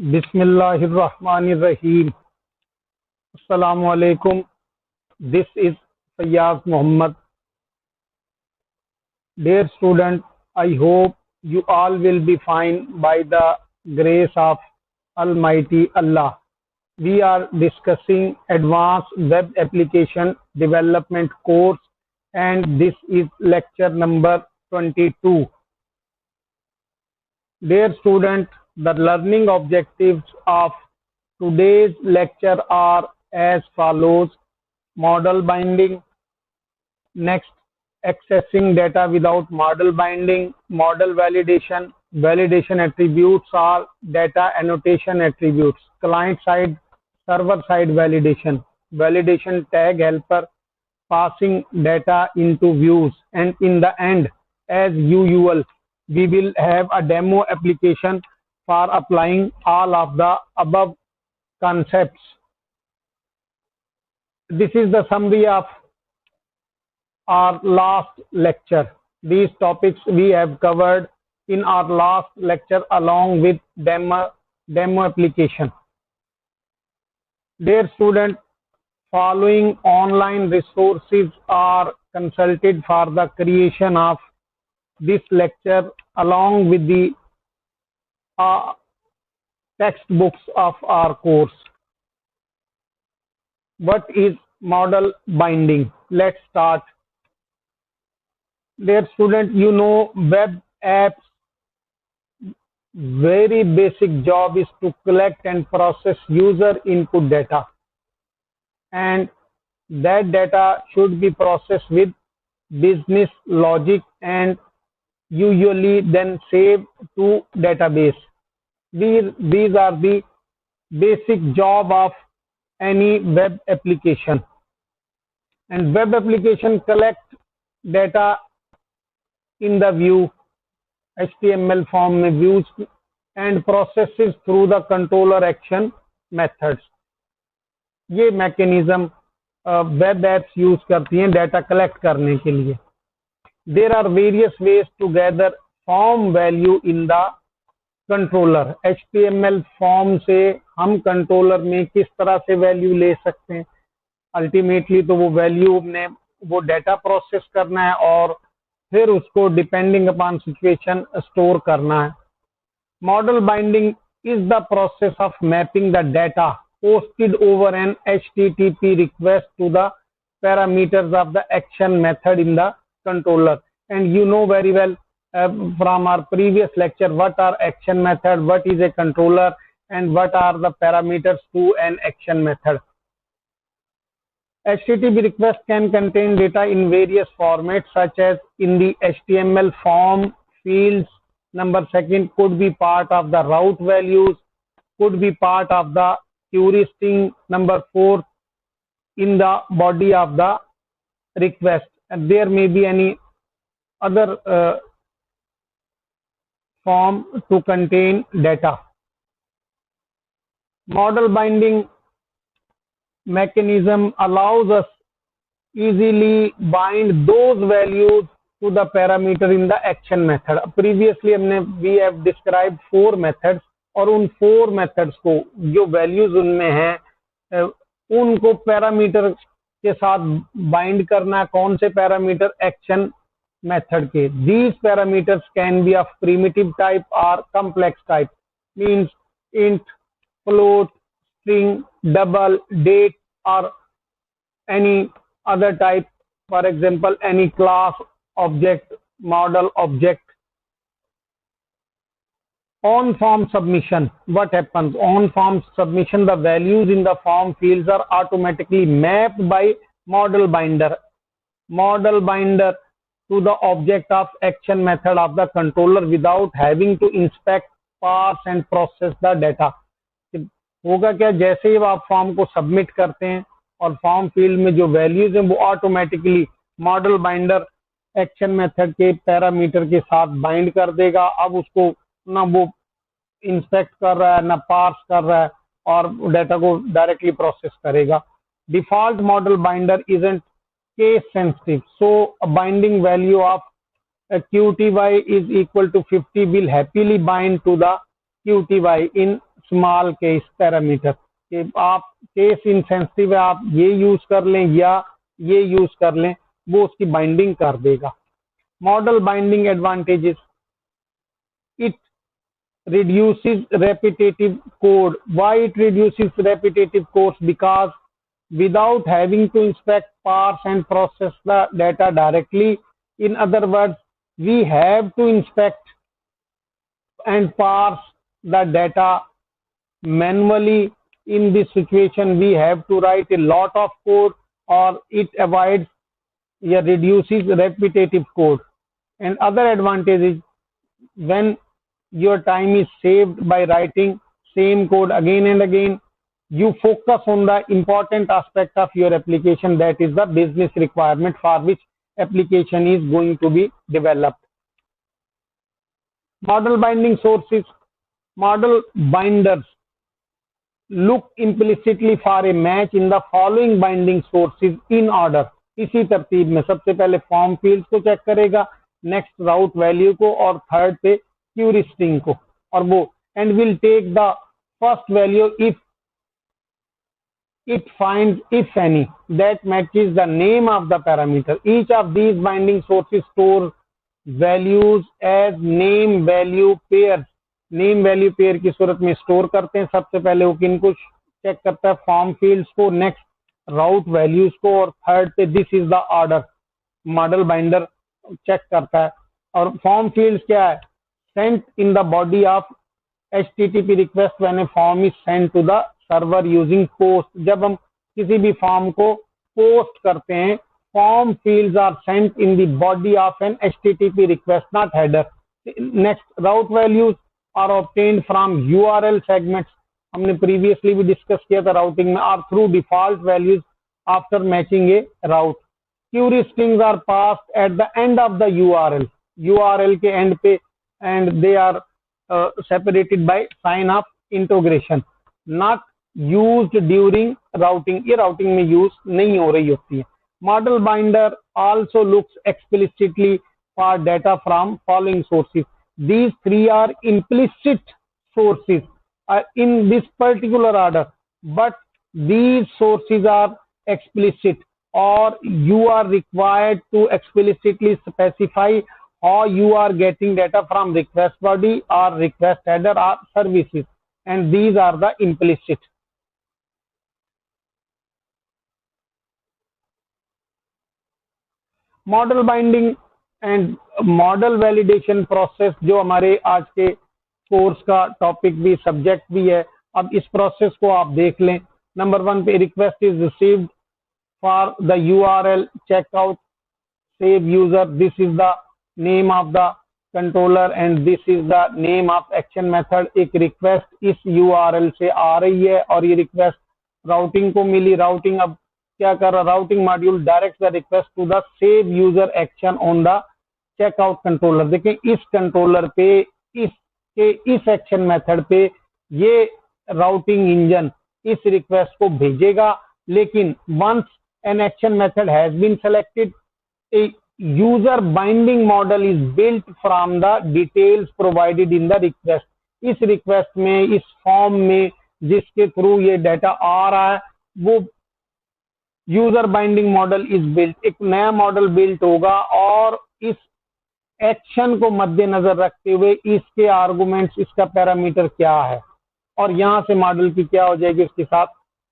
Bismillahirrahmanirrahim. Assalamu alaikum. This is Fayyaz Muhammad. Dear student, I hope you all will be fine by the grace of Almighty Allah. We are discussing Advanced Web Application Development course, and this is lecture number 22. Dear student, the learning objectives of today's lecture are as follows: model binding, next accessing data without model binding, model validation, validation attributes are data annotation attributes, client side, server side validation, validation tag helper, passing data into views, and in the end, as usual, we will have a demo application for applying all of the above concepts. This is the summary of our last lecture. These topics we have covered in our last lecture along with demo application. Dear student, following online resources are consulted for the creation of this lecture along with the textbooks of our course. What is model binding? Let's start. Dear student, you know web apps very basic job is to collect and process user input data, and that data should be processed with business logic and usually then saved to database. These are the basic job of any web application, and web application collect data in the view HTML form में views and processes through the controller action methods. ये mechanism web apps use करती हैं data collect करने के लिए. There are various ways to gather form value in the controller. HTML form से हम controller में किस तरह से value ले सकते हैं. Ultimately तो वो value ने वो data process करना है और फिर उसको depending upon situation store करना है. Model binding is the process of mapping the data posted over an HTTP request to the parameters of the action method in the controller. And you know very well from our previous lecture what are action method, what is a controller, and what are the parameters to an action method. HTTP request can contain data in various formats such as in the HTML form, fields, number second could be part of the route values, could be part of the query string, number four in the body of the request, and there may be any other form to contain data. Model binding mechanism allows us easily bind those values to the parameter in the action method. Previously we have described 4 methods, और उन 4 methods को जो values उनमें हैं उनको parameter के साथ bind करना. कौन से parameter? action method के. These parameters can be of primitive type or complex type, means int, float, string, double, date, or any other type. For example, any class, object, model, object. On form submission, what happens? On form submission, the values in the form fields are automatically mapped by model binder to the object of action method of the controller without having to inspect, parse and process the data. होगा क्या, जैसे ही आप form को submit करते हैं और form field में जो वैल्यूज हैं वो automatically model binder action method के पैरामीटर के साथ बाइंड कर देगा. अब उसको ना वो इंस्पेक्ट कर रहा है ना पार्स कर रहा है और डाटा को डायरेक्टली प्रोसेस करेगा. Default model binder isn't case sensitive, so a binding value of QTY is equal to 50 will happily bind to the QTY in small case parameter कि आप केस इनसेंसिटिव है, आप ये यूज कर लें या ये यूज कर लें, वो उसकी बाइंडिंग कर देगा। Model binding advantages, it reduces repetitive code. Why it reduces repetitive codes? Because without having to inspect, parse and process the data directly, in other words, we have to inspect and parse the data manually. In this situation, we have to write a lot of code, or it avoids or reduces repetitive code. And other advantage is when your time is saved by writing same code again and again, you focus on the important aspect of your application, that is the business requirement for which application is going to be developed. Model binding sources, model binders look implicitly for a match in the following binding sources in order. इसी तरतीब में सबसे पहले form fields को check करेगा, next route value को, और third पे क्यूरी स्ट्रिंग को, और वो and will take the first value if it finds, if any, that matches the name of the parameter. Each of these binding sources store values as name value pairs. Name value pair की सूरत में store करते हैं। सबसे पहले वो किनको check करता है, फॉर्म फील्ड्स को, नेक्स्ट राउट वैल्यूज को, और थर्ड पे this is the order model binder check करता है। और फॉर्म फील्ड्स क्या है, sent in the body of HTTP request when a form is sent to the server using post. जब हम किसी भी फॉर्म को पोस्ट करते हैं, form fields are sent in the body of an HTTP request, not header. Next route values are obtained from URL segments. हमने previously भी डिस्कस किया था राउटिंग में, are through default values after matching a route. Query strings are passed at the end of the URL के end पे, and they are separated by sign of integration, not used during routing। ये routing में use नहीं हो रही होती है। Model binder also looks explicitly for data from following sources. These three are implicit sources in this particular order, but these sources are explicit, or you are required to explicitly specify how you are getting data from request body or request header or services, and these are the implicit. Model binding and model validation process, जो हमारे आज के course का topic भी subject भी है। अब इस प्रोसेस को आप देख लें। नंबर 1 पे request is received for the URL checkout save user, this is the name of the controller and this is the name of action method। एक रिक्वेस्ट इस URL से आ रही है और ये रिक्वेस्ट राउटिंग को मिली। राउटिंग अब क्या कर रहा, routing module direct the request to the save user action on the checkout controller. देखें इस कंट्रोलर पे, इस एक्शन मेथड पे ये राउटिंग इंजन इस रिक्वेस्ट को भेजेगा। लेकिन once an action method has been selected, a user binding model is built from the details provided in the request। इस रिक्वेस्ट में, इस फॉर्म में जिसके थ्रू ये डाटा आ रहा है, वो user binding model is built. एक नया मॉडल बिल्ट होगा और इस एक्शन को मद्देनजर रखते हुए इसके आर्गुमेंट्स, इसका पैरामीटर क्या है, और यहां से मॉडल की क्या हो जाएगी, उसके साथ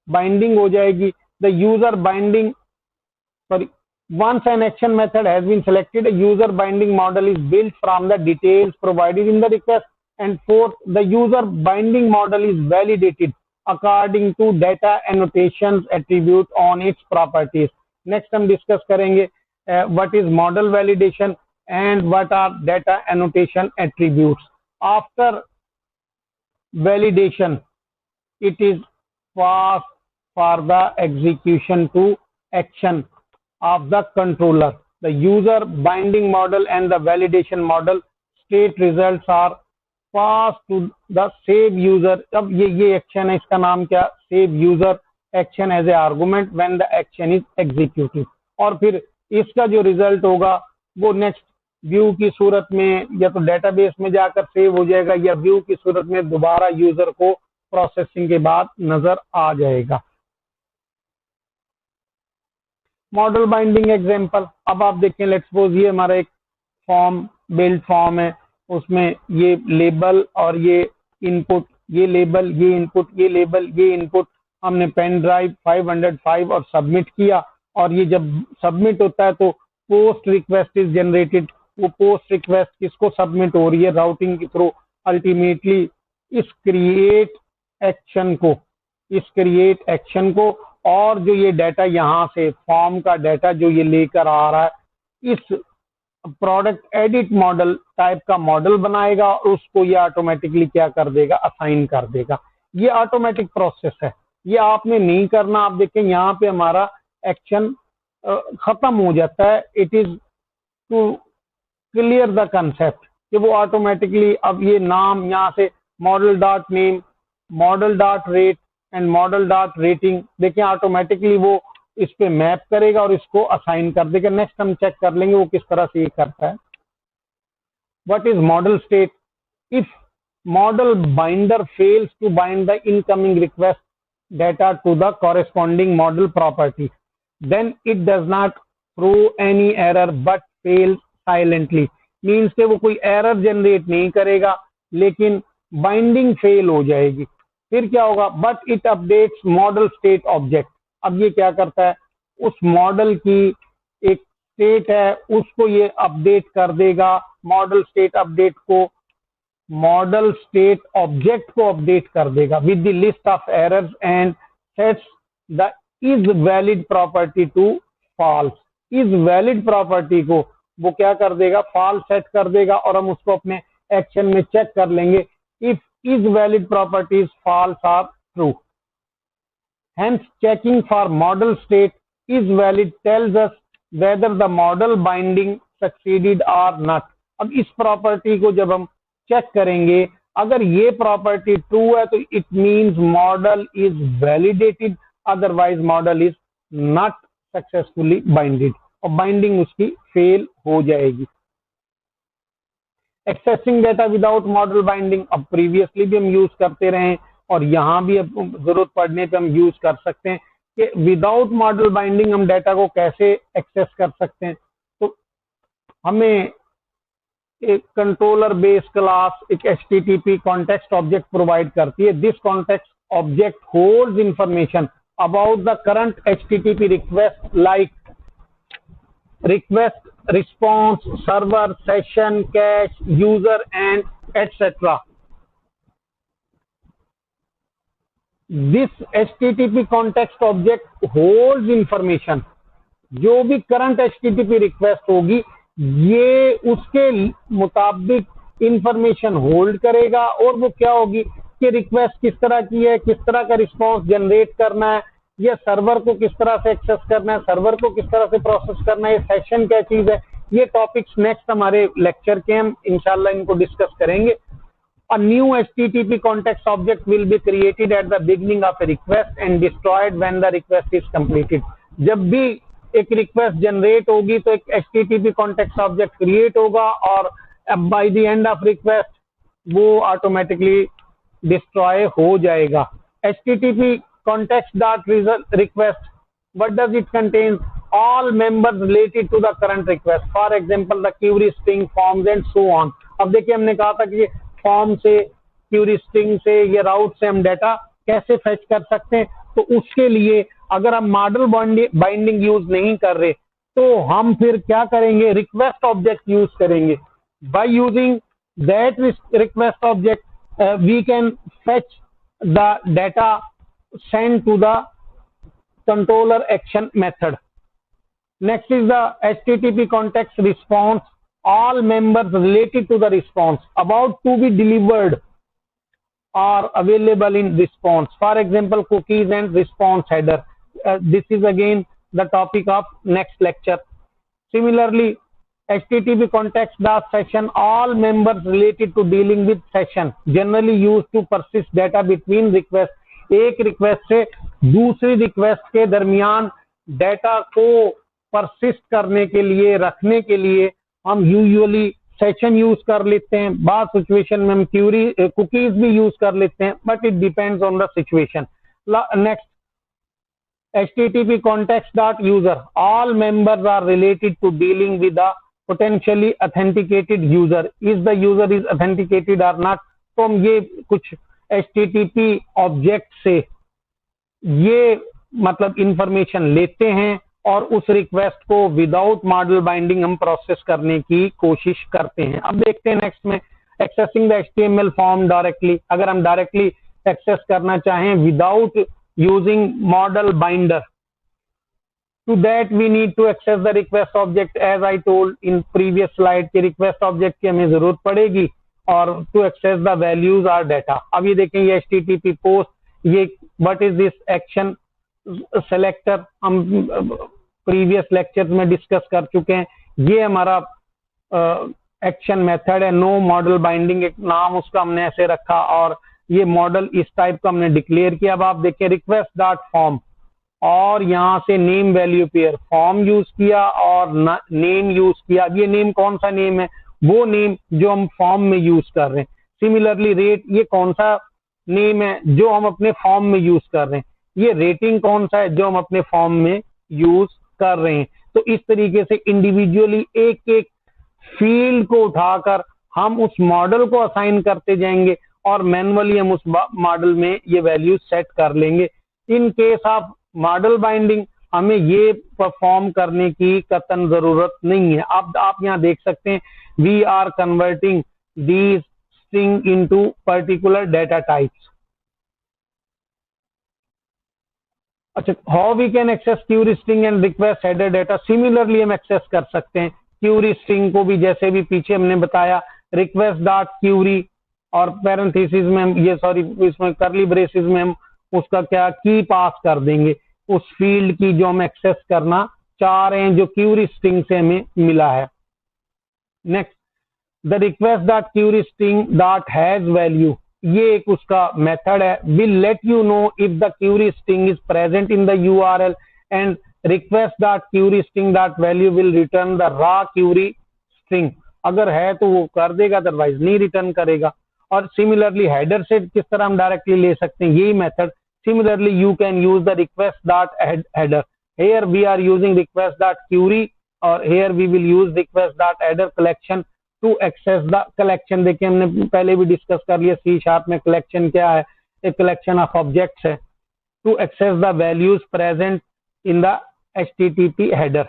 बाइंडिंग हो जाएगी। The user binding, sorry, once an action method has been selected, a user binding model is built from the details provided in the request। And fourth, the user binding model is validated according to data annotations attribute on its properties। Next हम discuss करेंगे what is model validation and what are data annotation attributes। After validation, it is passed for the execution to action of the controller। The user binding model and the validation model state results are passed to the save user। अब ये action है, इसका नाम क्या, save user action as a argument when the action is executed। और फिर इसका जो रिजल्ट होगा वो नेक्स्ट व्यू की सूरत में या तो डेटाबेस में जाकर सेव हो जाएगा, या व्यू की सूरत में दोबारा यूजर को प्रोसेसिंग के बाद नजर आ जाएगा। मॉडल बाइंडिंग एग्जांपल, अब आप देखें, लेट्स सपोज ये हमारा एक फॉर्म, बिल्ड फॉर्म है, उसमें ये लेबल और ये इनपुट, ये लेबल, ये इनपुट, ये लेबल, ये इनपुट, हमने पेन ड्राइव 505 और सबमिट किया, और ये जब सबमिट होता है तो पोस्ट रिक्वेस्ट इज जनरेटेड। वो पोस्ट रिक्वेस्ट किसको सबमिट हो रही है? राउटिंग के थ्रू। अल्टीमेटली इस क्रिएट एक्शन को और जो ये डाटा यहाँ से फॉर्म का डाटा जो ये लेकर आ रहा है, इस प्रोडक्ट एडिट मॉडल टाइप का मॉडल बनाएगा और उसको ये ऑटोमेटिकली क्या कर देगा? असाइन कर देगा। ये ऑटोमेटिक प्रोसेस है, ये आपने नहीं करना। आप देखें यहाँ पे हमारा एक्शन खत्म हो जाता है। It is to clear the concept कि वो ऑटोमेटिकली अब ये नाम यहाँ से model dot name, model dot rate and model dot rating, देखिए ऑटोमेटिकली वो इस पे मैप करेगा और इसको असाइन कर देगा। नेक्स्ट हम चेक कर लेंगे वो किस तरह से ये करता है। What is model state? If model binder fails to bind the incoming request data to the corresponding model property, then it does not throw any error but fails silently. Means के वो कोई एरर जनरेट नहीं करेगा लेकिन binding fail हो जाएगी। फिर क्या होगा? But it updates model state object. अब ये क्या करता है? उस मॉडल की एक स्टेट है उसको ये अपडेट कर देगा, मॉडल स्टेट अपडेट को, मॉडल स्टेट ऑब्जेक्ट को अपडेट कर देगा with the list of errors and sets the is valid property to false. Is valid property को वो क्या कर देगा? फॉल्स सेट कर देगा और हम उसको अपने एक्शन में चेक कर लेंगे if is valid properties false are true. Hence, checking for model state is valid tells us whether the model binding succeeded or not. अब इस प्रॉपर्टी को जब हम चेक करेंगे, अगर ये प्रॉपर्टी ट्रू है तो it means model is validated, otherwise model is not successfully binded और बाइंडिंग उसकी फेल हो जाएगी। Accessing data without model binding, अब प्रीवियसली भी हम यूज करते रहे और यहाँ भी अब जरूरत पड़ने पे हम यूज कर सकते हैं कि विदाउट मॉडल बाइंडिंग हम डेटा को कैसे एक्सेस कर सकते हैं। तो हमें एक कंट्रोलर बेस क्लास एक HTTP कॉन्टेक्स्ट ऑब्जेक्ट प्रोवाइड करती है। This context object holds information about the current HTTP request like request, response, server, session, cash, user and etcetera. This HTTP context object holds information, जो भी current HTTP request होगी ये उसके मुताबिक information hold करेगा और वो क्या होगी कि रिक्वेस्ट किस तरह की है, किस तरह का रिस्पॉन्स जनरेट करना है, या सर्वर को किस तरह से एक्सेस करना है, सर्वर को किस तरह से प्रोसेस करना है, सेशन क्या चीज है। ये टॉपिक्स नेक्स्ट हमारे लेक्चर के हम इंशाल्लाह इनको डिस्कस करेंगे। A new HTTP context object will be created at the beginning of a request and destroyed when the request is completed. जब भी एक रिक्वेस्ट जनरेट होगी तो एक HTTP context object क्रिएट होगा और by the end of request वो automatically destroy हो जाएगा। HTTP context dot request, what does it contain? All members related to the current request, for example the query string, forms and so on. अब देखिए हमने कहा था कि form से, क्यूरी स्ट्रिंग से या राउट से हम डाटा कैसे फेच कर सकते हैं। तो उसके लिए अगर हम मॉडल बाइंडिंग यूज नहीं कर रहे तो हम फिर क्या करेंगे? रिक्वेस्ट ऑब्जेक्ट यूज करेंगे। By using that request object we can fetch the data send to the controller action method. Next is the HTTP context response. All members related to the response about to be delivered are available in response. For example, cookies and response header. This is again the topic of next lecture. Similarly, HTTP context dot session, all members related to dealing with session, generally used to persist data between requests. एक request से दूसरी request के दरमियान data को persist करने के लिए, रखने के लिए हम यूजुअली सेशन यूज कर लेते हैं, बाद सिचुएशन में हम क्यूरी कुकीज भी यूज कर लेते हैं, but it depends on the situation. Next, HTTP context.user. All members are related to dealing with a potentially authenticated user. Is the user is authenticated or not? तो हम ये कुछ HTTP ऑब्जेक्ट से ये मतलब इंफॉर्मेशन लेते हैं और उस रिक्वेस्ट को विदाउट मॉडल बाइंडिंग हम प्रोसेस करने की कोशिश करते हैं. अब देखते हैं नेक्स्ट में, accessing the HTML form directly. अगर हम डायरेक्टली एक्सेस करना चाहें without using model binder, to that we need to access the request object, as I told in previous slide कि request object की हमें जरूरत पड़ेगी और to access the values or data. अब ये देखें ये HTTP post, ये what is this action selector हम previous lectures में डिस्कस कर चुके हैं. ये हमारा एक्शन मेथड है, नो मॉडल बाइंडिंग एक नाम उसका हमने ऐसे रखा और ये मॉडल इस टाइप का हमने डिक्लेयर किया. अब आप देखिए रिक्वेस्ट डॉट फॉर्म और यहाँ से name value pair form use किया और नेम यूज किया. अब ये नेम कौन सा नेम है? वो नेम जो हम फॉर्म में यूज कर रहे हैं. सिमिलरली रेट, ये कौन सा नेम है जो हम अपने फॉर्म में यूज कर रहे हैं. ये रेटिंग कौन सा है जो हम अपने फॉर्म में यूज कर रहे हैं. तो इस तरीके से इंडिविजुअली एक एक फील्ड को उठाकर हम उस मॉडल को असाइन करते जाएंगे और मैनुअली हम उस मॉडल में ये वैल्यू सेट कर लेंगे. In case of model binding हमें ये परफॉर्म करने की कतन जरूरत नहीं है. अब आप यहाँ देख सकते हैं we are converting these string into particular data types. अच्छा, how we can access query string and request header data. Similarly हम एक्सेस कर सकते हैं क्यूरी स्ट्रिंग को भी, जैसे भी पीछे हमने बताया रिक्वेस्ट डॉट क्यूरी और पैरेंथेसिस में हम ये इसमें करली ब्रेसेस में हम उसका क्या की पास कर देंगे उस फील्ड की जो हम एक्सेस करना चाह रहे हैं जो क्यूरी स्ट्रिंग से हमें मिला है. Next, the request dot query string dot has value, ये एक उसका मेथड है. Will let you know if the query string is present in the URL and request dot query string dot value will return the raw query string. अगर है तो वो कर देगा, अदरवाइज नहीं रिटर्न करेगा. और सिमिलरली हेडर से किस तरह हम डायरेक्टली ले सकते हैं, यही method. Similarly you can use the request dot header. Here we are using request dot query और here we will use request dot header collection to access the collection. देखिए हमने पहले भी डिस्कस कर लिया C# में कलेक्शन क्या है, एक कलेक्शन ऑफ ऑब्जेक्ट्स है. To access the values present in the HTTP header.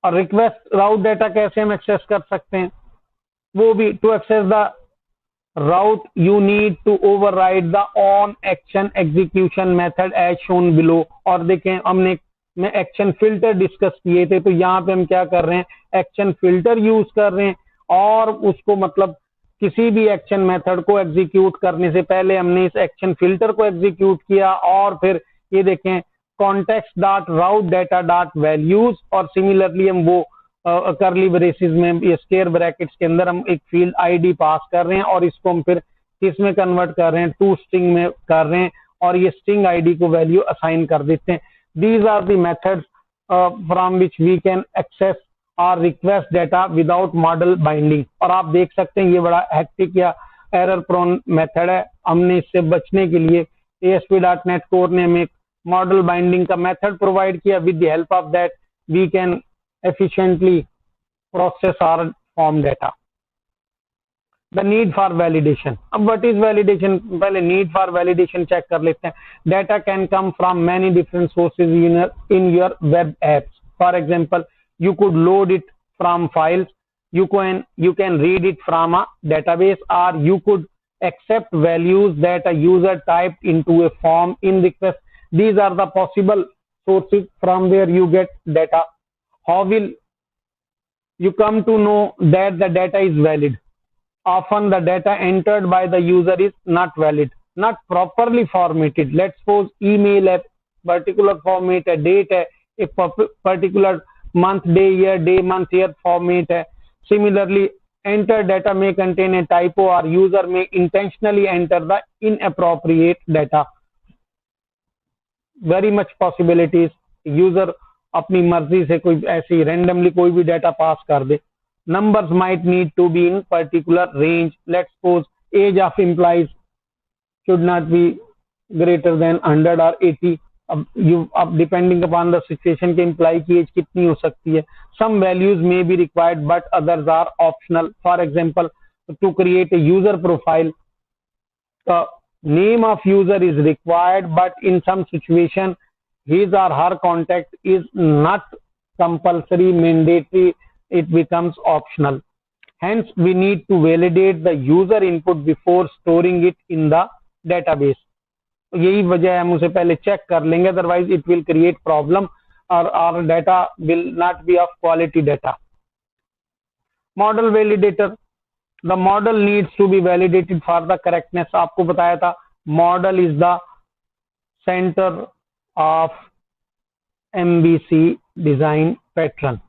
और रिक्वेस्ट राउट डाटा कैसे हम एक्सेस कर सकते हैं, वो भी to access the route you need to override the on action execution method as shown below. और देखें हमने में एक्शन फिल्टर डिस्कस किए थे, तो यहाँ पे हम क्या कर रहे हैं, एक्शन फिल्टर यूज कर रहे हैं और उसको मतलब किसी भी एक्शन मेथड को एग्जीक्यूट करने से पहले हमने इस एक्शन फिल्टर को एग्जीक्यूट किया. और फिर ये देखें कॉन्टेक्स्ट डॉट राउट डाटा डॉट वैल्यूज और सिमिलरली हम वो करली ब्रेसेस में ये स्क्वायर ब्रैकेट्स के अंदर हम एक फील्ड आईडी पास कर रहे हैं और इसको हम फिर किस में कन्वर्ट कर रहे हैं, टू स्ट्रिंग में कर रहे हैं और ये स्ट्रिंग आईडी को वैल्यू असाइन कर देते हैं. These are the methods from which we can access और request data without model binding. और आप देख सकते हैं ये बड़ा हेक्टिक या एरर प्रोन मेथड है. हमने इससे बचने के लिए ASP.NET कोर ने हमें मॉडल बाइंडिंग का मेथड प्रोवाइड किया. With the help of that we can efficiently process our form data. The need for validation. अब what is validation? पहले need for validation check कर लेते हैं. Data can come from many different sources in your web apps. For example, you could load it from files. You can read it from a database, or you could accept values that a user typed into a form in request. These are the possible sources from where you get data. How will you come to know that the data is valid? Often the data entered by the user is not valid, not properly formatted. Let's suppose email a particular format, a date है, a particular month, day, year, day, month, year format है. Similarly, entered data may contain a typo or user may intentionally enter the inappropriate data. Very much possibilities user अपनी मर्जी से कोई ऐसी randomly कोई भी data पास कर दे। Numbers might need to be in particular range, let's suppose age of employees should not be greater than 100 or 80. अब डिपेंडिंग अपॉन द सिचुएशन के एम्प्लॉय की एज कितनी हो सकती है। Some values may be required but others are optional. For example, to create a user profile, the name of user is required, but in some situation his or her contact is not compulsory, mandatory, it becomes optional. Hence we need to validate the user input before storing it in the database. यही वजह है, हम उसे पहले check कर लेंगे, otherwise it will create problem और our data will not be of quality data. Model validator, the model needs to be validated for the correctness. आपको बताया था model is the center of MVC design pattern.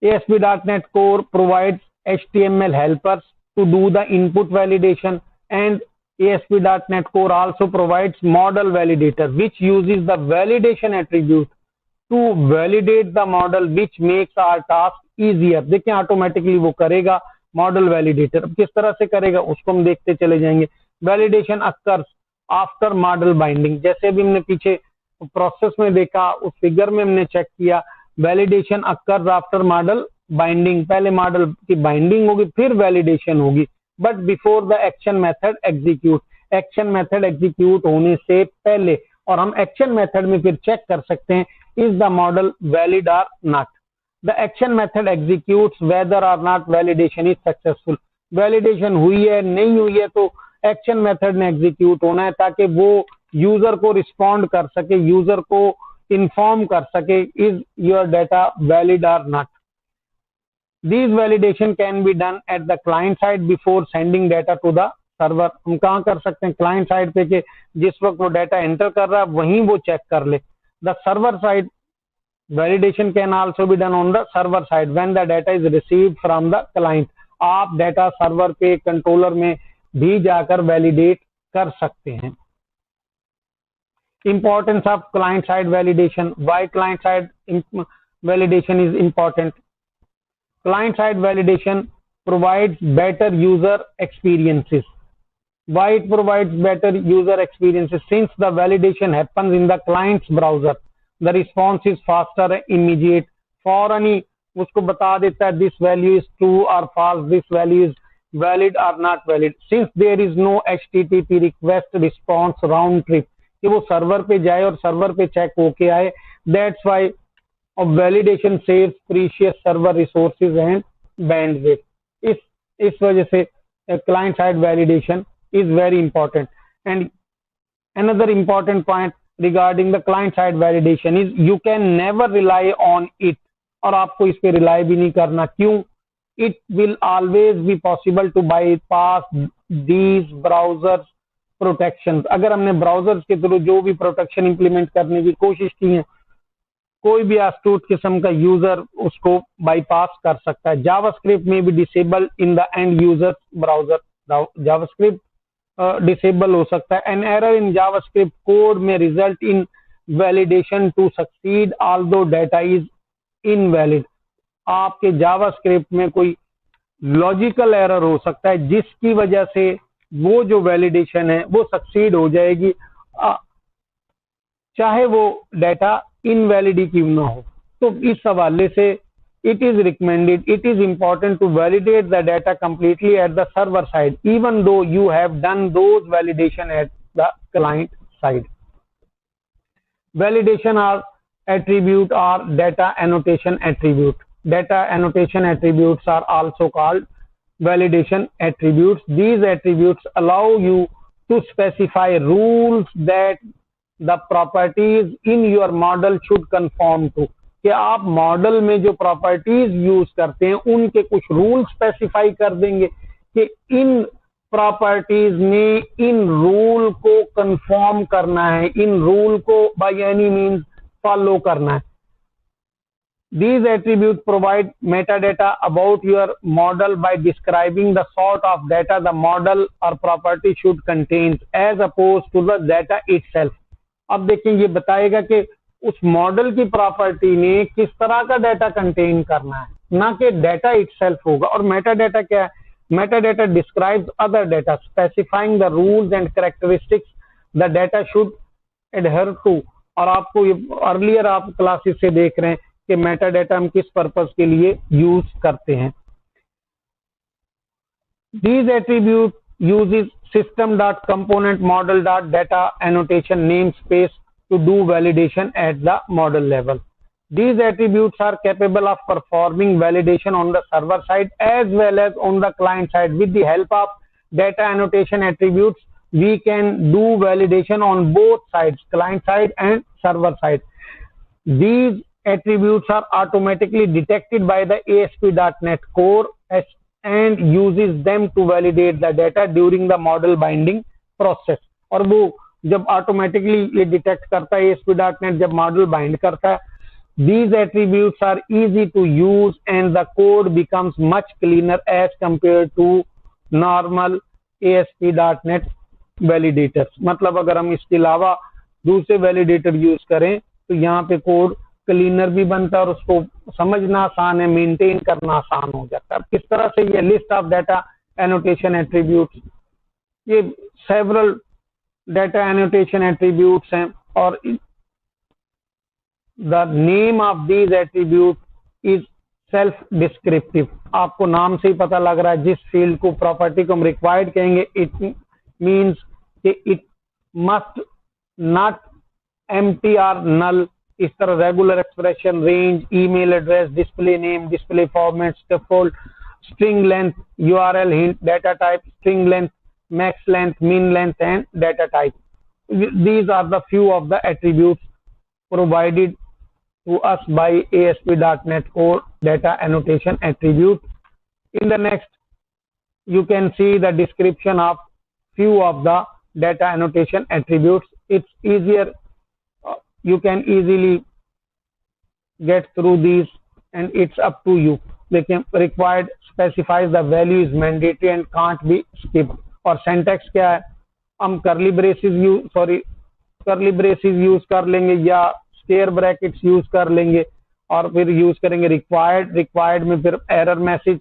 ASP.NET Core provides HTML helpers to do the input validation, and ASP.NET Core also provides model validator, which uses the validation attribute to validate the model, which makes our task easier. देखिए automatically वो करेगा model validator. अब किस तरह से करेगा उसको हम देखते चले जाएंगे। Validation occurs after model binding, जैसे अभी हमने पीछे प्रोसेस में देखा, उस फिगर में हमने चेक किया, validation occurs after model binding. पहले मॉडल की बाइंडिंग होगी फिर वैलिडेशन होगी, but before the action method execute. Action method execute होने से पहले, और हम एक्शन मेथड में फिर चेक कर सकते हैं इज द मॉडल वैलिड और not. The action method executes whether or not validation is successful. Validation हुई है नहीं हुई है तो action method ने execute होना है, ताकि वो यूजर को रिस्पॉन्ड कर सके, यूजर को इन्फॉर्म कर सके is your data valid or not. These validation can be done at the client side before sending data to the server. हम कहाँ कर सकते हैं? क्लाइंट साइड पे, कि जिस वक्त वो डाटा एंटर कर रहा है वहीं वो चेक कर ले। The server side validation can also be done on the server side when the data is received from the client. आप डाटा सर्वर पे कंट्रोलर में भी जाकर वैलिडेट कर सकते हैं। Importance of client side validation. Why client side validation is important? Client side validation provides better user experiences. Why it provides better user experiences? Since the validation happens in the client's browser, the response is faster and immediate. फौरन ही उसको बता देता है this value is true or false, this value is valid or not valid. Since there is no HTTP request response round trip, कि वो server पे जाए और सर्वर पे चेक होके आए, that's why validation saves precious server resources and bandwidth. इस वजह से client side validation is very important. And another important point regarding the client side validation is you can never rely on it, और आपको इस पे rely भी नहीं करना। क्यों? It will always be possible to bypass these browser protections. अगर हमने ब्राउजर्स के थ्रू जो भी प्रोटेक्शन इंप्लीमेंट करने की कोशिश की है, कोई भी अस्तूट किस्म का यूजर उसको बाईपास कर सकता है। जावास्क्रिप्ट में भी disable in the end user browser, JavaScript disable हो सकता है। An error in JavaScript code में result in validation to succeed although data is invalid. आपके जावास्क्रिप्ट में कोई लॉजिकल एरर हो सकता है जिसकी वजह से वो जो वैलिडेशन है वो सक्सीड हो जाएगी, चाहे वो डाटा इनवैलिड ही क्यों ना हो। तो इस हवाले से it is recommended, it is important to validate the data completely at the server side, even though you have done those validation at the client side. Validation or attribute or data annotation attribute. Data annotation attributes are also called validation attributes. These attributes allow you to specify rules that the properties in your model should conform to. कि आप model में जो properties use करते हैं उनके कुछ rule specify कर देंगे कि इन प्रॉपर्टीज ने इन रूल को कंफॉर्म करना है, इन रूल को बाय एनी मींस फॉलो करना है। These attributes provide metadata about your model by describing the sort of data the model or property should contain as opposed to the data itself. अब देखें, ये बताएगा कि उस model की प्रॉपर्टी ने किस तरह का डाटा कंटेन करना है, ना कि डाटा इटसेल्फ होगा। और मेटा डाटा क्या है? Meta data describes other data specifying the rules and characteristics the data should adhere to. और आपको ये अर्लियर आप क्लासेस से देख रहे हैं कि मेटा डाटा हम किस पर्पस के लिए यूज करते हैं। These attributes uses system.component.model.data annotation namespace to do validation at the model level. These attributes are capable of performing validation on the server side as well as on the client side. With the help of data annotation attributes, we can do validation on both sides, client side and server side. These attributes are automatically detected by the ASP.NET Core and uses them to validate the data during the model binding process. और वो जब automatically ये detect करता है ASP.NET जब model bind करता है, these attributes are easy to use and the code becomes much cleaner as compared to normal ASP.NET validators. मतलब अगर हम इसके अलावा दूसरे वैलिडेटर यूज करें तो यहाँ पे कोड क्लीनर भी बनता है और उसको समझना आसान है, मेंटेन करना आसान हो जाता है। किस तरह से? ये list of data annotation attributes, ये सेवरल डाटा एनोटेशन एट्रीब्यूट्स हैं और the name of these attribute is self descriptive. आपको नाम से ही पता लग रहा है जिस फील्ड को प्रॉपर्टी को हम रिक्वायर्ड कहेंगे, इट मीन्स कि इट मस्ट नॉट एम्प्टी और नल। इस तरह regular expression, range, email address, display name, display format, scaffold, string length, URL hint, data type, string length, max length, mean length and data type. These are the few of the attributes provided to us by ASP.NET Core data annotation attribute. In the next, you can see the description of few of the data annotation attributes. It's easier, you can easily get through these and it's up to you. They can required specifies the value is mandatory and can't be skipped. और syntax क्या है? हम curly braces use कर लेंगे या square brackets use कर लेंगे और फिर यूज करेंगे रिक्वायर्ड में फिर एरर मैसेज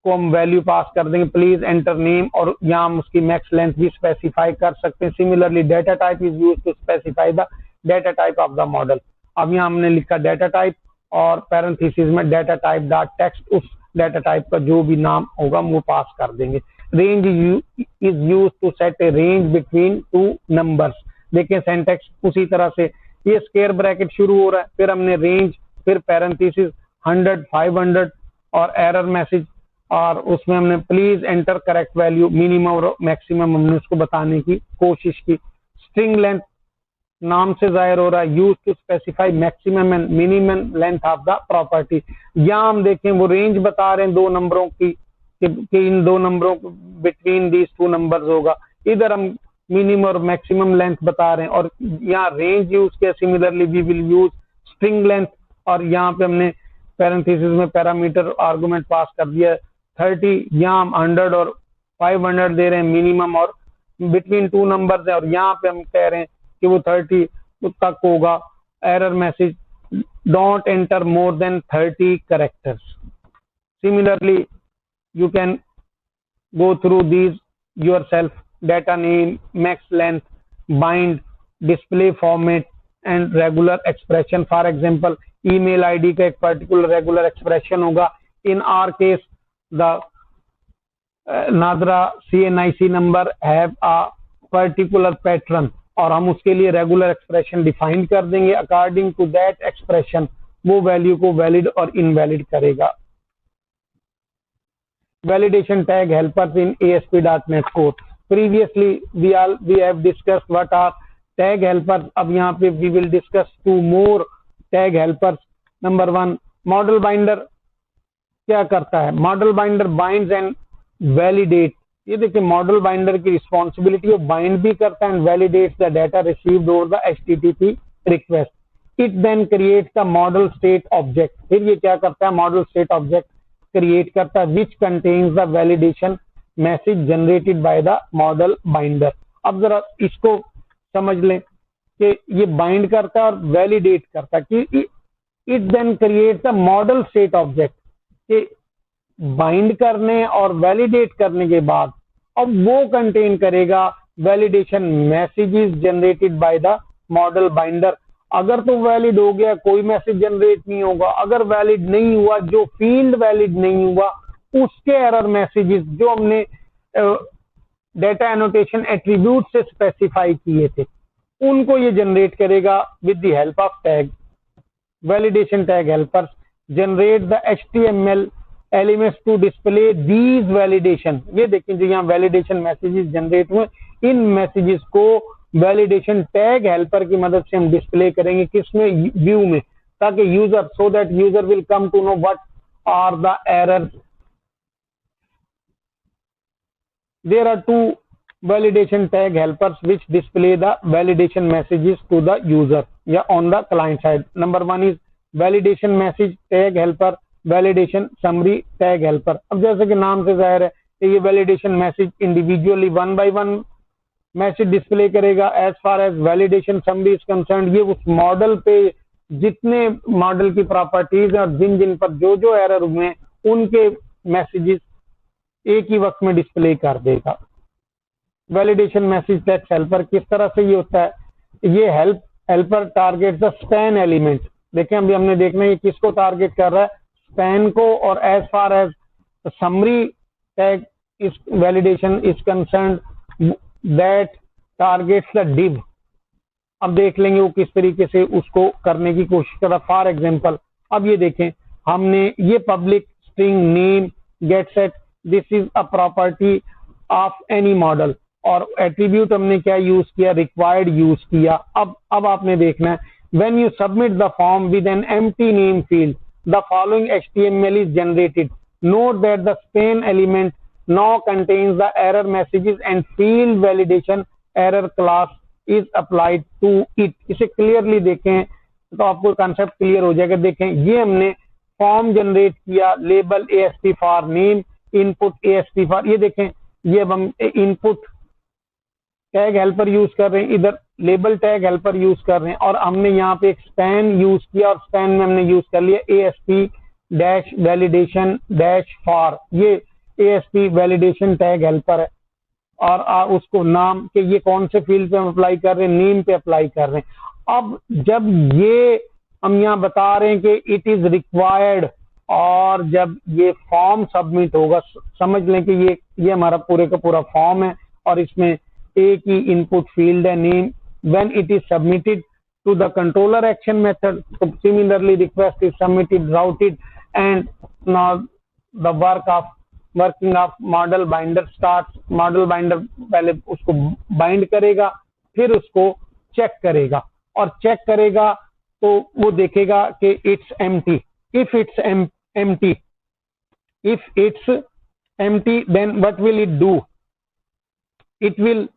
को हम वैल्यू पास कर देंगे, प्लीज एंटर नेम, और यहाँ हम उसकी मैक्स लेंथ भी स्पेसिफाई कर सकते हैं. Similarly data type is use to specify the data type of the model. अब यहाँ हमने लिखा डाटा टाइप और पैरेंथेसिस में डाटा टाइप डॉट टेक्स्ट, उस डाटा टाइप का जो भी नाम होगा वो पास कर देंगे. Range is use to set a range between two numbers. देखिए सिंटैक्स उसी तरह से, ये स्क्वायर ब्रैकेट शुरू हो रहा है, फिर हमने रेंज, फिर पैरेंथेसिस 100, 500 और एरर मैसेज, और उसमें हमने please enter correct value, minimum और मैक्सिमम हमने उसको बताने की कोशिश की. स्ट्रिंग लेंथ नाम से जाहिर हो रहा है, use to specify maximum and minimum length of the property. यहाँ हम देखें वो रेंज बता रहे हैं दो नंबरों की कि इन दो नंबरों बिटवीन दीज टू नंबर्स होगा. इधर हम मिनिमम और मैक्सिमम लेंथ बता रहे हैं और यहाँ रेंज यूज किया. Similarly we will use string length और यहाँ पे हमने पैरेंथेसिस में पैरामीटर आर्गुमेंट पास कर दिया 30. यहाँ हम 100 और 500 दे रहे हैं मिनिमम और बिटवीन टू नंबर्स है, और यहाँ पे हम कह रहे हैं कि वो 30 तक होगा. Error message don't enter more than 30 characters. Similarly you can go through these yourself. Data name, max length, bind, display format and regular expression. For example, email ID का एक particular regular expression होगा. In our case, the Nadra CNIC number have a particular pattern और हम उसके लिए regular expression define कर देंगे. According to that expression, वो value को valid और invalid करेगा. Validation tag helpers in ASP.NET Core. Previously we have discussed what are tag helpers. अब यहाँ पे we will discuss two more tag helpers. Number one, model binder क्या करता है? Model binder binds and validate. ये देखिए model binder की responsibility, वो बाइंड भी करता है and validates the data received over the HTTP request. It then creates the model state object. फिर ये क्या करता है? मॉडल स्टेट ऑब्जेक्ट क्रिएट करता है which contains the validation message generated by the model binder. अब जरा इसको समझ लें. कि ये बाइंड करता है और वैलिडेट करता है कि it then creates the model state object, कि बाइंड करने और वैलिडेट करने के बाद अब वो कंटेन करेगा validation messages generated by the model binder. अगर तो वैलिड हो गया कोई मैसेज जनरेट नहीं होगा, अगर वैलिड नहीं हुआ, जो फील्ड वैलिड नहीं हुआ उसके एरर मैसेजेस जो हमने डेटा एनोटेशन एट्रीब्यूट से स्पेसिफाई किए थे उनको ये जनरेट करेगा with the help of tag. Validation tag helpers generate the HTML elements to display these validation. ये देखें जो यहाँ वैलिडेशन मैसेजेस जनरेट हुए, इन मैसेजेस को वैलिडेशन टैग हेल्पर की मदद से हम डिस्प्ले करेंगे किसमें, व्यू में, ताकि user, so that user will come to know what are the errors. There are two validation tag helpers which display the validation messages to the user on the client side. Number one is validation message tag helper, validation summary tag helper. अब जैसे कि नाम से जाहिर है कि ये validation message individually one by one message display करेगा। As far as validation summary is concern, ये उस मॉडल पे जितने मॉडल की प्रॉपर्टीज हैं और जिन जिन पर जो जो एरर हुए हैं उनके मैसेजेस एक ही वक्त में डिस्प्ले कर देगा। वैलिडेशन मैसेज टेक्स्ट हेल्पर किस तरह से ये होता है, ये helper target the span element. देखें अभी हमने देखना है ये किसको टारगेट कर रहा है, स्पैन को। और as far as summary tag इस validation is concern that targets the div. अब देख लेंगे वो किस तरीके से उसको करने की कोशिश कर रहा। फॉर एग्जांपल अब ये देखें हमने ये public string name get set, this is a property of any model, और एट्रीब्यूट हमने क्या यूज किया, रिक्वायर्ड यूज किया। अब आपने देखना है when you submit the form with an empty name field the following HTML is generated, note that the span element now contains the error messages and field validation error class is applied to it। इसे clearly देखें तो आपको concept clear हो जाएगा। देखें ये हमने form generate किया, label ASP for name, input ASP for, ये देखें ये अब हम इनपुट टैग हेल्पर यूज कर रहे हैं, इधर लेबल टैग हेल्पर यूज कर रहे हैं, और हमने यहाँ पे एक स्पैन यूज किया और स्पैन में हमने यूज कर लिया ASP dash validation dash for, ये ASP वैलिडेशन टैग हेल्पर है। और उसको नाम के ये कौन से फील्ड पे हम अप्लाई कर रहे हैं, नेम पे अप्लाई कर रहे हैं। अब जब ये हम यहाँ बता रहे हैं कि इट इज रिक्वायर्ड, और जब ये फॉर्म सबमिट होगा, समझ लें कि ये हमारा पूरे का पूरा फॉर्म है और इसमें एक ही इनपुट फील्ड है name. When it is submitted to the controller action method, तो similarly request is submitted, routed, and now the working of model binder start. Model binder पहले उसको बाइंड करेगा, फिर उसको चेक करेगा, और चेक करेगा तो वो देखेगा कि it's empty. If it's empty then what will it do, it will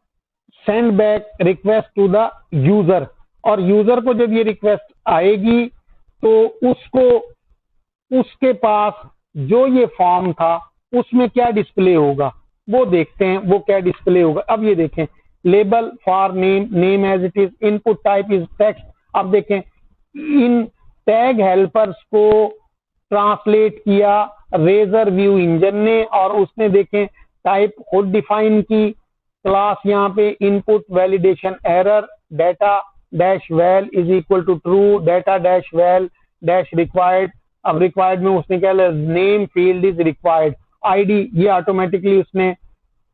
send back request to the user, और यूजर को जब ये रिक्वेस्ट आएगी तो उसके पास जो ये फॉर्म था उसमें क्या डिस्प्ले होगा वो देखते हैं, वो क्या डिस्प्ले होगा। अब ये देखें label for name, name as it is, input type is text. अब देखें इन टैग हेल्पर्स को ट्रांसलेट किया रेजर व्यू इंजन ने, और उसने देखें टाइप खुद डिफाइन की, क्लास यहाँ पे input validation error data dash val is equal to true, data dash val dash required. अब रिक्वायर्ड में उसने क्या लिया, name field is required, ID ये ऑटोमेटिकली उसने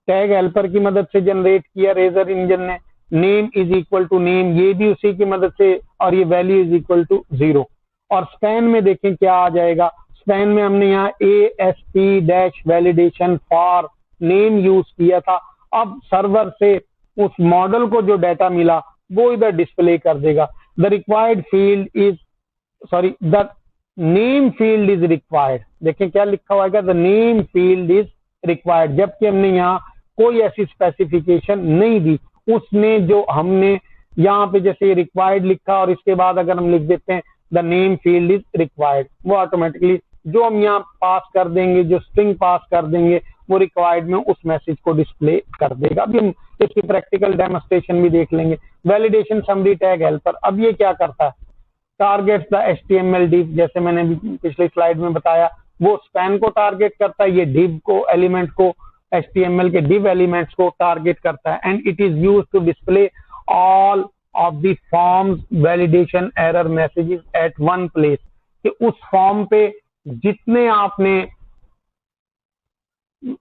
टैग हेल्पर की मदद से जनरेट किया रेजर इंजन ने, name is equal to name ये भी उसी की मदद से, और ये वैल्यू इज इक्वल टू 0। और स्पैन में देखें क्या आ जाएगा, स्पैन में हमने यहाँ ASP dash validation for name use किया था। अब सर्वर से उस मॉडल को जो डाटा मिला वो इधर डिस्प्ले कर देगा। The required field is the name field is required, देखें क्या लिखा हुआ है, the name field is required, जबकि हमने यहाँ कोई ऐसी स्पेसिफिकेशन नहीं दी। उसने जो हमने यहाँ पे जैसे रिक्वायर्ड लिखा और इसके बाद अगर हम लिख देते हैं the name field is required, वो ऑटोमेटिकली जो हम यहाँ पास कर देंगे, जो स्ट्रिंग पास कर देंगे वो रिक्वायर्ड में उस मैसेज को डिस्प्ले कर देगा। अभी हम इसकी प्रैक्टिकल डेमोस्ट्रेशन भी देख लेंगे। वैलिडेशन समरी टैग हेल्पर, अब ये क्या करता है, टारगेट्स द HTML div, जैसे मैंने पिछली स्लाइड में बताया वो स्पैन को टारगेट करता है, ये div को एलिमेंट को HTML के div एलिमेंट्स को टारगेट करता है। And it is used to display all of the forms validation error messages at one place, कि उस फॉर्म पे जितने आपने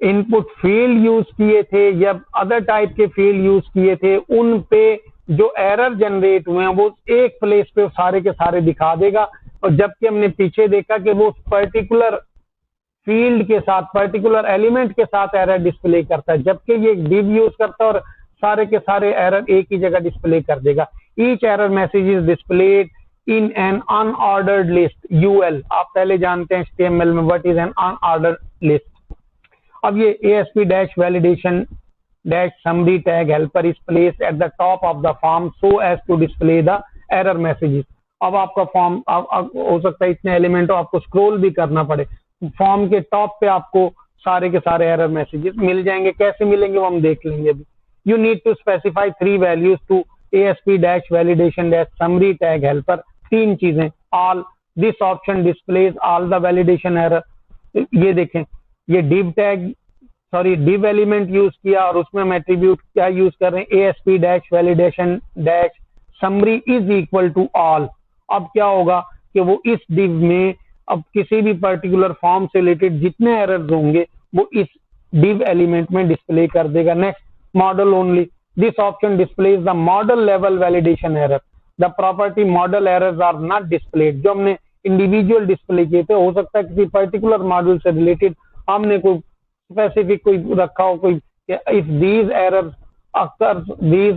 इनपुट फील्ड यूज किए थे या अदर टाइप के फील्ड यूज किए थे, उन पे जो एरर जनरेट हुए हैं वो एक प्लेस पे सारे के सारे दिखा देगा। और जबकि हमने पीछे देखा कि वो पर्टिकुलर फील्ड के साथ, पर्टिकुलर एलिमेंट के साथ एरर डिस्प्ले करता है, जबकि ये div यूज करता है और सारे के सारे एरर एक ही जगह डिस्प्ले कर देगा। Each error message is displayed in an unordered list, UL आप पहले जानते हैं HTML में what is an unordered list. अब ये ASP-validation-summary tag helper is placed at the top of the form so as to display the error messages। अब आपका form हो सकता है इतने एलिमेंट हो, आपको स्क्रॉल भी करना पड़े, फॉर्म के टॉप पे आपको सारे के सारे एरर मैसेजेस मिल जाएंगे। कैसे मिलेंगे वो हम देख लेंगे अभी। You need to specify 3 values to ASP-validation-summary tag helper, 3 चीजें। All this option displays all the validation error. ये देखें, ये div एलिमेंट यूज किया और उसमें हम एट्रीब्यूट क्या यूज कर रहे हैं, ASP-validation-summary is equal to all. अब क्या होगा कि वो इस div में अब किसी भी पर्टिकुलर फॉर्म से रिलेटेड जितने एरर्स होंगे वो इस div एलिमेंट में डिस्प्ले कर देगा। Next, model only, this option displays the model level validation error, the property model errors are not displayed. जो हमने इंडिविजुअल डिस्प्ले किए थे, हो सकता है किसी पर्टिकुलर मॉडल से रिलेटेड हमने कोई स्पेसिफिक कोई रखा हो, कोई इफ दीज एरर्स अक्सर these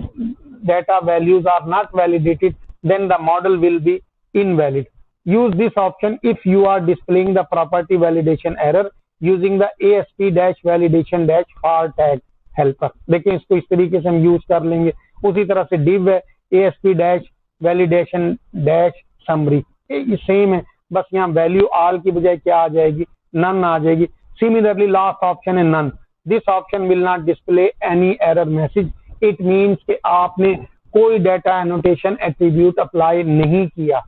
data values are not validated then the model will be invalid. Use this option if you are displaying the property validation error using the ASP-validation-var tag helper। देखिए इसको इस तरीके से हम use कर लेंगे। उसी तरह से div है ASP-validation-summary, ये सेम है, बस यहाँ वैल्यू ऑल की बजाय क्या आ जाएगी, नन आ जाएगी। Similarly, last option है none. This option will not display any error message. It means कि आपने कोई डेटा एनोटेशन एट्रीब्यूट अप्लाई नहीं किया।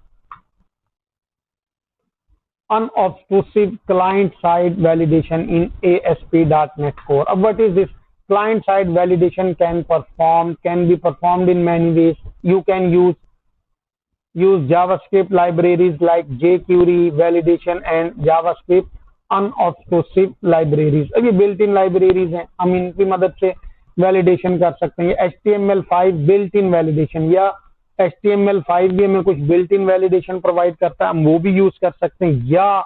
Unobtrusive client-side validation in ASP.NET Core. अब what is this? Client-side validation can be performed in many ways. You can use JavaScript libraries like jQuery validation and JavaScript unobtrusive libraries। अब ये built in libraries हैं, हम इनकी मदद से validation कर सकते हैं। HTML5 बिल्ट इन वैलिडेशन, या HTML5 भी हमें कुछ बिल्ट इन वैलिडेशन प्रोवाइड करता है, हम वो भी यूज कर सकते हैं। या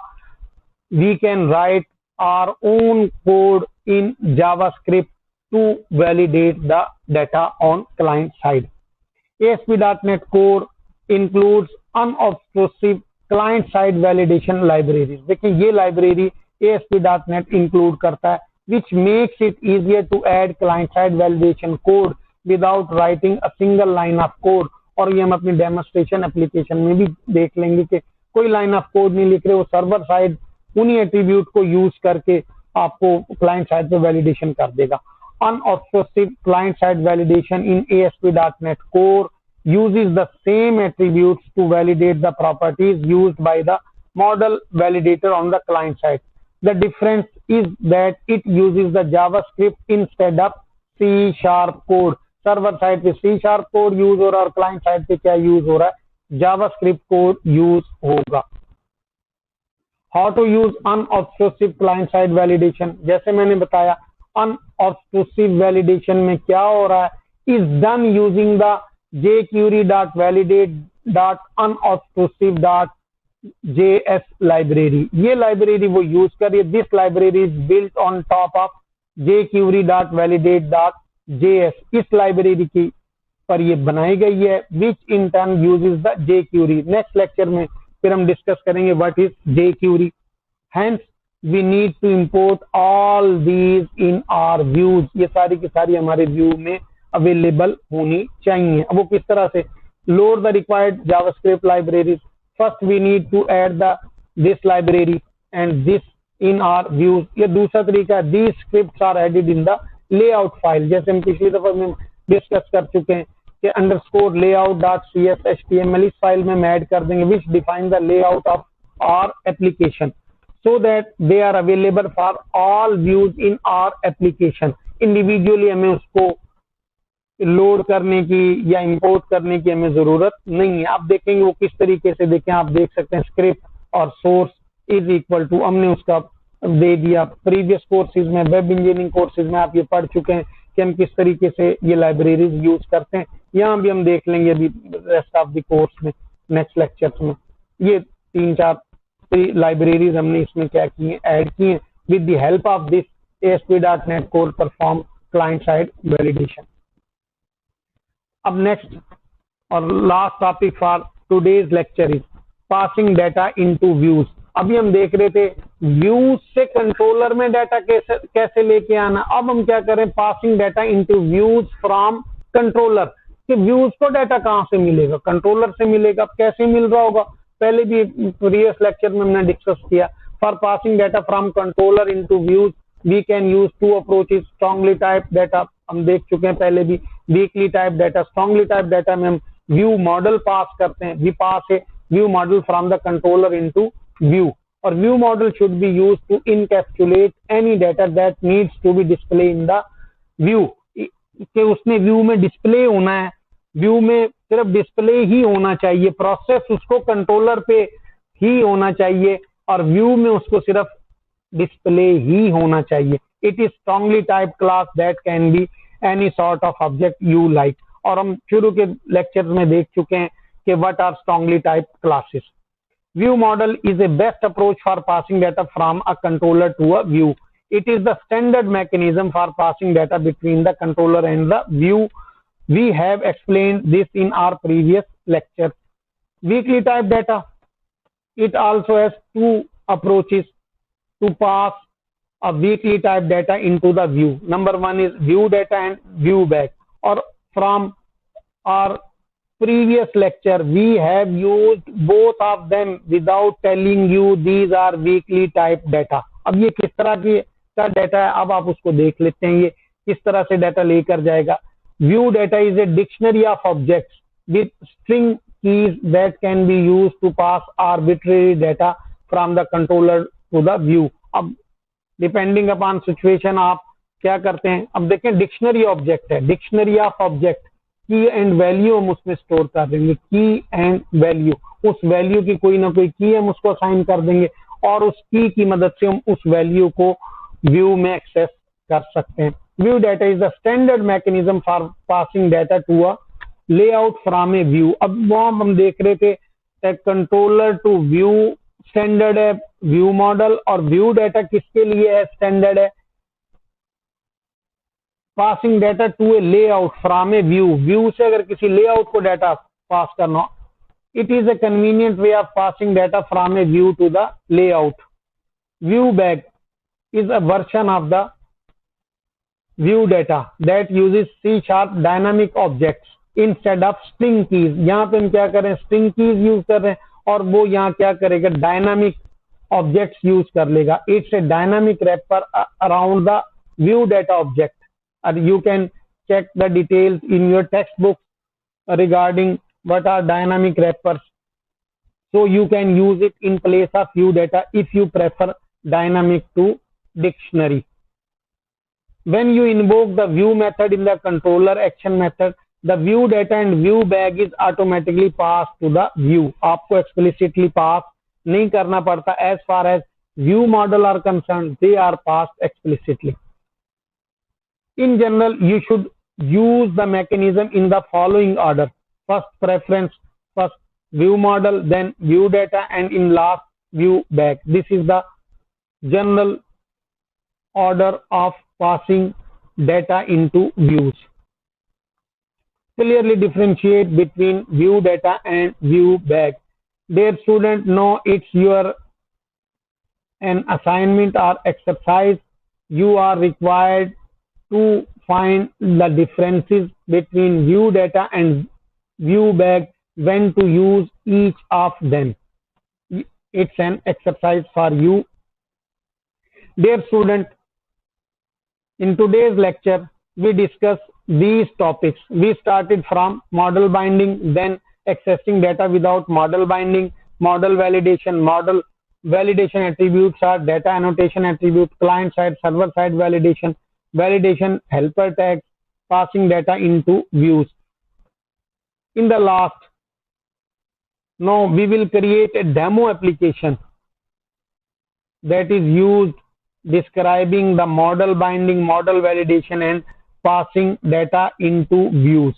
we can write our own code in JavaScript to validate the data on client side. ASP.NET Core includes unobtrusive client side validation libraries. देखिए ये लाइब्रेरी ASP.NET इंक्लूड करता है, which makes it easier to add client side validation code without writing a single line of code. और ये हम अपनी demonstration application में भी देख लेंगे कि कोई लाइन ऑफ कोड नहीं लिख रहे, वो सर्वर साइड उन्हीं एट्रीब्यूट को यूज करके आपको क्लाइंट साइड पे वैलिडेशन कर देगा। Unobtrusive client side validation in ASP.NET Core uses the same attributes to validate the properties used by the model validator on the client side. The difference is that it uses the JavaScript instead of C# code. Server side पे C# code use हो रहा है और client side पे क्या use हो रहा है, जावास्क्रिप्ट कोड यूज होगा। How to use unobtrusive client side validation, जैसे मैंने बताया अनऑब्ट्रूसिव वैलिडेशन में क्या हो रहा है, is done using the jQuery.validate.unobtrusive.js library. ये लाइब्रेरी वो यूज करिए, this library is built on top of jQuery.validate.js। इस लाइब्रेरी की पर ये बनाई गई है, which in turn uses the jQuery। Next lecture में फिर हम डिस्कस करेंगे what is jQuery। Hence we need to import all these in our views. ये सारी की सारी हमारे व्यू में अवेलेबल होनी चाहिए। अब वो किस तरह से, load the required JavaScript libraries. First we need to add the this library and this in our views. ये दूसरा तरीका है, these scripts are added in the layout file. जैसे हम पिछली दफा में डिस्कस कर चुके हैं कि underscore layout dot C S H T M L इस फाइल में हम ऐड कर देंगे which define the layout of our application so that they are available for all views in our application. Individually हमें उसको लोड करने की या इंपोर्ट करने की हमें जरूरत नहीं है. आप देखेंगे वो किस तरीके से, देखें आप देख सकते हैं स्क्रिप्ट और सोर्स इज इक्वल टू, हमने उसका दे दिया. प्रीवियस कोर्सेज में, वेब इंजीनियरिंग कोर्सेज में आप ये पढ़ चुके हैं कि हम किस तरीके से ये लाइब्रेरीज यूज करते हैं. यहाँ भी हम देख लेंगे अभी रेस्ट ऑफ द कोर्स में, नेक्स्ट लेक्चर्स में. ये 3-4 लाइब्रेरीज हमने इसमें क्या की है, ऐड की है. With the help of this ASP.NET Core perform client side validation. अब नेक्स्ट और last topic for today's lecture is passing data into views. अभी हम देख रहे थे व्यूज से कंट्रोलर में डाटा कैसे लेके आना. अब हम क्या करें, passing data into views from controller. कि व्यूज को डाटा कहां से मिलेगा, कंट्रोलर से मिलेगा. अब कैसे मिल रहा होगा, पहले भी प्रीवियस लेक्चर में हमने डिस्कस किया. For passing data from controller into views we can use 2 approaches. Strongly type data हम देख चुके हैं पहले भी, weakly type data. Strongly type data में हम व्यू मॉडल पास करते हैं. We pass a view model from the controller into view, और view model should be used to encapsulate any data that needs to be display in the view. कि उसने view में display होना है, view में सिर्फ डिस्प्ले ही होना चाहिए, प्रोसेस उसको कंट्रोलर पे ही होना चाहिए और व्यू में उसको सिर्फ डिस्प्ले ही होना चाहिए. It is strongly type class that can be any sort of object you like. और हम शुरू के लेक्चर्स में देख चुके हैं कि what are strongly type classes. View model is a best approach for passing data from a controller to a view. It is the standard mechanism for passing data between the controller and the view. We have explained this in our previous lecture. Weekly type data. It also has 2 approaches to pass a weekly type data into the view. Number 1 is view data and view back. Or from our previous lecture we have used both of them without telling you these are weekly type data. अब ये किस तरह की का data है, अब आप उसको देख लेते हैं ये किस तरह से डाटा लेकर जाएगा. View data is a dictionary of objects with string keys that can be used to pass arbitrary data from the controller to the view. अब डिपेंडिंग अपॉन सिचुएशन आप क्या करते हैं. अब देखें डिक्शनरी ऑब्जेक्ट है, dictionary of object, key and value हम उसमें स्टोर कर देंगे. की एंड वैल्यू, उस वैल्यू की कोई ना कोई की हम उसको असाइन कर देंगे और उस की मदद से हम उस वैल्यू को व्यू में एक्सेस कर सकते हैं. View data is the standard mechanism for passing data to a layout from a view. अब वहां हम देख रहे थे कंट्रोलर टू व्यू स्टैंडर्ड है व्यू मॉडल, और व्यू डाटा किसके लिए है, स्टैंडर्ड है passing data to a layout from a view. View से अगर किसी लेआउट को डाटा पास करना, it is a convenient way of passing data from a view to the layout. View back is a version of the view data that uses C# dynamic objects instead of string keys. यहाँ पे हम क्या करें, string keys use कर रहे हैं और वो यहाँ क्या करेगा, dynamic objects यूज कर लेगा. It's a dynamic wrapper around the view data object. And you can check the details in your textbook regarding what are dynamic wrappers. So you can use it in place of view data if you prefer dynamic to dictionary. When you invoke the view method in the controller action method, the view data and view bag is automatically passed to the view. आपको explicitly pass नहीं करना पड़ता. As far as view model are concerned, they are passed explicitly. In general, you should use the mechanism in the following order: first preference, first view model, then view data, and in last view bag. This is the general order of passing data into views. Clearly differentiate between view data and view bag. Dear student, know it's your an assignment or exercise. You are required to find the differences between view data and view bag, when to use each of them. It's an exercise for you. Dear student, in today's lecture, we discuss these topics. We started from model binding, then accessing data without model binding, model validation. Model validation attributes are data annotation attributes, client side, server side validation, validation helper tags, passing data into views. In the last, now we will create a demo application that is used describing the model binding, model validation, and passing data into views.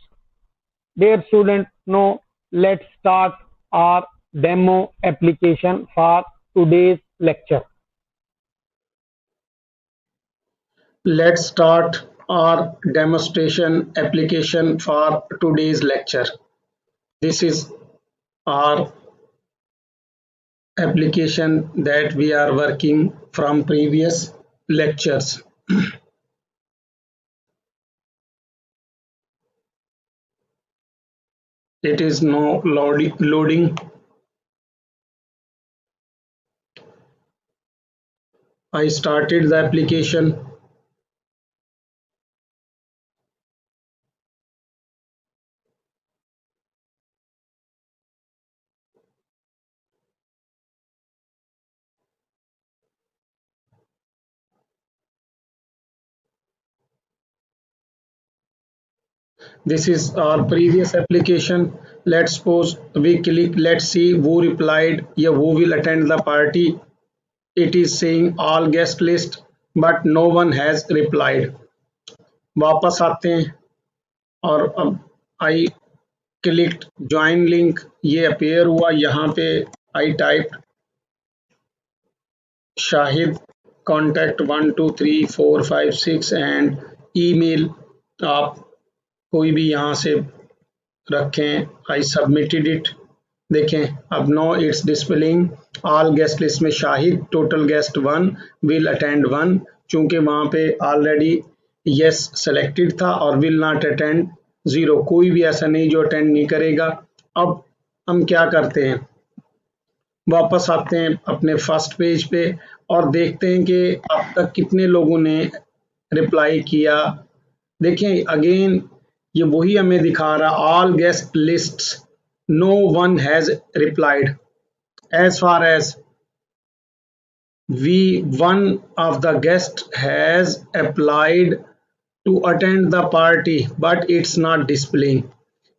Dear student, now let's start our demo application for today's lecture. Let's start our demonstration application for today's lecture. This is our application that we are working from previous lectures. It is now loading. I started the application. This is our previous application. Let's suppose we click, let's see who replied, yeah, who will attend the party. It is saying all guest list, but no one has replied. वापस आते हैं और अब I clicked join link, ये appear हुआ यहाँ पे. I typed Shahid contact 1 2 3 4 5 6 and email. आप कोई भी यहाँ से रखें. I submitted it. देखें अब now it's displaying all guest list में Shahid total guest 1 will attend 1, चूंकि वहां पे ऑलरेडी यस सेलेक्टेड था, और विल नॉट अटेंड 0, कोई भी ऐसा नहीं जो अटेंड नहीं करेगा. अब हम क्या करते हैं, वापस आते हैं अपने फर्स्ट पेज पे और देखते हैं कि अब तक कितने लोगों ने रिप्लाई किया. देखें अगेन ये वही हमें दिखा रहा, all guest lists, no one has replied. As far as one of the guest has applied to attend the party, but it's not displaying.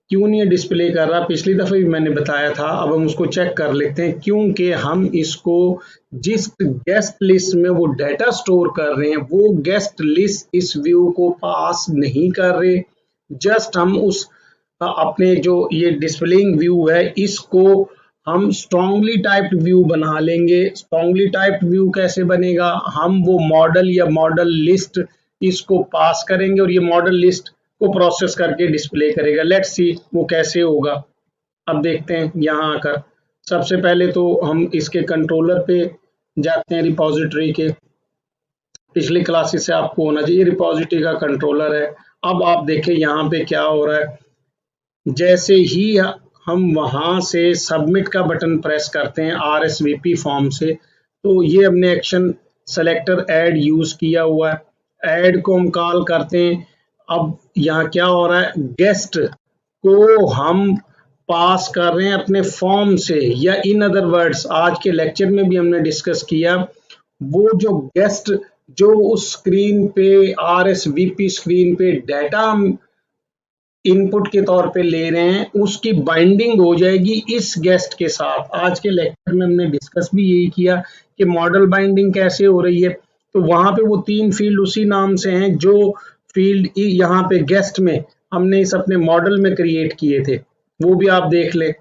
क्यों नहीं डिस्प्ले कर रहा, पिछली दफे भी मैंने बताया था. अब हम उसको चेक कर लेते हैं, क्योंकि हम इसको जिस गेस्ट लिस्ट में वो डाटा स्टोर कर रहे हैं वो गेस्ट लिस्ट इस व्यू को पास नहीं कर रहे. जस्ट हम उस अपने जो ये डिस्प्लेइंग व्यू है इसको हम स्ट्रांगली टाइप्ड व्यू बना लेंगे. स्ट्रांगली टाइप्ड व्यू कैसे बनेगा, हम वो मॉडल या मॉडल लिस्ट इसको पास करेंगे और ये मॉडल लिस्ट को प्रोसेस करके डिस्प्ले करेगा. लेट्स सी वो कैसे होगा. अब देखते हैं यहाँ आकर. सबसे पहले तो हम इसके कंट्रोलर पे जाते हैं, रिपोजिटरी के. पिछली क्लासेस से आपको होना चाहिए, रिपोजिटरी का कंट्रोलर है. अब आप देखें यहाँ पे क्या हो रहा है. जैसे ही हम वहां से सबमिट का बटन प्रेस करते हैं RSVP फॉर्म से, तो ये हमने एक्शन सेलेक्टर ऐड यूज किया हुआ है. ऐड को हम कॉल करते हैं. अब यहाँ क्या हो रहा है, गेस्ट को हम पास कर रहे हैं अपने फॉर्म से, या इन अदर वर्ड्स आज के लेक्चर में भी हमने डिस्कस किया, वो जो गेस्ट जो उस स्क्रीन पे RSVP स्क्रीन पे डाटा इनपुट के तौर पे ले रहे हैं उसकी बाइंडिंग हो जाएगी इस गेस्ट के साथ. आज के लेक्चर में हमने डिस्कस भी यही किया कि मॉडल बाइंडिंग कैसे हो रही है. तो वहां पे वो 3 फील्ड उसी नाम से हैं जो फील्ड यहाँ पे गेस्ट में हमने इस अपने मॉडल में क्रिएट किए थे, वो भी आप देख ले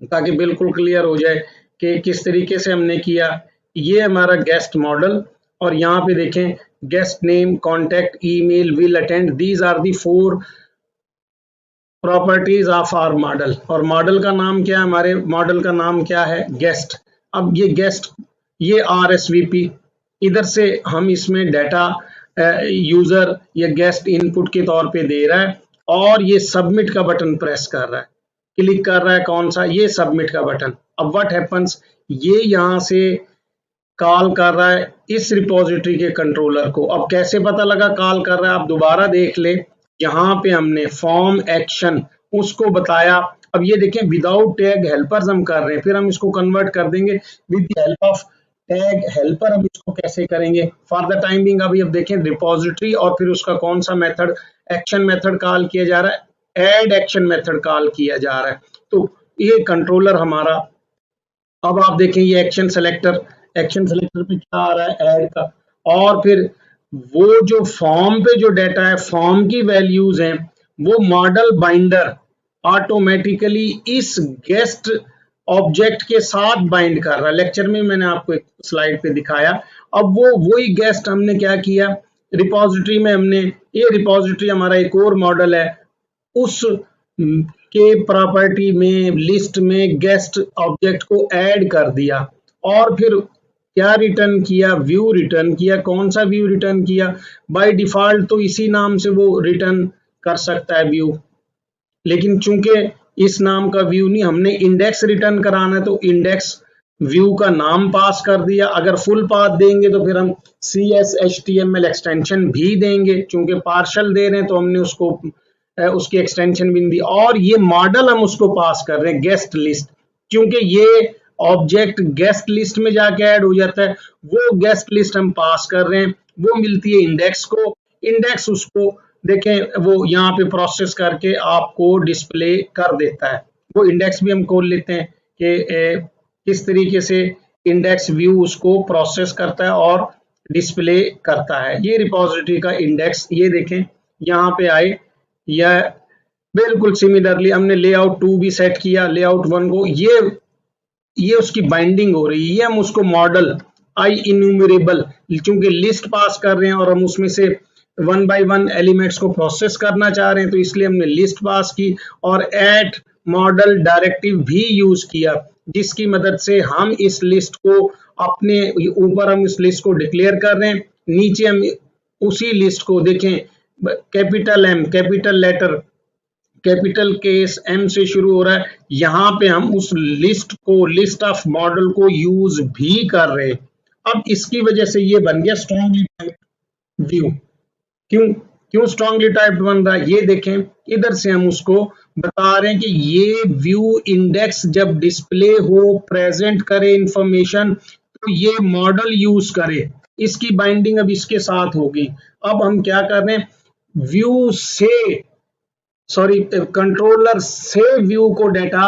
ताकि बिल्कुल क्लियर हो जाए कि किस तरीके से हमने किया. ये हमारा गेस्ट मॉडल, और यहाँ पे देखें guest name, contact, email, will attend, these are the 4 properties of our model. और मॉडल का नाम क्या है, हमारे मॉडल का नाम क्या है, गेस्ट. अब ये गेस्ट, ये RSVP, इधर से हम इसमें डाटा यूजर या गेस्ट इनपुट के तौर पे दे रहा है, और ये सबमिट का बटन प्रेस कर रहा है, क्लिक कर रहा है. कौन सा, ये सबमिट का बटन. अब व्हाट हैपन्स, ये यहाँ से कॉल कर रहा है इस रिपोजिटरी के कंट्रोलर को। अब कैसे पता लगा कॉल कर रहा है, आप दोबारा देख ले, यहाँ पे हमने फॉर्म एक्शन उसको बताया। अब ये देखें विदाउट टैग हेल्पर्स हम कर रहे हैं, फिर हम इसको कन्वर्ट कर देंगे with the help of tag helper. हम इसको कैसे करेंगे फॉर द टाइम बिंग, अभी अब देखें रिपोजिटरी और फिर उसका कौन सा मेथड, एक्शन मेथड कॉल किया जा रहा है, एड एक्शन मेथड कॉल किया जा रहा है। तो ये कंट्रोलर हमारा, अब आप देखें ये एक्शन सेलेक्टर पे क्या आ रहा है, ऐड का, और फिर वो जो फॉर्म पे जो डाटा है, फॉर्म की वैल्यूज हैं, वो मॉडल बाइंडर ऑटोमेटिकली इस गेस्ट ऑब्जेक्ट के साथ बाइंड कर रहा है। लेक्चर में मैंने आपको एक स्लाइड पे दिखाया। अब वो वही गेस्ट हमने क्या किया, रिपोजिटरी में हमने, ये रिपोजिटरी हमारा एक और मॉडल है, उस के प्रॉपर्टी में लिस्ट में गेस्ट ऑब्जेक्ट को ऐड कर दिया और फिर क्या रिटर्न किया, व्यू रिटर्न किया। कौन सा व्यू रिटर्न किया, बाय डिफॉल्ट तो इसी नाम से वो रिटर्न कर सकता है व्यू, लेकिन चूंकि इस नाम का व्यू नहीं, हमने इंडेक्स रिटर्न कराना है तो इंडेक्स व्यू का नाम पास कर दिया। अगर फुल पाथ देंगे तो फिर हम CSHTML एक्सटेंशन भी देंगे, चूंकि पार्शल दे रहे हैं तो हमने उसको उसकी एक्सटेंशन भी दी। और ये मॉडल हम उसको पास कर रहे हैं गेस्ट लिस्ट, क्योंकि ये ऑब्जेक्ट गेस्ट लिस्ट में जाके ऐड हो जाता है। वो गेस्ट लिस्ट हम पास कर रहे हैं, वो मिलती है इंडेक्स को। इंडेक्स उसको देखें वो यहाँ पे प्रोसेस करके आपको डिस्प्ले कर देता है। वो इंडेक्स भी हम खोल लेते हैं कि किस तरीके से इंडेक्स व्यू उसको प्रोसेस करता है और डिस्प्ले करता है। ये रिपोजिटरी का इंडेक्स, ये देखें यहाँ पे आए, या बिल्कुल सिमिलरली हमने लेआउट 2 भी सेट किया, लेआउट 1 को, ये उसकी बाइंडिंग हो रही है। हम उसको मॉडल आई इन्यूमरेबल, चूंकि लिस्ट पास कर रहे हैं और हम उसमें से 1 बाय 1 एलिमेंट्स को प्रोसेस करना चाह रहे हैं, तो इसलिए हमने लिस्ट पास की और एट मॉडल डायरेक्टिव भी यूज किया, जिसकी मदद से हम इस लिस्ट को अपने ऊपर हम इस लिस्ट को डिक्लेयर कर रहे हैं, नीचे हम उसी लिस्ट को देखें capital M, capital letter, capital case M से शुरू हो रहा है, यहाँ पे हम उस लिस्ट को, लिस्ट ऑफ मॉडल को यूज भी कर रहे हैं। अब इसकी वजह से ये बन गया स्ट्रॉन्गली टाइप्ड व्यू। क्यों स्ट्रॉन्गली टाइप्ड बन रहा है, ये देखें इधर से हम उसको बता रहे हैं कि ये व्यू इंडेक्स जब डिस्प्ले हो, प्रेजेंट करे इंफॉर्मेशन, तो ये मॉडल यूज करे। इसकी बाइंडिंग अब इसके साथ होगी। अब हम क्या कर रहे हैं, व्यू से, सॉरी कंट्रोलर से व्यू को डाटा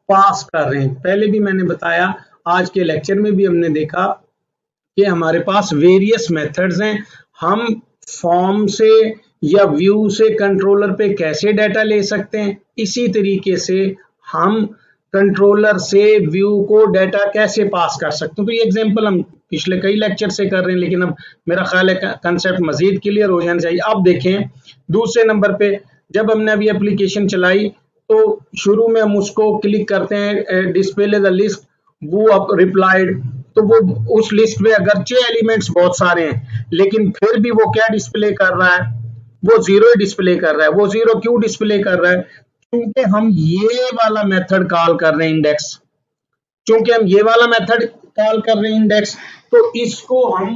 पास कर रहे हैं। पहले भी मैंने बताया, आज के लेक्चर में भी हमने देखा कि हमारे पास वेरियस मेथड्स हैं। हम फॉर्म से या व्यू से कंट्रोलर पे कैसे डाटा ले सकते हैं, इसी तरीके से हम कंट्रोलर से व्यू को डाटा कैसे पास कर सकते हैं। तो ये एग्जांपल हम पिछले कई लेक्चर से कर रहे हैं, लेकिन अब मेरा ख्याल है कंसेप्ट मजीद क्लियर हो जाना चाहिए। अब देखें दूसरे नंबर पे, जब हमने अभी एप्लीकेशन चलाई तो शुरू में हम उसको क्लिक करते हैं डिस्प्ले द लिस्ट, वो अब रिप्लाइड, तो वो उस लिस्ट में अगरचे एलिमेंट्स बहुत सारे हैं, लेकिन फिर भी वो क्या डिस्प्ले कर रहा है, वो 0 डिस्प्ले कर रहा है। वो 0 क्यों डिस्प्ले कर रहा है, क्योंकि हम ये वाला मेथड कॉल कर रहे हैं इंडेक्स। क्योंकि हम ये वाला मेथड कॉल कर रहे हैं इंडेक्स, तो इसको हम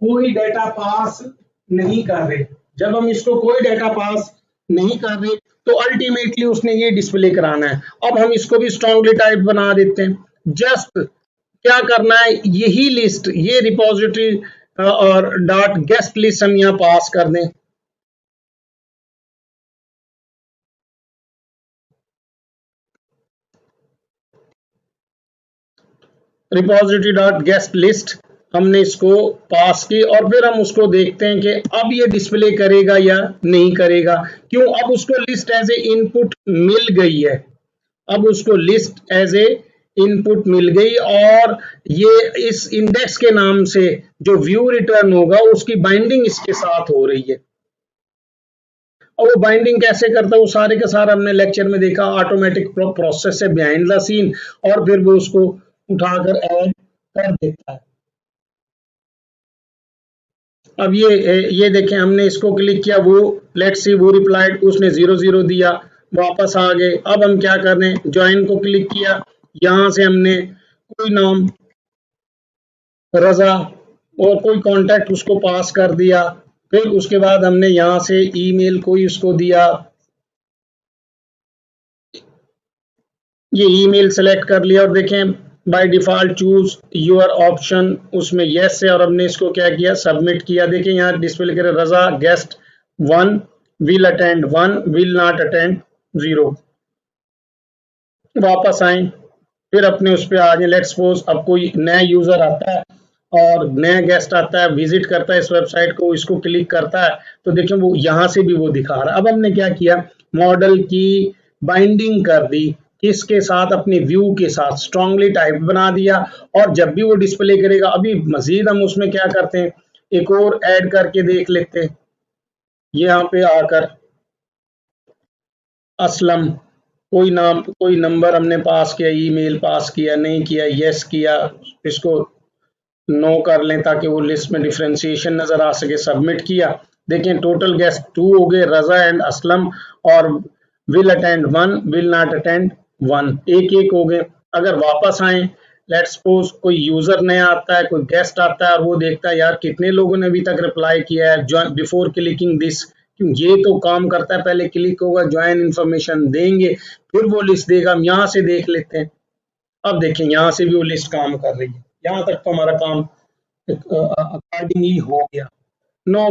कोई डाटा पास नहीं कर रहे। जब हम इसको कोई डाटा पास नहीं कर रहे तो अल्टीमेटली उसने ये डिस्प्ले कराना है। अब हम इसको भी स्ट्रॉन्गली टाइप बना देते हैं। जस्ट क्या करना है, यही लिस्ट, ये रिपोजिटरी और डॉट गेस्ट लिस्ट हम यहाँ पास कर दें। रिपोजिटरी डॉट गेस्ट लिस्ट हमने इसको पास की और फिर हम उसको देखते हैं कि अब ये डिस्प्ले करेगा या नहीं करेगा। क्यों, अब उसको लिस्ट एज ए इनपुट मिल गई है। अब उसको लिस्ट एज ए इनपुट मिल गई और ये इस इंडेक्स के नाम से जो व्यू रिटर्न होगा उसकी बाइंडिंग इसके साथ हो रही है। और वो बाइंडिंग कैसे करता है, वो सारे का सारा हमने लेक्चर में देखा, ऑटोमेटिक प्रोसेस है बिहाइंड द सीन, और फिर वो उसको उठाकर ऐड कर देता है। अब ये देखें, हमने इसको क्लिक किया, वो लेट्स सी वो रिप्लाइड, उसने 0 दिया, वापस आ गए। अब हम क्या कर रहे हैं, ज्वाइन को क्लिक किया, यहां से हमने कोई नाम रजा और कोई कांटेक्ट उसको पास कर दिया। फिर उसके बाद हमने यहाँ से ईमेल कोई उसको दिया, ये ईमेल सेलेक्ट कर लिया और देखें by default choose your option, उसमें यस है और हमने इसको क्या किया, सबमिट किया। देखें यहाँ डिस्प्ले करे Raza guest 1 will attend 1 will not attend 0। वापस आए फिर अपने उस पर आ जाए। लेट्स सपोज अब कोई नया यूजर आता है और नया गेस्ट आता है, विजिट करता है इस वेबसाइट को, इसको क्लिक करता है तो देखिए वो यहाँ से भी वो दिखा रहा है। अब हमने क्या किया, मॉडल की बाइंडिंग कर दी किसके साथ, अपने व्यू के साथ, स्ट्रांगली टाइप बना दिया और जब भी वो डिस्प्ले करेगा, अभी मजीद हम उसमें क्या करते हैं, एक और ऐड करके देख लेते हैं। यहाँ पे आकर असलम कोई नाम कोई नंबर हमने पास किया, ईमेल पास किया, नहीं किया, यस किया, इसको नो कर लें ताकि वो लिस्ट में डिफरेंशिएशन नजर आ सके, सबमिट किया। देखें टोटल गेस्ट 2 हो गए, रजा एंड असलम, और will attend 1 will not attend 1, एक एक हो गए। अगर वापस आए, लेट्स सपोज कोई यूजर नया आता है, कोई गेस्ट आता है और वो देखता है यार कितने लोगों ने अभी तक रिप्लाई किया है बिफोर क्लिकिंग दिस, क्यों ये तो काम करता है, पहले क्लिक होगा, ज्वाइन इंफॉर्मेशन देंगे, फिर वो लिस्ट देगा। हम यहाँ से देख लेते हैं। अब देखें यहाँ से भी वो लिस्ट काम कर रही है, यहाँ तक तो हमारा काम अकॉर्डिंगली हो गया। नो,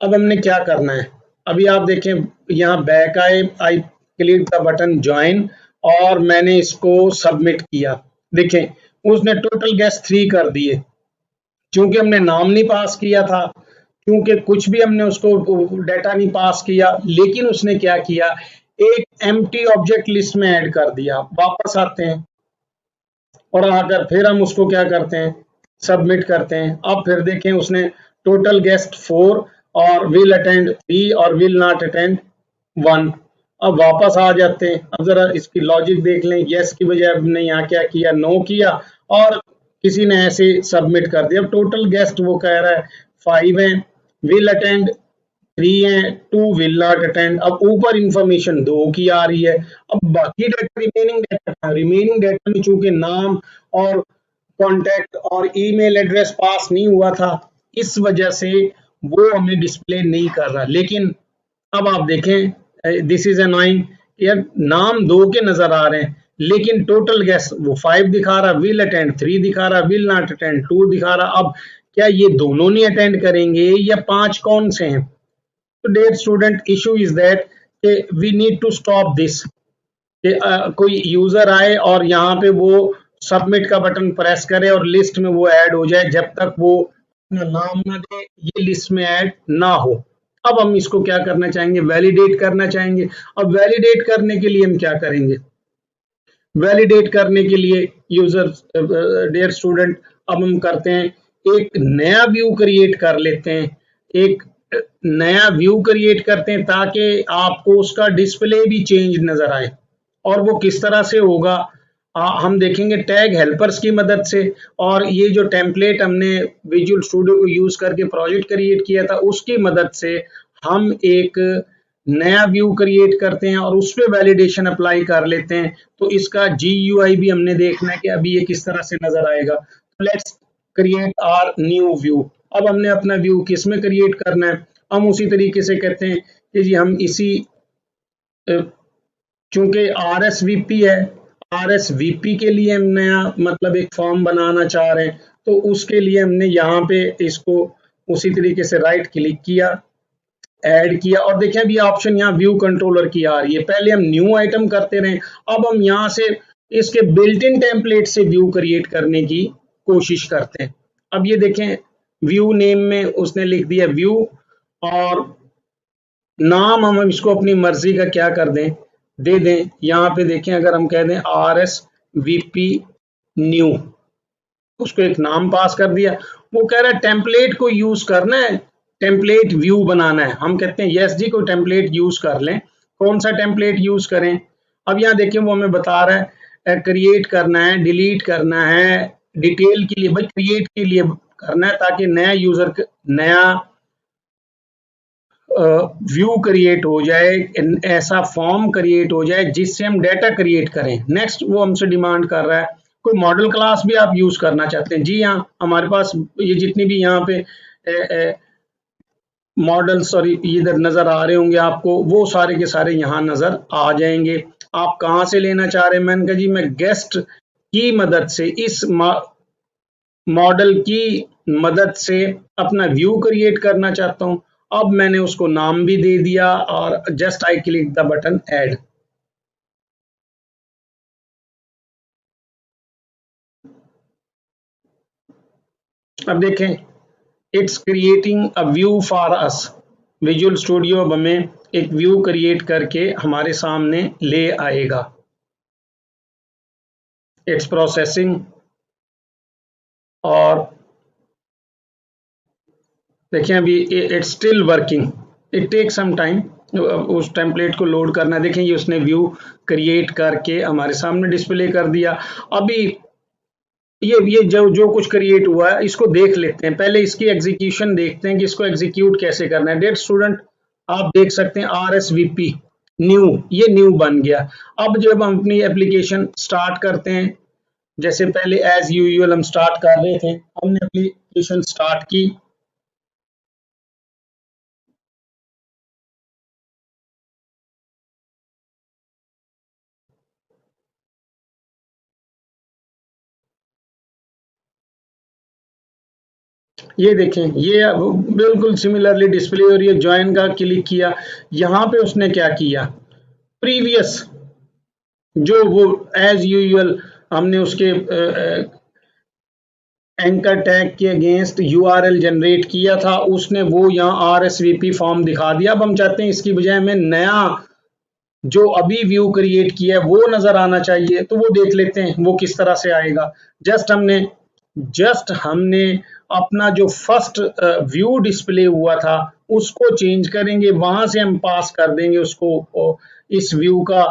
अब हमने क्या करना है, अभी आप देखें यहाँ बैक आए, I click the button join और मैंने इसको सबमिट किया। देखें उसने टोटल गेस्ट 3 कर दिए, क्योंकि हमने नाम नहीं पास किया था, क्योंकि कुछ भी हमने उसको डाटा नहीं पास किया, लेकिन उसने क्या किया, एक एम्प्टी ऑब्जेक्ट लिस्ट में ऐड कर दिया। वापस आते हैं और आकर फिर हम उसको क्या करते हैं, सबमिट करते हैं। अब फिर देखें उसने टोटल गेस्ट 4 और विल अटेंड 3 और विल नॉट अटेंड 1। अब वापस आ जाते हैं, अब जरा इसकी लॉजिक देख लें, यस की बजाय हमने यहाँ क्या किया, नो किया और किसी ने ऐसे सबमिट कर दिया। अब टोटल गेस्ट वो कह रहा है 5 है, विल अटेंड 3 है, 2 विल नॉट अटेंड। अब ऊपर इंफॉर्मेशन 2 की आ रही है। अब बाकी डाटा रिमेनिंग डाटा में चूंकि नाम और कॉन्टैक्ट और ईमेल एड्रेस पास नहीं हुआ था, इस वजह से वो हमें डिस्प्ले नहीं कर रहा। लेकिन अब आप देखें, दिस इज अनोइंग, यार नाम 2 के नजर आ रहे हैं लेकिन टोटल गेस्ट वो 5 दिखा रहा, विल अटेंड 3 दिखा रहा, विल नॉट अटेंड 2 दिखा रहा। अब क्या ये दोनों नहीं अटेंड करेंगे या 5 कौन से हैं? तो dear student, issue is that we need to stop this. कोई यूजर आए और यहाँ पे वो सबमिट का बटन प्रेस करे और लिस्ट में वो ऐड हो जाए, जब तक वो अपना नाम ना दे ये लिस्ट में ऐड ना हो। अब हम इसको क्या करना चाहेंगे, वैलिडेट करना चाहेंगे। अब वैलिडेट करने के लिए हम क्या करेंगे, वैलिडेट करने के लिए यूजर, डियर स्टूडेंट, अब हम करते हैं एक नया व्यू क्रिएट कर लेते हैं, एक नया व्यू क्रिएट करते हैं ताकि आपको उसका डिस्प्ले भी चेंज नजर आए। और वो किस तरह से होगा, हम देखेंगे टैग हेल्पर्स की मदद से। और ये जो टेम्पलेट हमने विजुअल स्टूडियो को यूज करके प्रोजेक्ट क्रिएट किया था उसकी मदद से हम एक नया व्यू क्रिएट करते हैं और उस पर वैलिडेशन अप्लाई कर लेते हैं। तो इसका GUI भी हमने देखना है कि अभी ये किस तरह से नजर आएगा। तो let's create our new view. अब हमने अपना व्यू किस में क्रिएट करना है, हम उसी तरीके से कहते हैं कि जी हम इसी, चूंकि RSVP है, RSVP के लिए हम नया मतलब एक फॉर्म बनाना चाह रहे हैं, तो उसके लिए हमने यहाँ पे इसको उसी तरीके से राइट क्लिक किया, ऐड किया और देखें अभी ऑप्शन यहाँ व्यू कंट्रोलर की आ रही है। पहले हम न्यू आइटम करते रहे, अब हम यहाँ से इसके बिल्ट इन टेम्पलेट से व्यू क्रिएट करने की कोशिश करते हैं। अब ये देखें व्यू नेम में उसने लिख दिया व्यू और नाम हम इसको अपनी मर्जी का क्या कर दें, दे दें। यहाँ पे देखें अगर हम कह दें RSVP न्यू, उसको एक नाम पास कर दिया। वो कह रहा है टेम्पलेट को यूज करना है, टेम्पलेट व्यू बनाना है। हम कहते हैं यस जी, कोई टेम्पलेट यूज कर लें। कौन सा टेम्पलेट यूज करें, अब यहाँ देखें वो हमें बता रहा है क्रिएट करना है, डिलीट करना है, डिटेल के लिए, भाई क्रिएट के लिए करना है ताकि नया यूजर नया व्यू क्रिएट हो जाए, ऐसा फॉर्म क्रिएट हो जाए जिससे हम डाटा क्रिएट करें। नेक्स्ट वो हमसे डिमांड कर रहा है कोई मॉडल क्लास भी आप यूज करना चाहते हैं, जी हाँ, हमारे पास ये जितनी भी यहाँ पे मॉडल्स और इधर नजर आ रहे होंगे आपको, वो सारे के सारे यहाँ नजर आ जाएंगे। आप कहाँ से लेना चाह रहे हैं? मैंने कहा जी मैं गेस्ट की मदद से, इस मॉडल की मदद से अपना व्यू क्रिएट करना चाहता हूं। अब मैंने उसको नाम भी दे दिया और just I click the button add. अब देखें, it's creating a view for us. Visual studio अब हमें एक व्यू क्रिएट करके हमारे सामने ले आएगा। इट्स प्रोसेसिंग, और देखिए अभी it's still working, it take some time उस टेम्पलेट को लोड करना। देखें ये उसने व्यू क्रिएट करके हमारे सामने डिस्प्ले कर दिया। अभी ये जो कुछ क्रिएट हुआ है इसको देख लेते हैं, पहले इसकी एग्जीक्यूशन देखते हैं कि इसको एग्जीक्यूट कैसे करना है। डेट स्टूडेंट आप देख सकते हैं RSVP न्यू, ये न्यू बन गया। अब जब हम अपनी एप्लीकेशन स्टार्ट करते हैं, जैसे पहले एज यूजुअल हम स्टार्ट कर रहे थे, हमने एप्लीकेशन स्टार्ट की, ये देखें ये बिल्कुल सिमिलरली डिस्प्ले और ये ज्वाइन का क्लिक किया, यहाँ पे उसने क्या किया, प्रीवियस जो वो एज यूजुअल हमने उसके एंकर टैग के अगेंस्ट URL जनरेट किया था, उसने वो यहाँ RSVP फॉर्म दिखा दिया। अब हम चाहते हैं इसकी बजाय हमें नया जो अभी व्यू क्रिएट किया है वो नजर आना चाहिए, तो वो देख लेते हैं वो किस तरह से आएगा। जस्ट हमने अपना जो फर्स्ट व्यू डिस्प्ले हुआ था उसको चेंज करेंगे, वहां से हम पास कर देंगे उसको इस व्यू का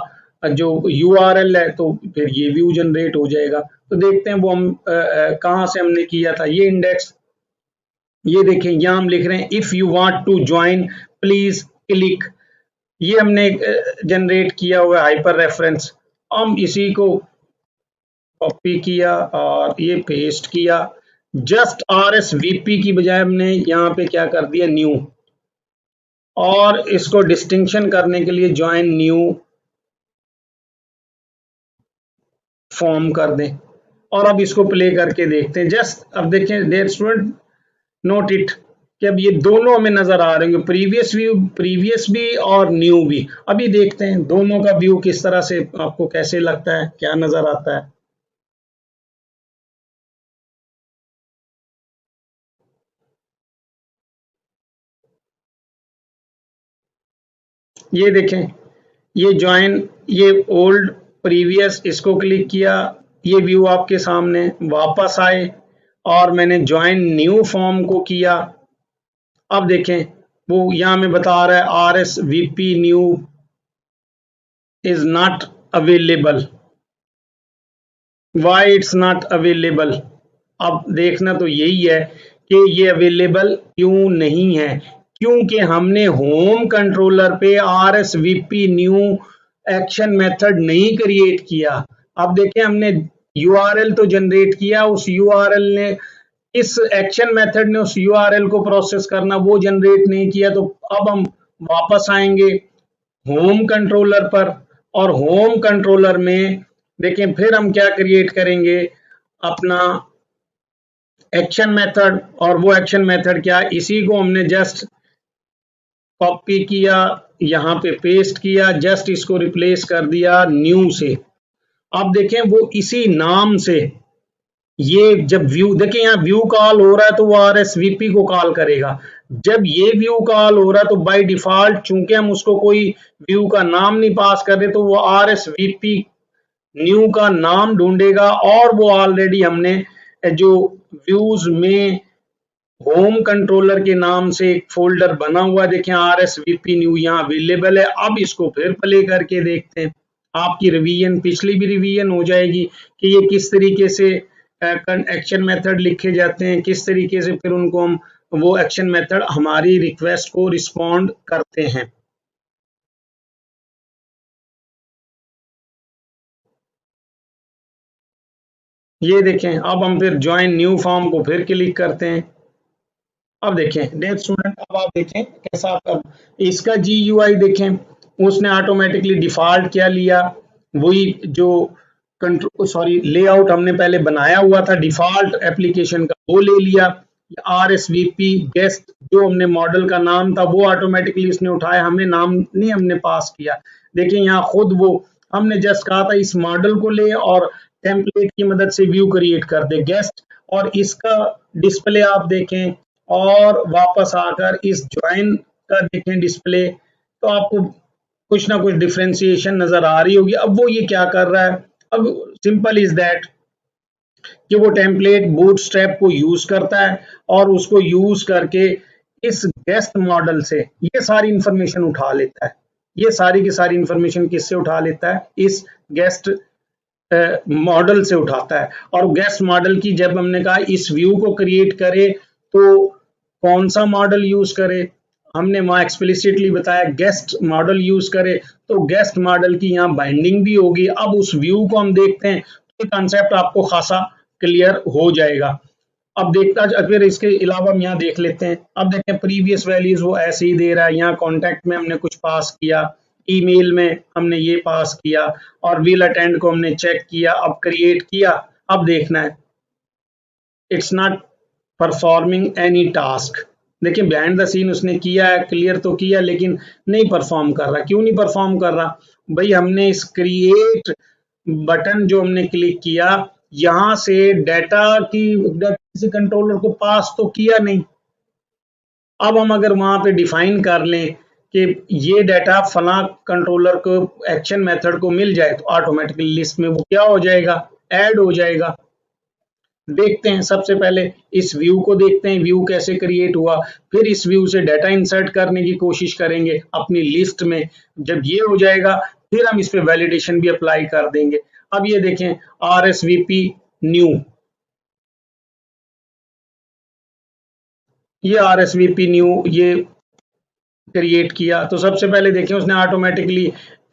जो URL है, तो फिर ये व्यू जनरेट हो जाएगा। तो देखते हैं वो हम कहाँ से हमने किया था। ये इंडेक्स, ये देखें यहाँ हम लिख रहे हैं if you want to join please click, ये हमने जनरेट किया हुआ हाइपर रेफरेंस। हम इसी को कॉपी किया और ये पेस्ट किया, जस्ट RSVP की बजाय हमने यहाँ पे क्या कर दिया, न्यू, और इसको डिस्टिंक्शन करने के लिए ज्वाइन न्यू फॉर्म कर दें, और अब इसको प्ले करके देखते हैं। जस्ट अब देखें देयर स्टूडेंट नोट इट कि अब ये दोनों हमें नजर आ रहे हैं, प्रीवियस भी और न्यू भी। अभी देखते हैं दोनों का व्यू किस तरह से आपको कैसे लगता है, क्या नजर आता है। ये देखें, ये ज्वाइन, ये ओल्ड प्रीवियस, इसको क्लिक किया, ये व्यू आपके सामने वापस आए, और मैंने ज्वाइन न्यू फॉर्म को किया। अब देखें वो यहां में बता रहा है RSVP new is not available, why it's not available. अब देखना तो यही है कि ये अवेलेबल क्यों नहीं है, क्योंकि हमने होम कंट्रोलर पे RSVP न्यू एक्शन मेथड नहीं क्रिएट किया। अब देखें हमने URL तो जनरेट किया, उस URL ने, इस एक्शन मेथड ने उस URL को प्रोसेस करना वो जनरेट नहीं किया। तो अब हम वापस आएंगे होम कंट्रोलर पर, और होम कंट्रोलर में देखें फिर हम क्या क्रिएट करेंगे, अपना एक्शन मेथड। और वो एक्शन मेथड क्या, इसी को हमने जस्ट कॉपी किया, यहाँ पे पेस्ट किया, जस्ट इसको रिप्लेस कर दिया न्यू से। अब देखें वो इसी नाम से, ये जब व्यू देखें यहाँ व्यू कॉल हो रहा है तो वो RSVP को कॉल करेगा। जब ये व्यू कॉल हो रहा है तो बाय डिफॉल्ट चूंकि हम उसको कोई व्यू का नाम नहीं पास कर रहे, तो वो RSVP न्यू का नाम ढूंढेगा, और वो ऑलरेडी हमने जो व्यूज में होम कंट्रोलर के नाम से एक फोल्डर बना हुआ, देखें RSVP न्यू यहाँ अवेलेबल है। अब इसको फिर प्ले करके देखते हैं, आपकी रिवीजन, पिछली भी रिवीजन हो जाएगी कि ये किस तरीके से एक्शन मेथड लिखे जाते हैं, किस तरीके से फिर उनको हम, वो एक्शन मेथड हमारी रिक्वेस्ट को रिस्पॉन्ड करते हैं। ये देखें, अब हम फिर ज्वाइन न्यू फॉर्म को फिर क्लिक करते हैं। अब देखें डेयर स्टूडेंट, अब आप देखें कैसा अब इसका GUI देखें, उसने ऑटोमेटिकली डिफॉल्ट क्या लिया, वही जो कंट्रोल सॉरी लेआउट हमने पहले बनाया हुआ था डिफॉल्ट एप्लीकेशन का वो ले लिया। RSVP गेस्ट जो हमने मॉडल का नाम था वो ऑटोमेटिकली उसने उठाया, हमने नाम नहीं हमने पास किया। देखिए यहाँ खुद वो हमने जस्ट कहा था इस मॉडल को ले और टेम्पलेट की मदद से व्यू क्रिएट कर दे गेस्ट, और इसका डिस्प्ले आप देखें और वापस आकर इस ज्वाइन का देखें डिस्प्ले, तो आपको कुछ ना कुछ डिफ्रेंसिएशन नजर आ रही होगी। अब वो ये क्या कर रहा है, अब सिंपल इज दैट कि वो टेम्पलेट बूटस्ट्रैप को यूज करता है और उसको यूज करके इस गेस्ट मॉडल से ये सारी इंफॉर्मेशन उठा लेता है। ये सारी की सारी इंफॉर्मेशन किससे उठा लेता है, इस गेस्ट मॉडल से उठाता है। और गेस्ट मॉडल की जब हमने कहा इस व्यू को क्रिएट करे तो कौन सा मॉडल यूज करे, हमने वहां एक्सप्लिसिटली बताया गेस्ट मॉडल यूज करे, तो गेस्ट मॉडल की यहाँ बाइंडिंग भी होगी। अब उस व्यू को हम देखते हैं तो कॉन्सेप्ट आपको खासा क्लियर हो जाएगा। अब देखता फिर इसके अलावा हम यहाँ देख लेते हैं। अब देखें प्रीवियस वैल्यूज वो ऐसे ही दे रहा है, यहाँ कॉन्टैक्ट में हमने कुछ पास किया, ईमेल में हमने ये पास किया और विल अटेंड को हमने चेक किया, अब क्रिएट किया। अब देखना है it's not performing any task. देखिए बिहाइंड द सीन उसने किया है, क्लियर तो किया लेकिन नहीं परफॉर्म कर रहा। क्यों नहीं परफॉर्म कर रहा भाई, हमने इस क्रिएट बटन जो हमने क्लिक किया यहां से डाटा की किसी कंट्रोलर को पास तो किया नहीं। अब हम अगर वहां पे डिफाइन कर लें कि ये डाटा फला कंट्रोलर को एक्शन मेथड को मिल जाए तो ऑटोमेटिकली लिस्ट में वो क्या हो जाएगा, ऐड हो जाएगा। देखते हैं सबसे पहले इस व्यू को देखते हैं, व्यू कैसे क्रिएट हुआ, फिर इस व्यू से डाटा इंसर्ट करने की कोशिश करेंगे अपनी लिस्ट में। जब ये हो जाएगा फिर हम इस पे वैलिडेशन भी अप्लाई कर देंगे। अब ये देखें RSVP न्यू, ये RSVP न्यू ये क्रिएट किया तो सबसे पहले देखें उसने automatically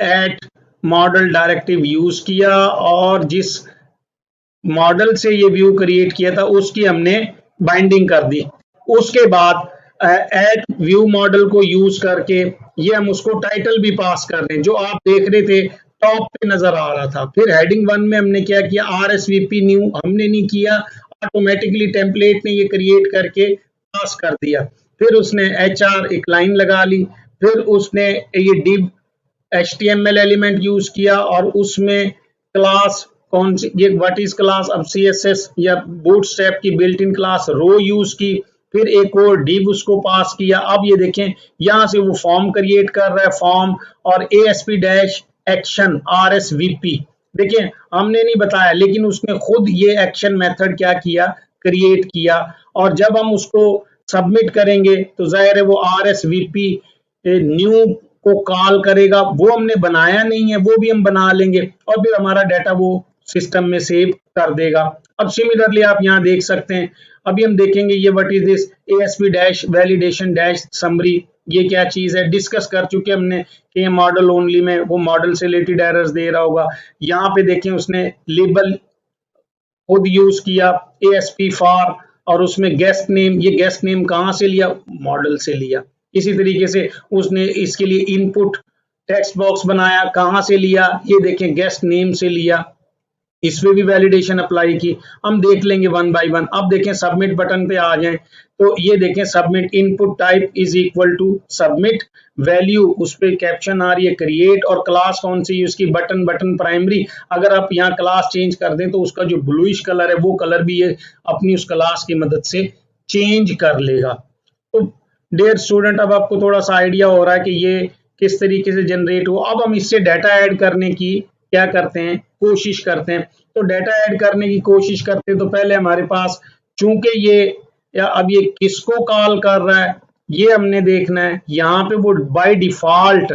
at model directive use किया और जिस मॉडल से ये व्यू क्रिएट किया था उसकी हमने बाइंडिंग कर दी। उसके बाद एट व्यू मॉडल को यूज करके ये हम उसको टाइटल भी पास कर रहे हैं जो आप देख रहे थे टॉप पे नजर आ रहा था। फिर हेडिंग 1 में हमने क्या किया, RSVP न्यू हमने नहीं किया, ऑटोमेटिकली टेम्पलेट ने ये क्रिएट करके पास कर दिया। फिर उसने HR एक लाइन लगा ली, फिर उसने ये div HTML एलिमेंट यूज किया और उसमें क्लास कौन सी, ये व्हाट इज क्लास, अब CSS या बूटस्ट्रैप की built in class row use की, फिर एक और div उसको पास किया। अब ये देखें यहां से वो फॉर्म क्रिएट कर रहा है, फॉर्म और ASP डैश एक्शन RSVP। देखिए हमने नहीं बताया लेकिन उसने खुद ये एक्शन मेथड क्या किया, क्रिएट किया। और जब हम उसको सबमिट करेंगे तो जाहिर है वो RSVP न्यू को कॉल करेगा, वो हमने बनाया नहीं है, वो भी हम बना लेंगे और फिर हमारा डाटा वो सिस्टम में सेव कर देगा। अब सिमिलरली आप यहाँ देख सकते हैं, अभी हम देखेंगे ये what is this ASP dash validation dash summary, ये क्या चीज है डिस्कस कर चुके हमने कि ये मॉडल ओनली में वो मॉडल से रिलेटेड एरर्स दे रहा होगा। यहाँ पे देखें उसने लेबल खुद यूज किया ASP फॉर और उसमें गेस्ट नेम, ये गेस्ट नेम कहाँ से लिया, मॉडल से लिया। इसी तरीके से उसने इसके लिए इनपुट टेक्स्ट बॉक्स बनाया, कहाँ से लिया, ये देखें गेस्ट नेम से लिया, इसमें भी वैलिडेशन अप्लाई की। हम देख लेंगे वन बाय वन। अब देखें सबमिट बटन पे आ जाएं तो ये देखें submit input type is equal to submit value, उस पर कैप्शन आ रही है क्रिएट और क्लास कौन सी उसकी बटन, बटन प्राइमरी। अगर आप यहाँ क्लास चेंज कर दें तो उसका जो ब्लूइश कलर है वो कलर भी ये अपनी उस क्लास की मदद से चेंज कर लेगा। तो डियर स्टूडेंट अब आपको थोड़ा सा आइडिया हो रहा है कि ये किस तरीके से जनरेट हो। अब हम इससे डाटा ऐड करने की क्या करते हैं, कोशिश करते हैं। तो डाटा ऐड करने की कोशिश करते हैं तो पहले हमारे पास चूंकि ये या अब ये किसको कॉल कर रहा है ये हमने देखना है। यहाँ पे वो बाय डिफॉल्ट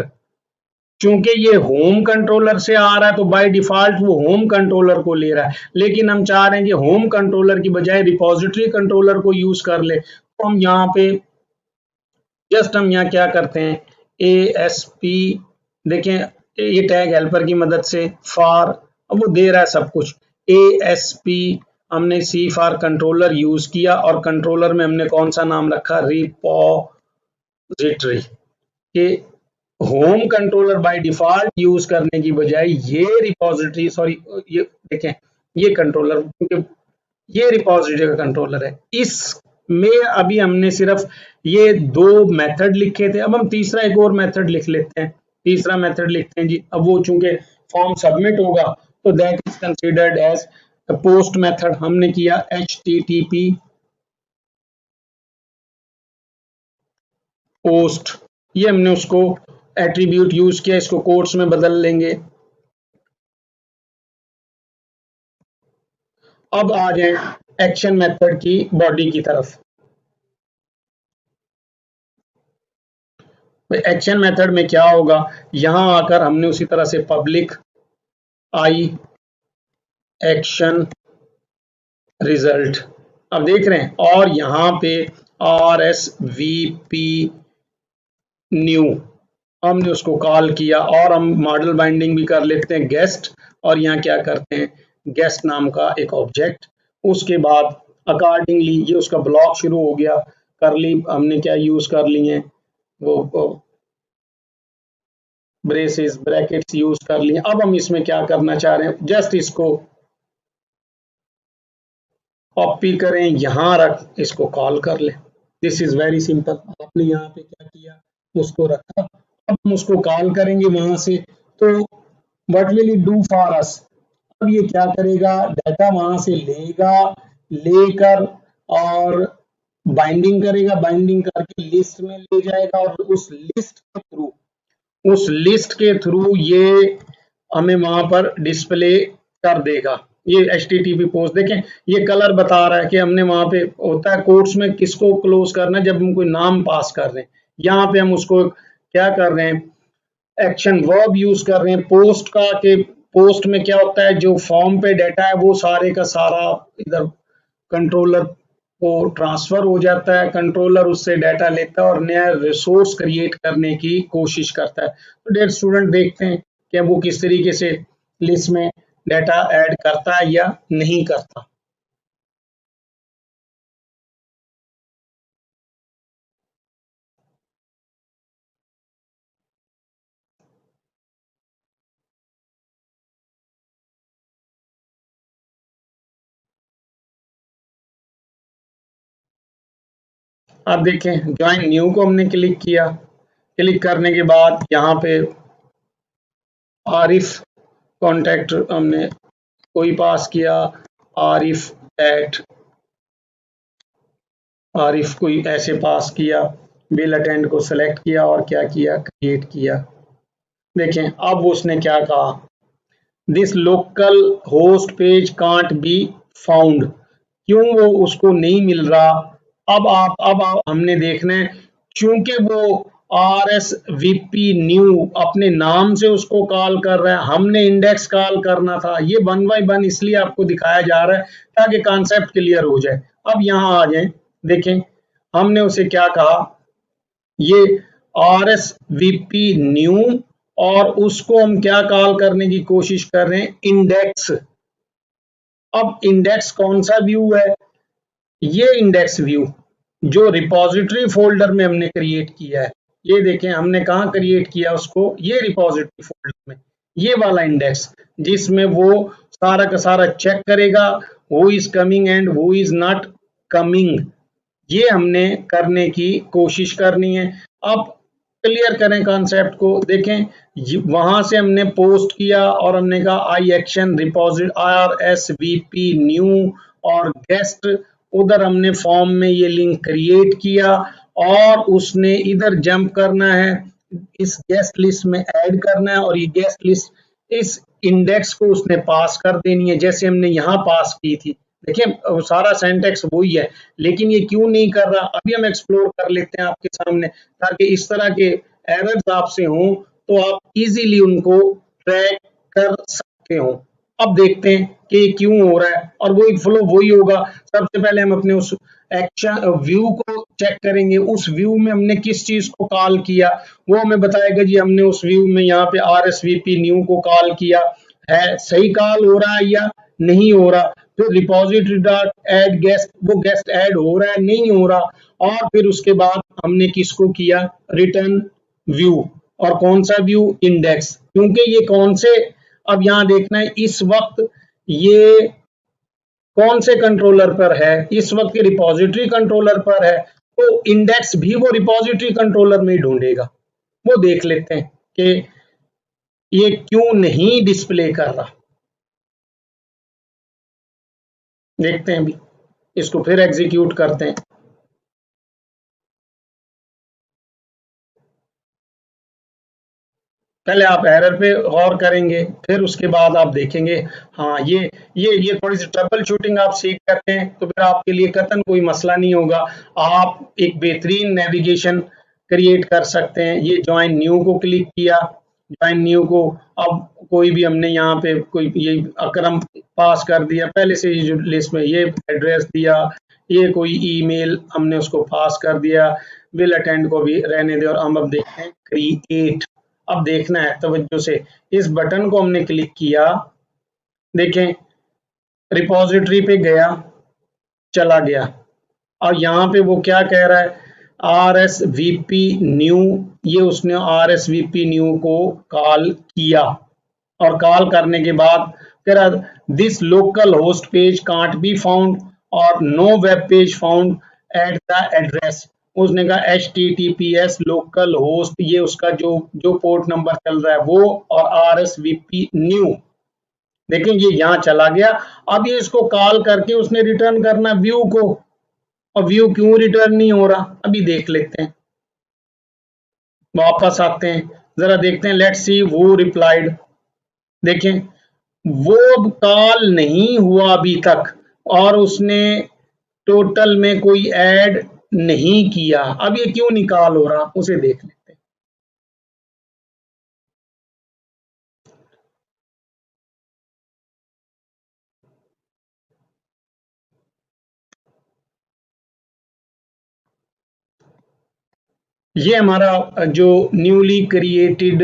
चूंकि ये होम कंट्रोलर से आ रहा है तो बाय डिफॉल्ट वो होम कंट्रोलर को ले रहा है, लेकिन हम चाह रहे हैं कि होम कंट्रोलर की बजाय रिपोजिटरी कंट्रोलर को यूज कर ले। तो हम यहाँ पे जस्ट हम यहाँ क्या करते हैं ASP, देखें ये टैग हेल्पर की मदद से फॉर, अब वो दे रहा है सब कुछ, ASP हमने C फॉर कंट्रोलर यूज किया और कंट्रोलर में हमने कौन सा नाम रखा, रिपोजिटरी के home controller by default use करने की बजाय ये रिपोजिटरी, सॉरी ये देखें ये कंट्रोलर, क्योंकि ये रिपोजिटरी का कंट्रोलर है, इसमें अभी हमने सिर्फ ये 2 मेथड लिखे थे। अब हम तीसरा एक और मेथड लिख लेते हैं, तीसरा मेथड लिखते हैं जी। अब वो चूंकि फॉर्म सबमिट होगा तो that is considered as post method. हमने किया HTTP पोस्ट, ये हमने उसको एट्रीब्यूट यूज किया, इसको कोट्स में बदल लेंगे। अब आ जाए एक्शन मेथड की बॉडी की तरफ। एक्शन मेथड में क्या होगा, यहां आकर हमने उसी तरह से पब्लिक आई एक्शन रिजल्ट, अब देख रहे हैं, और यहां पे RSVP न्यू हमने उसको कॉल किया, और हम मॉडल बाइंडिंग भी कर लेते हैं गेस्ट, और यहाँ क्या करते हैं गेस्ट नाम का एक ऑब्जेक्ट। उसके बाद अकॉर्डिंगली ये उसका ब्लॉक शुरू हो गया, करली हमने क्या यूज कर लिए हैं, वो ब्रेसेस ब्रैकेट्स यूज कर लिए। अब हम इसमें क्या करना चाह रहे हैं, जस्ट इसको कॉपी करें, यहां रख इसको कॉल कर ले। This is very simple. आपने यहाँ पे क्या किया, उसको रखा, अब हम उसको कॉल करेंगे वहां से, तो what will it do for us, अब ये क्या करेगा, डाटा वहां से लेगा, लेकर और बाइंडिंग करेगा, बाइंडिंग करके लिस्ट में ले जाएगा, और उस लिस्ट के थ्रू ये हमें वहां पर डिस्प्ले कर देगा। ये HTTP पोस्ट देखें, ये कलर बता रहा है कि हमने वहां पे होता है कोट्स में किसको क्लोज करना है, जब हम कोई नाम पास कर रहे हैं। यहाँ पे हम उसको क्या कर रहे हैं, एक्शन वर्ब यूज कर रहे हैं पोस्ट का, कि पोस्ट में क्या होता है, जो फॉर्म पे डाटा है वो सारे का सारा इधर कंट्रोलर को ट्रांसफर हो जाता है, कंट्रोलर उससे डाटा लेता है और नया रिसोर्स क्रिएट करने की कोशिश करता है। तो डेयर स्टूडेंट देखते हैं कि वो किस तरीके से लिस्ट में डाटा ऐड करता है या नहीं करता। अब देखें ज्वाइन न्यू को हमने क्लिक किया, क्लिक करने के बाद यहाँ पे आरिफ कॉन्टैक्ट हमने कोई पास किया, आरिफ कोई ऐसे पास किया, बिल अटेंड को सेलेक्ट किया और क्या किया, क्रिएट किया। देखें अब उसने क्या कहा, this local host page can't be found, क्यों वो उसको नहीं मिल रहा। अब हमने देखना है, चूंकि वो RSVP न्यू अपने नाम से उसको कॉल कर रहा है, हमने इंडेक्स कॉल करना था। ये 1 बाय 1 इसलिए आपको दिखाया जा रहा है ताकि कॉन्सेप्ट क्लियर हो जाए। अब यहाँ आ जाए, देखें हमने उसे क्या कहा, ये RSVP न्यू, और उसको हम क्या कॉल करने की कोशिश कर रहे हैं, इंडेक्स। अब इंडेक्स कौन सा व्यू है, ये इंडेक्स व्यू जो रिपोजिटरी फोल्डर में हमने क्रिएट किया है। ये देखें हमने कहाँ क्रिएट किया उसको, ये रिपोजिटरी फोल्डर में, ये वाला इंडेक्स जिसमें वो सारा का सारा चेक करेगा who is coming and who is not coming, ये हमने करने की कोशिश करनी है। अब क्लियर करें कॉन्सेप्ट को, देखें वहां से हमने पोस्ट किया और हमने कहा आई एक्शन रिपोजिट RSVP न्यू और गेस्ट, उधर हमने फॉर्म में ये लिंक क्रिएट किया और उसने इधर जंप करना है, इस गेस्ट लिस्ट में ऐड करना है, और ये गेस्ट लिस्ट इस इंडेक्स को उसने पास कर देनी है जैसे हमने यहाँ पास की थी। देखिए सारा सेंटेक्स वही है, लेकिन ये क्यों नहीं कर रहा, अभी हम एक्सप्लोर कर लेते हैं आपके सामने, ताकि इस तरह के एरर्स आपसे हों तो आप इजीली उनको ट्रैक कर सकते हो। अब देखते हैं कि क्यों हो रहा है, और वही फ्लो वही होगा। सबसे पहले हम अपने उस एक्शन व्यू को चेक करेंगे, उस व्यू में हमने किस चीज को कॉल किया, वो हमें बताएगा जी हमने उस व्यू में यहाँ पे RSVP न्यू को कॉल किया है, सही कॉल हो रहा है या नहीं हो रहा, फिर रिपोजिटरी डॉट ऐड गेस्ट, वो गेस्ट ऐड हो रहा है नहीं हो रहा, और फिर उसके बाद हमने किसको किया, रिटर्न व्यू, और कौन सा व्यू, इंडेक्स, क्योंकि ये कौन से, अब यहाँ देखना है इस वक्त ये कौन से कंट्रोलर पर है, इस वक्त ये रिपोजिटरी कंट्रोलर पर है, तो इंडेक्स भी वो रिपोजिटरी कंट्रोलर में ही ढूंढेगा। वो देख लेते हैं कि ये क्यों नहीं डिस्प्ले कर रहा, देखते हैं अभी, इसको फिर एग्जीक्यूट करते हैं। पहले आप एरर पे गौर करेंगे, फिर उसके बाद आप देखेंगे, हाँ ये थोड़ी सी ट्रबल शूटिंग आप सीख करते हैं तो फिर आपके लिए कतन कोई मसला नहीं होगा, आप एक बेहतरीन नेविगेशन क्रिएट कर सकते हैं। ये ज्वाइन न्यू को क्लिक किया, ज्वाइन न्यू को, अब कोई भी हमने यहाँ पे कोई ये अकरम पास कर दिया, पहले से ही जो लिस्ट में ये एड्रेस दिया, ये कोई ईमेल हमने उसको पास कर दिया, विल अटेंड को भी रहने दे, और हम अब देखते हैं क्रिएट। अब देखना है तवज्जो से, इस बटन को हमने क्लिक किया, देखें रिपोजिटरी पे गया, चला गया, और यहाँ पे वो क्या कह रहा है, RSVP न्यू, ये उसने RSVP न्यू को कॉल किया, और कॉल करने के बाद कह रहा this local host page can't be found और no web page found at the address, उसने कहा HTTPS लोकल होस्ट, ये उसका जो पोर्ट नंबर चल रहा है वो, और RSVP न्यू, देखें ये यहाँ चला गया। अब ये इसको कॉल करके उसने रिटर्न करना व्यू को, और व्यू क्यों रिटर्न नहीं हो रहा, अभी देख लेते हैं, वापस आते हैं, जरा देखते हैं, लेट्स सी वो रिप्लाइड, देखें वो कॉल नहीं हुआ अभी तक, और उसने टोटल में कोई ऐड नहीं किया, अब ये क्यों निकाल हो रहा, उसे देख लेते हैं। ये हमारा जो न्यूली क्रिएटेड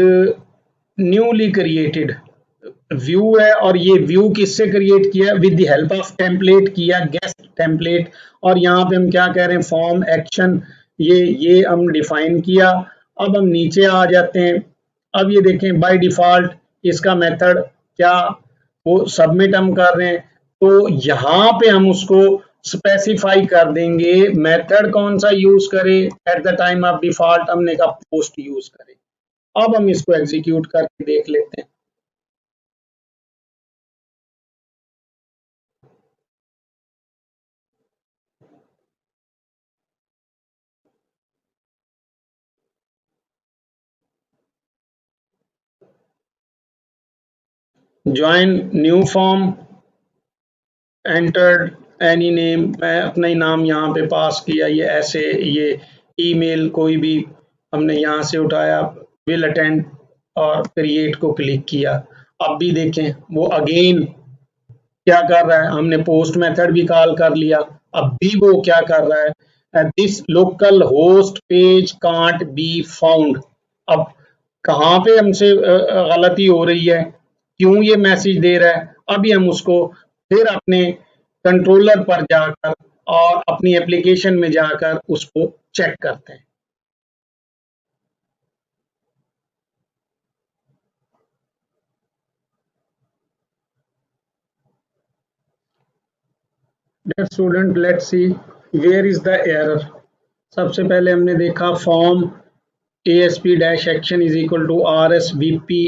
व्यू है, और ये व्यू किससे क्रिएट किया, with the help of template किया, गेस्ट टेम्पलेट, और यहाँ पे हम क्या कह रहे हैं, फॉर्म एक्शन, ये हम डिफाइन किया। अब हम नीचे आ जाते हैं, अब ये देखें बाय डिफॉल्ट इसका मेथड क्या, वो सबमिट हम कर रहे हैं, तो यहाँ पे हम उसको स्पेसिफाई कर देंगे मेथड कौन सा यूज करे, at the time of default हमने कहा पोस्ट यूज करें। अब हम इसको एग्जीक्यूट करके देख लेते हैं। Join new form, entered any name, मैं अपना ही नाम यहाँ पे पास किया, ये ऐसे, ये ईमेल कोई भी हमने यहाँ से उठाया, विल अटेंड, और क्रिएट को क्लिक किया। अब भी देखें वो अगेन क्या कर रहा है, हमने पोस्ट मेथड भी कॉल कर लिया, अब भी वो क्या कर रहा है, this local host page can't be found. अब कहाँ पे हमसे गलती हो रही है, क्यों ये मैसेज दे रहा है, अभी हम उसको फिर अपने कंट्रोलर पर जाकर और अपनी एप्लीकेशन में जाकर उसको चेक करते हैं। Dear student, let's see where is the error। सबसे पहले हमने देखा form ASP-action is equal to RSVP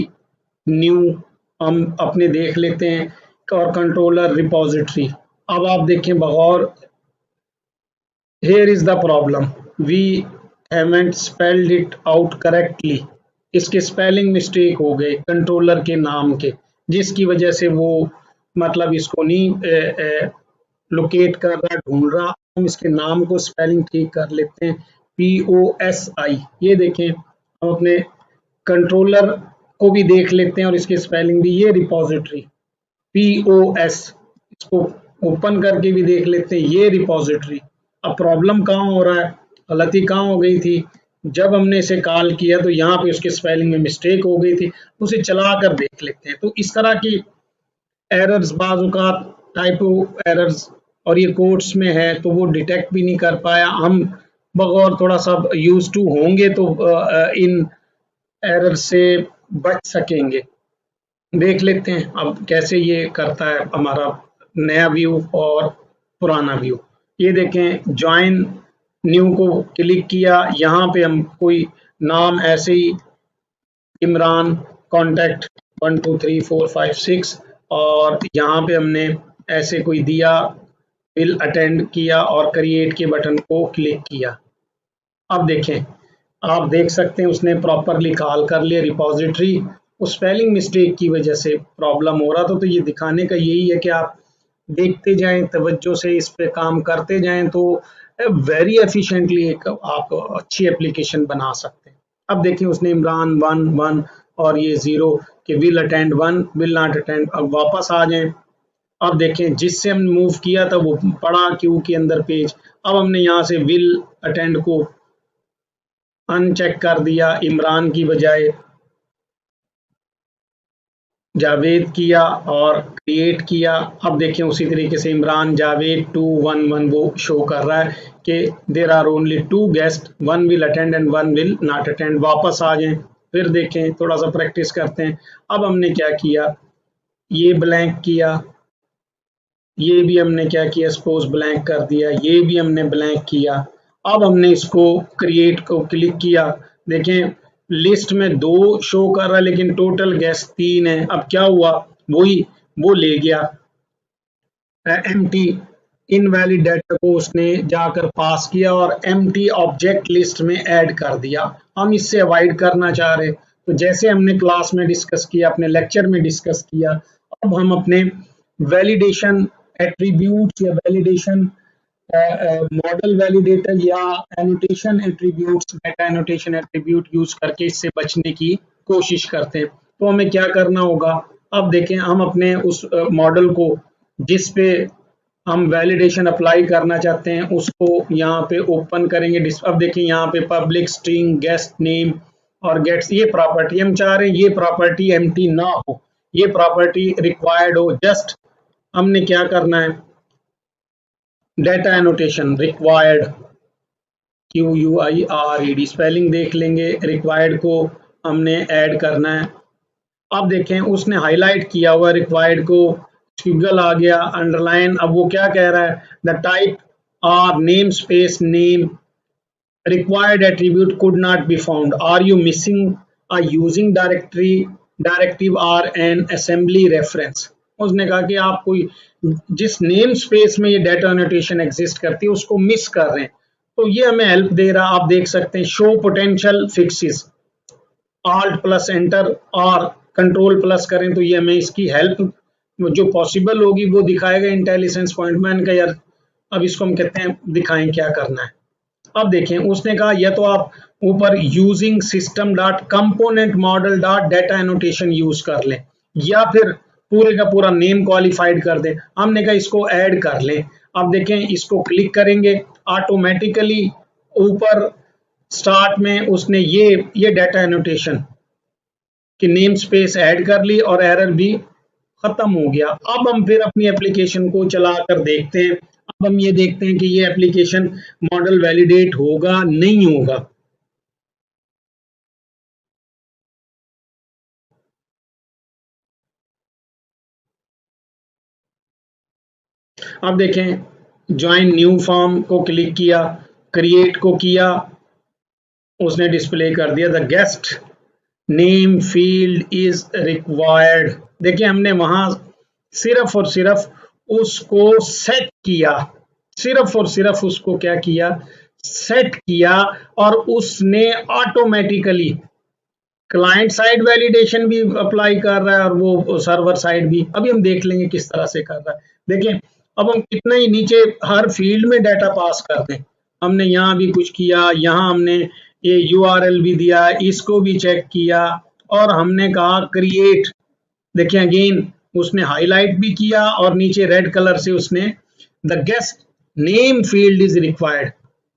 new, हम अपने देख लेते हैं, और कंट्रोलर रिपोजिटरी। अब आप देखें बगौर, here is the problem, we haven't spelled it out correctly, इसके स्पेलिंग मिस्टेक हो गए कंट्रोलर के नाम के, जिसकी वजह से वो मतलब इसको नहीं लोकेट कर रहा, ढूंढ रहा। हम इसके नाम को स्पेलिंग ठीक कर लेते हैं, POSI, ये देखें, हम अपने कंट्रोलर को भी देख लेते हैं और इसकी स्पेलिंग भी, ये रिपोजिटरी POS, इसको ओपन करके भी देख लेते हैं, ये रिपोजिटरी। अब प्रॉब्लम कहाँ हो रहा है, गलती कहाँ हो गई थी, जब हमने इसे कॉल किया तो यहाँ पे उसके स्पेलिंग में मिस्टेक हो गई थी, उसे चला कर देख लेते हैं। तो इस तरह की एरर्स, बाज़-औक़ात टाइपो एरर्स, और ये कोट्स में है तो वो डिटेक्ट भी नहीं कर पाया। हम बगौर थोड़ा सा यूज़ टू होंगे तो इन एरर से बच सकेंगे। देख लेते हैं अब कैसे ये करता है हमारा नया व्यू और पुराना व्यू। ये देखें, जॉइन न्यू को क्लिक किया, यहाँ पे हम कोई नाम ऐसे ही इमरान कॉन्टैक्ट 1 2 3 4 5 6 और यहाँ पे हमने ऐसे कोई दिया, विल अटेंड किया और क्रिएट के बटन को क्लिक किया। अब देखें, आप देख सकते हैं उसने प्रॉपरली कॉल कर लिया रिपॉजिटरी। उस स्पेलिंग मिस्टेक की वजह से प्रॉब्लम हो रहा था, तो ये दिखाने का यही है कि आप देखते जाएं, तवज्जो से इस पे काम करते जाएं तो वेरी एफिशिएंटली एक आप अच्छी एप्लीकेशन बना सकते हैं। अब देखिए उसने इमरान 1 1 और ये 0 कि will attend 1 will not attend. अब वापस आ जाएं, अब देखें जिससे हम मूव किया था वो पड़ा क्यू के अंदर पेज। अब हमने यहाँ से विल अटेंड को अनचेक कर दिया, इमरान की बजाय जावेद किया और क्रिएट किया। अब देखें उसी तरीके से इमरान जावेद 2 1 1 वो शो कर रहा है कि there are only 2 guest, 1 will attend and 1 will not attend. वापस आ जाएं, फिर देखें, थोड़ा सा प्रैक्टिस करते हैं। अब हमने क्या किया, ये ब्लैंक किया, ये भी हमने क्या किया, सपोज ब्लैंक कर दिया, ये भी हमने ब्लैंक किया। अब हमने इसको क्रिएट को क्लिक किया, देखें लिस्ट में 2 शो कर रहा है लेकिन टोटल गेस्ट 3 है। अब क्या हुआ, वही वो ले गया एम्प्टी इनवैलिड डाटा को उसने जाकर पास किया और एम्प्टी ऑब्जेक्ट लिस्ट में ऐड कर दिया। हम इससे अवॉइड करना चाह रहे, तो जैसे हमने क्लास में डिस्कस किया, अपने लेक्चर में डिस्कस किया, अब हम अपने वैलिडेशन एट्रीब्यूट्स या वैलिडेशन मॉडल वैलिडेटर या annotation attributes, data annotation attribute use करके इससे बचने की कोशिश करते हैं। तो हमें क्या करना होगा, अब देखें हम अपने उस मॉडल को जिस पे हम वैलिडेशन अप्लाई करना चाहते हैं उसको यहाँ पे ओपन करेंगे। अब देखें यहाँ पे पब्लिक स्ट्रिंग गेस्ट नेम और गेट्स, ये प्रॉपर्टी हम चाह रहे हैं ये प्रॉपर्टी एम्प्टी ना हो, ये प्रॉपर्टी रिक्वायर्ड हो। जस्ट हमने क्या करना है, data annotation required QUIRED spelling देख लेंगे, रिक्वायर्ड को हमने ऐड करना है। अब देखें उसने हाईलाइट किया हुआ रिक्वायर्ड को, स्क्विगल आ गया, अंडरलाइन। अब वो क्या कह रहा है, the type or name space name required attribute could not be found, are you missing a using directive or an assembly reference. उसने कहा कि आप कोई जिस नेम स्पेस में ये डेटा एनोटेशन एग्जिस्ट करती है उसको मिस कर रहे हैं, तो ये हमें हेल्प दे रहा। आप देख सकते हैं show potential fixes, alt plus enter और कंट्रोल प्लस करें तो ये हमें इसकी हेल्प जो पॉसिबल होगी वो दिखाएगा इंटेलिजेंस पॉइंट। मैंने कहा यार अब इसको हम कहते हैं दिखाएं क्या करना है। अब देखें उसने कहा या तो आप ऊपर using system dot component model dot data annotation use कर लें या फिर पूरे का पूरा नेम क्वालिफाइड कर दें। हमने कहा इसको ऐड कर लें। अब देखें इसको क्लिक करेंगे, ऑटोमेटिकली ऊपर स्टार्ट में उसने ये डेटा एनोटेशन कि नेम स्पेस ऐड कर ली और एरर भी खत्म हो गया। अब हम फिर अपनी एप्लीकेशन को चलाकर देखते हैं। अब हम ये देखते हैं कि ये एप्लीकेशन मॉडल वैलिडेट होगा नहीं होगा। अब देखें ज्वाइन न्यू फॉर्म को क्लिक किया, क्रिएट को किया, उसने डिस्प्ले कर दिया the guest name field is required. देखिए हमने वहां सिर्फ और सिर्फ उसको सेट किया, सिर्फ और सिर्फ उसको क्या किया, सेट किया, और उसने ऑटोमेटिकली क्लाइंट साइड वैलिडेशन भी अप्लाई कर रहा है और वो सर्वर साइड भी। अभी हम देख लेंगे किस तरह से कर रहा है। देखिए अब हम कितना ही नीचे हर फील्ड में डाटा पास कर दें, हमने यहाँ भी कुछ किया, यहाँ हमने ये URL भी दिया, इसको भी चेक किया और हमने कहा क्रिएट। देखिए अगेन उसने हाईलाइट भी किया और नीचे रेड कलर से उसने the guest name field is required.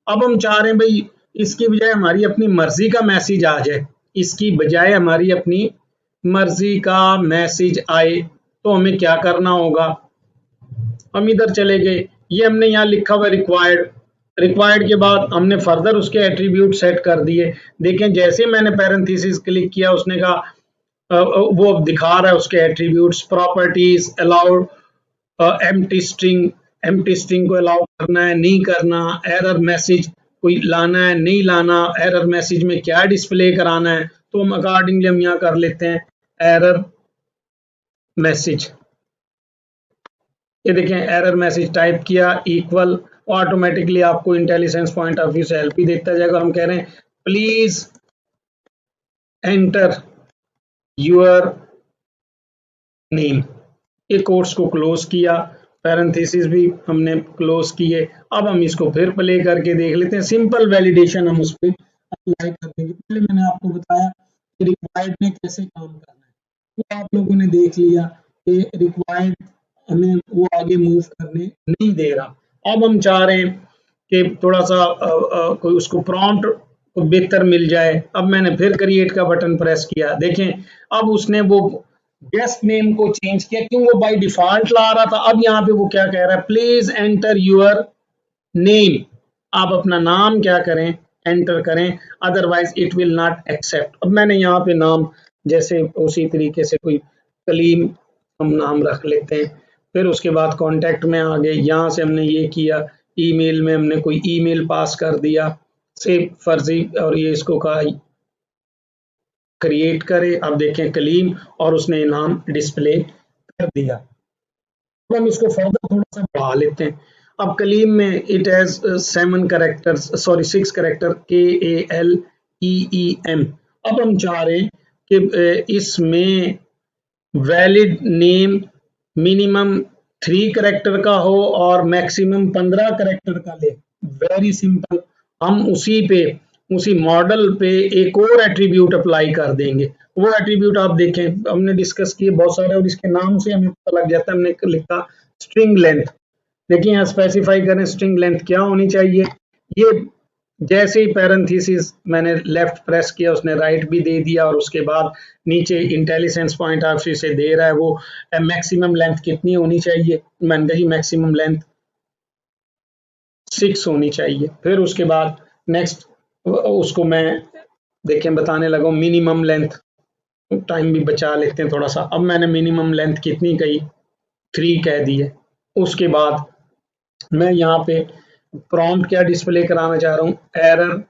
अब हम चाह रहे हैं भाई इसकी बजाय हमारी अपनी मर्जी का मैसेज आ जाए, इसकी बजाय हमारी अपनी मर्जी का मैसेज आए। तो हमें क्या करना होगा, हम इधर चले गए, ये हमने यहाँ लिखा हुआ रिक्वायर्ड, रिक्वायर्ड के बाद हमने फर्दर उसके एट्रीब्यूट सेट कर दिए। देखें जैसे मैंने पैरेंथेसिस क्लिक किया उसने कहा वो अब दिखा रहा है उसके attributes, properties, allowed empty string को अलाउ करना है नहीं करना, एरर मैसेज कोई लाना है नहीं लाना, एरर मैसेज में क्या डिस्प्ले कराना है, तो हम अकॉर्डिंगली हम यहाँ कर लेते हैं एरर मैसेज। ये देखें एरर मैसेज टाइप किया इक्वल, ऑटोमेटिकली आपको इंटेलिजेंस पॉइंट ऑफ व्यू से हेल्प ही देता जाएगा। हम कह रहे हैं प्लीज एंटर योर नेम, ये कोर्स को क्लोज किया, पैरेंथेसिस भी हमने क्लोज किए। अब हम इसको फिर प्ले करके देख लेते हैं, सिंपल वैलिडेशन हम उस पर अप्लाई कर देंगे। पहले मैंने आपको बताया कि रिक्वायर्ड में कैसे काम करना है, तो आप लोगों ने देख लिया कि रिक्वायर्ड हमें वो आगे मूव करने नहीं दे रहा। अब हम चाह रहे हैं कि थोड़ा सा कोई उसको प्रॉम्प्ट को बेहतर मिल जाए। अब मैंने फिर क्रिएट का बटन प्रेस किया, देखें अब उसने वो गेस्ट नेम को चेंज किया, क्यों वो बाय डिफॉल्ट ला रहा था, अब यहाँ पे वो क्या कह रहा है, प्लीज एंटर योर नेम, आप अपना नाम क्या करें एंटर करें, otherwise it will not accept. अब मैंने यहाँ पे नाम जैसे उसी तरीके से कोई कलीम हम नाम रख लेते हैं। फिर उसके बाद कॉन्टैक्ट में आ गए, यहाँ से हमने ये किया, ईमेल में हमने कोई ईमेल पास कर दिया, से फर्जी, और ये इसको कहा क्रिएट करे। अब देखें कलीम, और उसने नाम डिस्प्ले कर दिया। अब हम इसको फर्दर थोड़ा सा बढ़ा लेते हैं। अब कलीम में इट हैज 6 कैरेक्टर KALEEM। अब हम चाह रहे हैं कि इसमें वैलिड नेम मिनिमम 3 कैरेक्टर का हो और मैक्सिमम 15 कैरेक्टर का ले। वेरी सिंपल, हम उसी मॉडल पे एक और एट्रीब्यूट अप्लाई कर देंगे। वो एट्रीब्यूट आप देखें हमने डिस्कस किए बहुत सारे, और इसके नाम से हमें पता लग जाता है। हमने लिखा स्ट्रिंग लेंथ, देखिए यहाँ स्पेसिफाई करें स्ट्रिंग लेंथ क्या होनी चाहिए। ये जैसे ही पैरेंथेसिस मैंने लेफ्ट प्रेस किया उसने राइट भी दे दिया, और उसके बाद नीचे इंटेलिजेंस पॉइंट ऑफ व्यू से दे रहा है वो मैक्सिमम लेंथ कितनी होनी चाहिए। मैंने कही मैक्सिमम लेंथ 6 होनी चाहिए। फिर उसके बाद नेक्स्ट उसको मैं देखें बताने लगा मिनिमम लेंथ, टाइम भी बचा लेते हैं थोड़ा सा। अब मैंने मिनिमम लेंथ कितनी कही, 3 कह दी है। उसके बाद मैं यहाँ पे प्रॉम्प्ट क्या डिस्प्ले कराना चाह रहा हूँ, एरर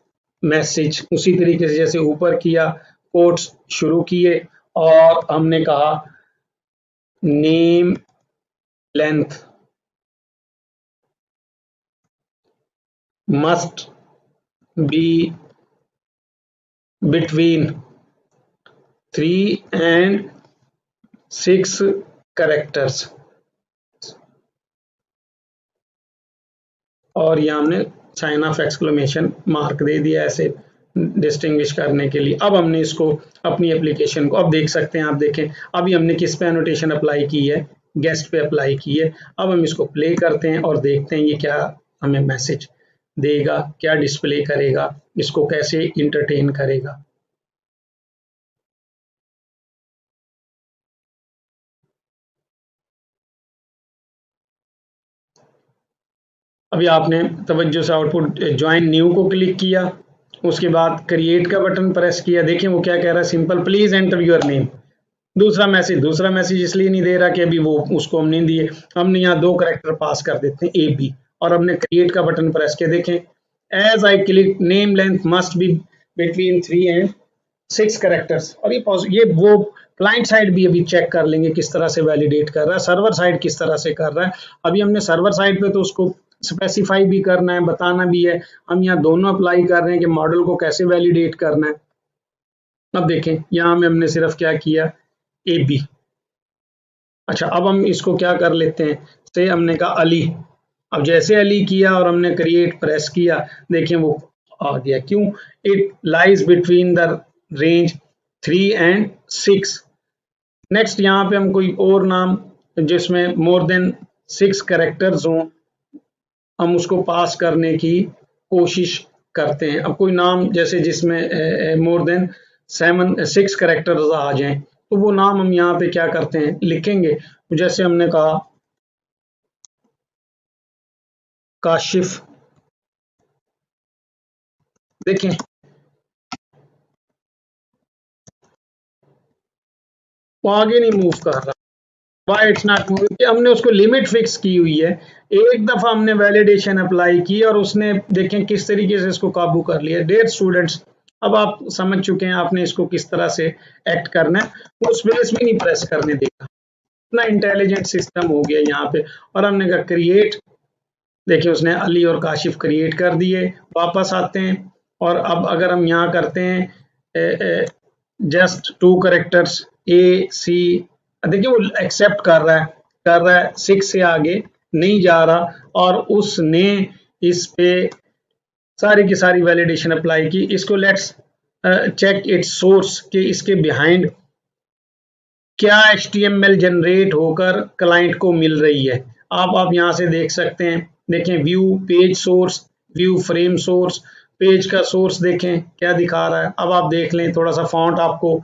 मैसेज। उसी तरीके से जैसे ऊपर किया, कोट्स शुरू किए और हमने कहा name length must B between 3 and 6 characters, और यहाँ हमने साइन ऑफ एक्सक्लेमेशन मार्क दे दिया ऐसे डिस्टिंग्विश करने के लिए। अब हमने इसको अपनी एप्लीकेशन को अब देख सकते हैं, आप देखें अभी हमने किस पे एनोटेशन अप्लाई की है, गेस्ट पे अप्लाई की है। अब हम इसको प्ले करते हैं और देखते हैं ये क्या हमें मैसेज देगा, क्या डिस्प्ले करेगा, इसको कैसे इंटरटेन करेगा। अभी आपने तवज्जो से आउटपुट ज्वाइन न्यू को क्लिक किया, उसके बाद क्रिएट का बटन प्रेस किया। देखें वो क्या कह रहा है, simple please enter your name. दूसरा मैसेज इसलिए नहीं दे रहा कि अभी वो उसको हम नहीं दिए, हमने यहाँ 2 कैरेक्टर पास कर देते हैं AB, और हमने क्रिएट का बटन प्रेस किया। देखें as I click name length must be between 3 and 6 characters. और ये वो क्लाइंट साइड भी अभी चेक कर लेंगे किस तरह से वैलिडेट कर रहा है, सर्वर साइड किस तरह से कर रहा है। अभी हमने सर्वर साइड पे तो उसको स्पेसिफाई भी करना है, बताना भी है। हम यहाँ दोनों अप्लाई कर रहे हैं कि मॉडल को कैसे वैलिडेट करना है। अब देखें यहाँ में हमने सिर्फ क्या किया, AB। अच्छा अब हम इसको क्या कर लेते हैं, से हमने कहा अली। अब जैसे अली किया और हमने क्रिएट प्रेस किया, देखें वो आ गया। क्यों, it lies between the range 3 and 6। Next यहाँ पे हम कोई और नाम जिसमें मोर देन 6 कैरेक्टर्स हों हम उसको पास करने की कोशिश करते हैं। अब कोई नाम जैसे जिसमें मोर देन 6 कैरेक्टर्स आ जाएं, तो वो नाम हम यहाँ पे क्या करते हैं, लिखेंगे। जैसे हमने कहा काशिफ, देखें वो आगे नहीं मूव कर रहा। वाई इट्स नॉट मूविंग, कि हमने उसको लिमिट फिक्स की हुई है। एक दफा हमने वैलिडेशन अप्लाई की और उसने देखें किस तरीके से इसको काबू कर लिया। डियर स्टूडेंट्स, अब आप समझ चुके हैं आपने इसको किस तरह से एक्ट करना है। वो स्पेस भी नहीं प्रेस करने देगा, इतना इंटेलिजेंट सिस्टम हो गया यहाँ पे। और हमने कहा क्रिएट, देखिए उसने अली और काशिफ क्रिएट कर दिए। वापस आते हैं और अब अगर हम यहाँ करते हैं जस्ट 2 कैरेक्टर्स ए सी, देखिए वो एक्सेप्ट कर रहा है 6 से आगे नहीं जा रहा, और उसने इस पे सारी की सारी वैलिडेशन अप्लाई की। इसको लेट्स चेक इट्स सोर्स, कि इसके बिहाइंड क्या HTML जनरेट होकर क्लाइंट को मिल रही है। आप यहाँ से देख सकते हैं, देखें view page source, view frame source, page का सोर्स देखें क्या दिखा रहा है। अब आप देख लें, थोड़ा सा फॉन्ट आपको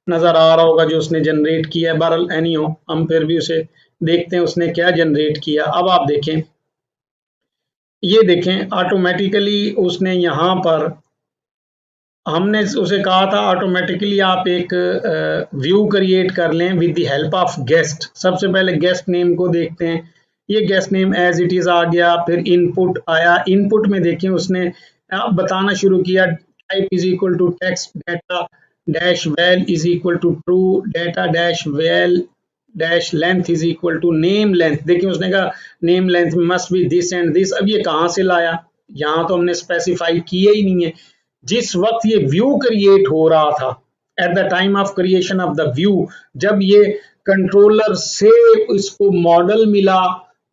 नजर आ रहा होगा जो उसने जनरेट किया है। बहरहाल एनी हो, हम फिर भी उसे देखते हैं उसने क्या जनरेट किया। अब आप देखें, ये देखें ऑटोमेटिकली उसने यहाँ पर, हमने उसे कहा था ऑटोमेटिकली आप एक व्यू क्रिएट कर लें with the help of guest. सबसे पहले गेस्ट नेम को देखते हैं, ये guest name as it is आ गया। फिर इनपुट आया, इनपुट में देखें उसने बताना शुरू किया type is equal to text data dash val is equal to true data dash val dash length is equal to name length. देखिए उसने कहा name length must be this and this. अब ये कहाँ से लाया, यहाँ तो हमने स्पेसिफाई किया ही नहीं है। जिस वक्त ये व्यू क्रिएट हो रहा था, at the time of creation of the view, जब ये कंट्रोलर से इसको मॉडल मिला,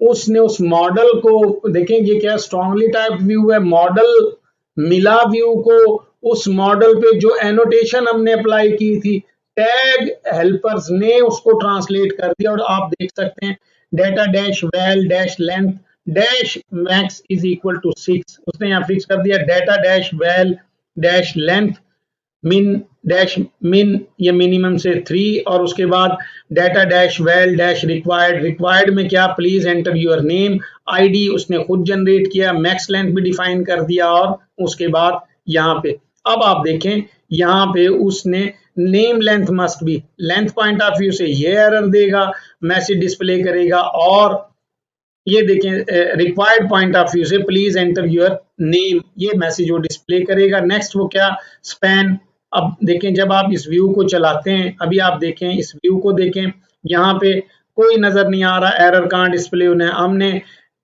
उसने उस मॉडल को, देखें ये क्या स्ट्रांगली टाइप व्यू है, मॉडल मिला व्यू को, उस मॉडल पे जो एनोटेशन हमने अप्लाई की थी टैग हेल्पर्स ने उसको ट्रांसलेट कर दिया। और आप देख सकते हैं data dash val dash length dash max is equal to 6, उसने यहाँ फिक्स कर दिया data dash val dash length min dash min, ये मिनिमम से 3, और उसके बाद data dash val dash required, required में क्या, please enter your name, ID उसने खुद जनरेट किया, मैक्स लेंथ भी डिफाइन कर दिया। और उसके बाद यहाँ पे अब आप देखें, यहाँ पे उसने name length must B, length point of view से ये एरर देगा, मैसेज डिस्प्ले करेगा। और ये देखें रिक्वायर्ड पॉइंट ऑफ व्यू से प्लीज एंटर योर नेम, ये मैसेज वो डिस्प्ले करेगा। नेक्स्ट वो क्या, स्पैन। अब देखें जब आप इस व्यू को चलाते हैं, अभी आप देखें इस व्यू को देखें, यहाँ पे कोई नजर नहीं आ रहा, एरर कहाँ डिस्प्ले होना है। हमने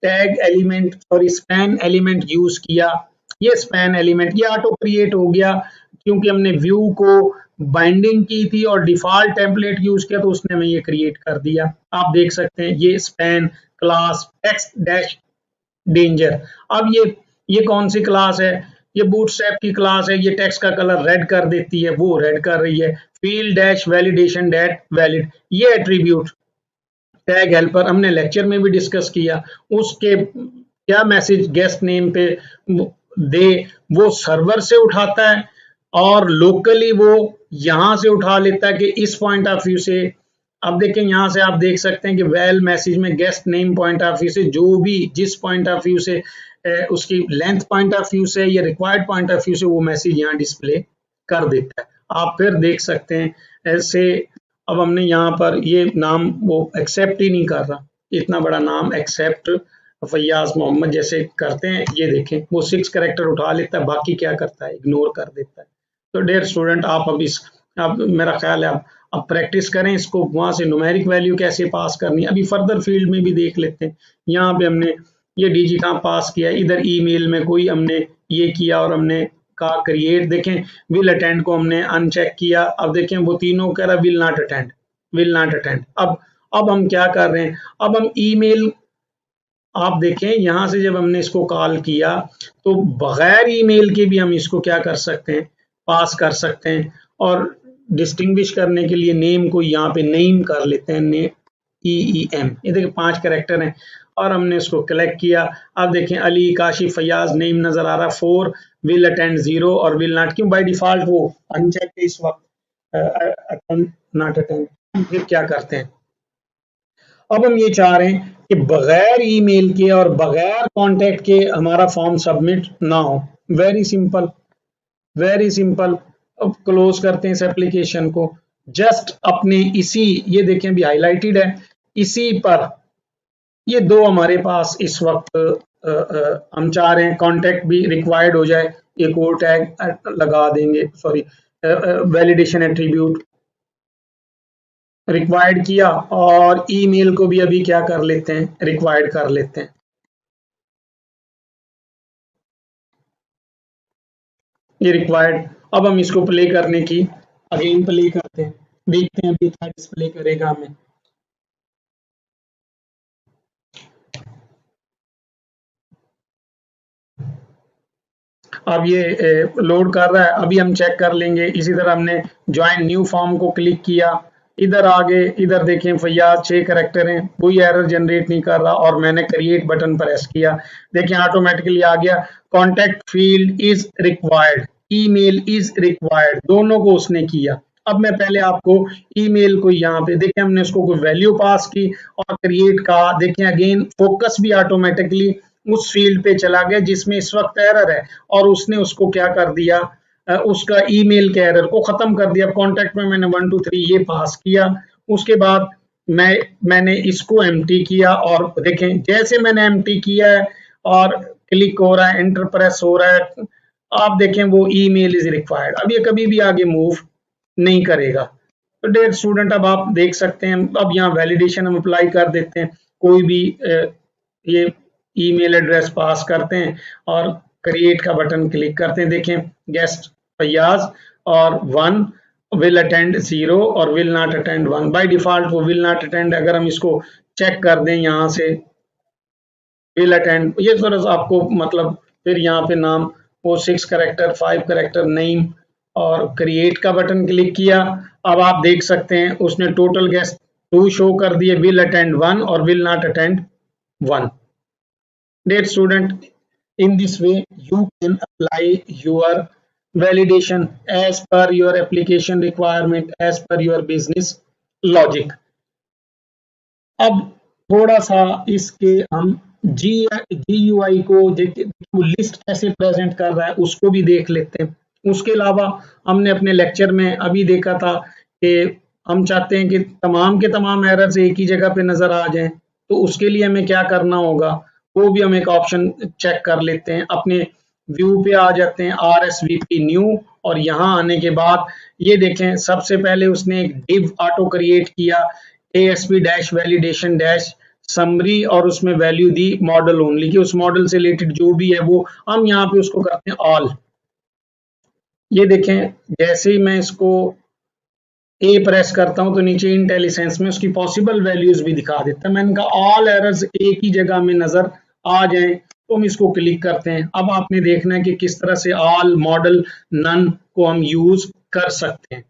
टैग एलिमेंट और स्पैन एलिमेंट यूज किया, ये स्पैन एलिमेंट ये ऑटो क्रिएट हो गया क्योंकि हमने व्यू को बाइंडिंग की थी और डिफॉल्ट टेम्पलेट यूज किया, तो उसने हमें ये क्रिएट कर दिया। आप देख सकते हैं ये span class text dash danger. अब ये कौन सी क्लास है, ये बूटस्ट्रैप की क्लास है, ये टेक्स्ट का कलर रेड कर देती है, वो रेड कर रही है। Field dash validation that valid, ये एट्रीब्यूट टैग हेल्पर हमने लेक्चर में भी डिस्कस किया। उसके क्या मैसेज गेस्ट नेम पे दे, वो सर्वर से उठाता है और लोकली वो यहां से उठा लेता है कि इस पॉइंट ऑफ व्यू से। अब देखें यहाँ से आप देख सकते हैं कि वेल मैसेज में guest name point of view से जो भी जिस पॉइंट ऑफ व्यू से उसकी लेंथ पॉइंट ऑफ व्यू से या रिक्वायर्ड पॉइंट ऑफ व्यू से वो मैसेज यहाँ डिस्प्ले कर देता है। आप फिर देख सकते हैं ऐसे। अब हमने यहाँ पर ये नाम वो एक्सेप्ट ही नहीं कर रहा, इतना बड़ा नाम एक्सेप्ट फैयाज मोहम्मद जैसे करते हैं, ये देखें वो 6 कैरेक्टर उठा लेता है, बाकी क्या करता है, इग्नोर कर देता है। तो डियर स्टूडेंट आप मेरा ख्याल है अब प्रैक्टिस करें इसको, वहां से न्यूमेरिक वैल्यू कैसे पास करनी है अभी फर्दर फील्ड में भी देख लेते हैं। यहाँ पे हमने ये डीजी कहाँ पास किया, इधर ईमेल में कोई हमने ये किया और हमने कहा क्रिएट, देखें विल अटेंड को हमने अनचेक किया। अब देखें वो तीनों कह रहा विल नॉट अटेंड। अब हम क्या कर रहे हैं, अब हम ईमेल, आप देखें यहाँ से जब हमने इसको कॉल किया तो बगैर ईमेल के भी हम इसको क्या कर सकते हैं, पास कर सकते हैं। और डिस्टिंग्विश करने के लिए नेम को यहाँ पे नेम कर लेते हैं, EEM, ये देखिए 5 कैरेक्टर हैं और हमने इसको कलेक्ट किया। अब देखें अली काशिफ फैयाज नेम नजर आ रहा है 4, विल अटेंड 0 और विल नॉट, क्यों बाय डिफॉल्ट वो अनचेक है इस वक्त। Attend not attend. फिर क्या करते हैं, अब हम ये चाह रहे हैं कि बगैर ईमेल के और बगैर कांटेक्ट के हमारा फॉर्म सबमिट ना हो। Very simple, very simple. अब क्लोज करते हैं इस एप्लीकेशन को। जस्ट अपने इसी, ये देखें अभी हाईलाइटेड है, इसी पर ये दो हमारे पास इस वक्त हम चाह रहे हैं कांटेक्ट भी रिक्वायर्ड हो जाए, एक और टैग लगा देंगे, सॉरी वैलिडेशन एट्रीब्यूट रिक्वायर्ड किया, और ईमेल को भी अभी क्या कर लेते हैं, रिक्वायर्ड कर लेते हैं। ये रिक्वायर्ड। अब हम इसको प्ले करने की, अगेन प्ले करते हैं, देखते हैं अभी क्या डिस्प्ले करेगा हमें। अब ये लोड कर रहा है, अभी हम चेक कर लेंगे। इसी तरह हमने ज्वाइन न्यू फॉर्म को क्लिक किया, इधर आगे, इधर देखें फैयाज 6 कैरेक्टर हैं, कोई एरर जनरेट नहीं कर रहा, और मैंने क्रिएट बटन प्रेस किया, देखें ऑटोमेटिकली आ गया contact field is required, email is required, दोनों को उसने किया। अब मैं पहले आपको ईमेल को यहाँ पे देखें, हमने उसको कोई वैल्यू पास की और क्रिएट का, देखें अगेन फोकस भी ऑटोमेटिकली उस फील्ड पे चला गया जिसमें इस वक्त एरर है, और उसने उसको क्या कर दिया, उसका ईमेल के एरर को खत्म कर दिया। कॉन्टेक्ट में मैंने 1 2 3 ये पास किया, उसके बाद मैंने इसको एम्प्टी किया, और देखें जैसे मैंने एम्प्टी किया है और क्लिक हो रहा है, एंटर प्रेस हो रहा है, आप देखें वो ईमेल इज रिक्वायर्ड। अब ये कभी भी आगे मूव नहीं करेगा। तो डियर स्टूडेंट, अब आप देख सकते हैं, अब यहाँ वैलिडेशन हम अप्लाई कर देते हैं, कोई भी ये ईमेल एड्रेस पास करते हैं और क्रिएट का बटन क्लिक करते हैं। देखें गेस्ट फैयाज और 1 विल अटेंड 0 और will not attend 1, by default वो विल नॉट अटेंड। अगर हम इसको चेक कर दें यहाँ से, विल अटेंड, ये थोड़ा सा आपको मतलब, फिर यहाँ पे नाम वो 6 कैरेक्टर 5 कैरेक्टर नेम, और क्रिएट का बटन क्लिक किया। अब आप देख सकते हैं उसने टोटल गेस्ट 2 शो कर दिए, विल अटेंड 1 और will not attend 1। Dear student, in this way you can apply your validation as per your application requirement, as per your business logic. अब थोड़ा सा इसके हम GUI को लिस्ट कैसे प्रेजेंट कर रहा है उसको भी देख लेते हैं। उसके अलावा हमने अपने लेक्चर में अभी देखा था कि हम चाहते हैं कि तमाम के तमाम एरर्स एक ही जगह पे नजर आ जाएं, तो उसके लिए हमें क्या करना होगा, वो भी हम एक ऑप्शन चेक कर लेते हैं। अपने व्यू पे आ जाते हैं, RSVP न्यू, और यहाँ आने के बाद ये देखें सबसे पहले उसने एक डिव ऑटो क्रिएट किया, ASP dash validation dash summary, और उसमें वैल्यू दी मॉडल ओनली, कि उस मॉडल से रिलेटेड जो भी है वो हम यहाँ पे उसको करते हैं ऑल। ये देखें जैसे ही मैं इसको ए प्रेस करता हूं तो नीचे इंटेलिसेंस में उसकी पॉसिबल वैल्यूज भी दिखा देता है। मैंने कहा ऑल एरर्स एक ही जगह में नजर आ जाएं, तो हम इसको क्लिक करते हैं। अब आपने देखना है कि किस तरह से ऑल, मॉडल, नन को हम यूज कर सकते हैं।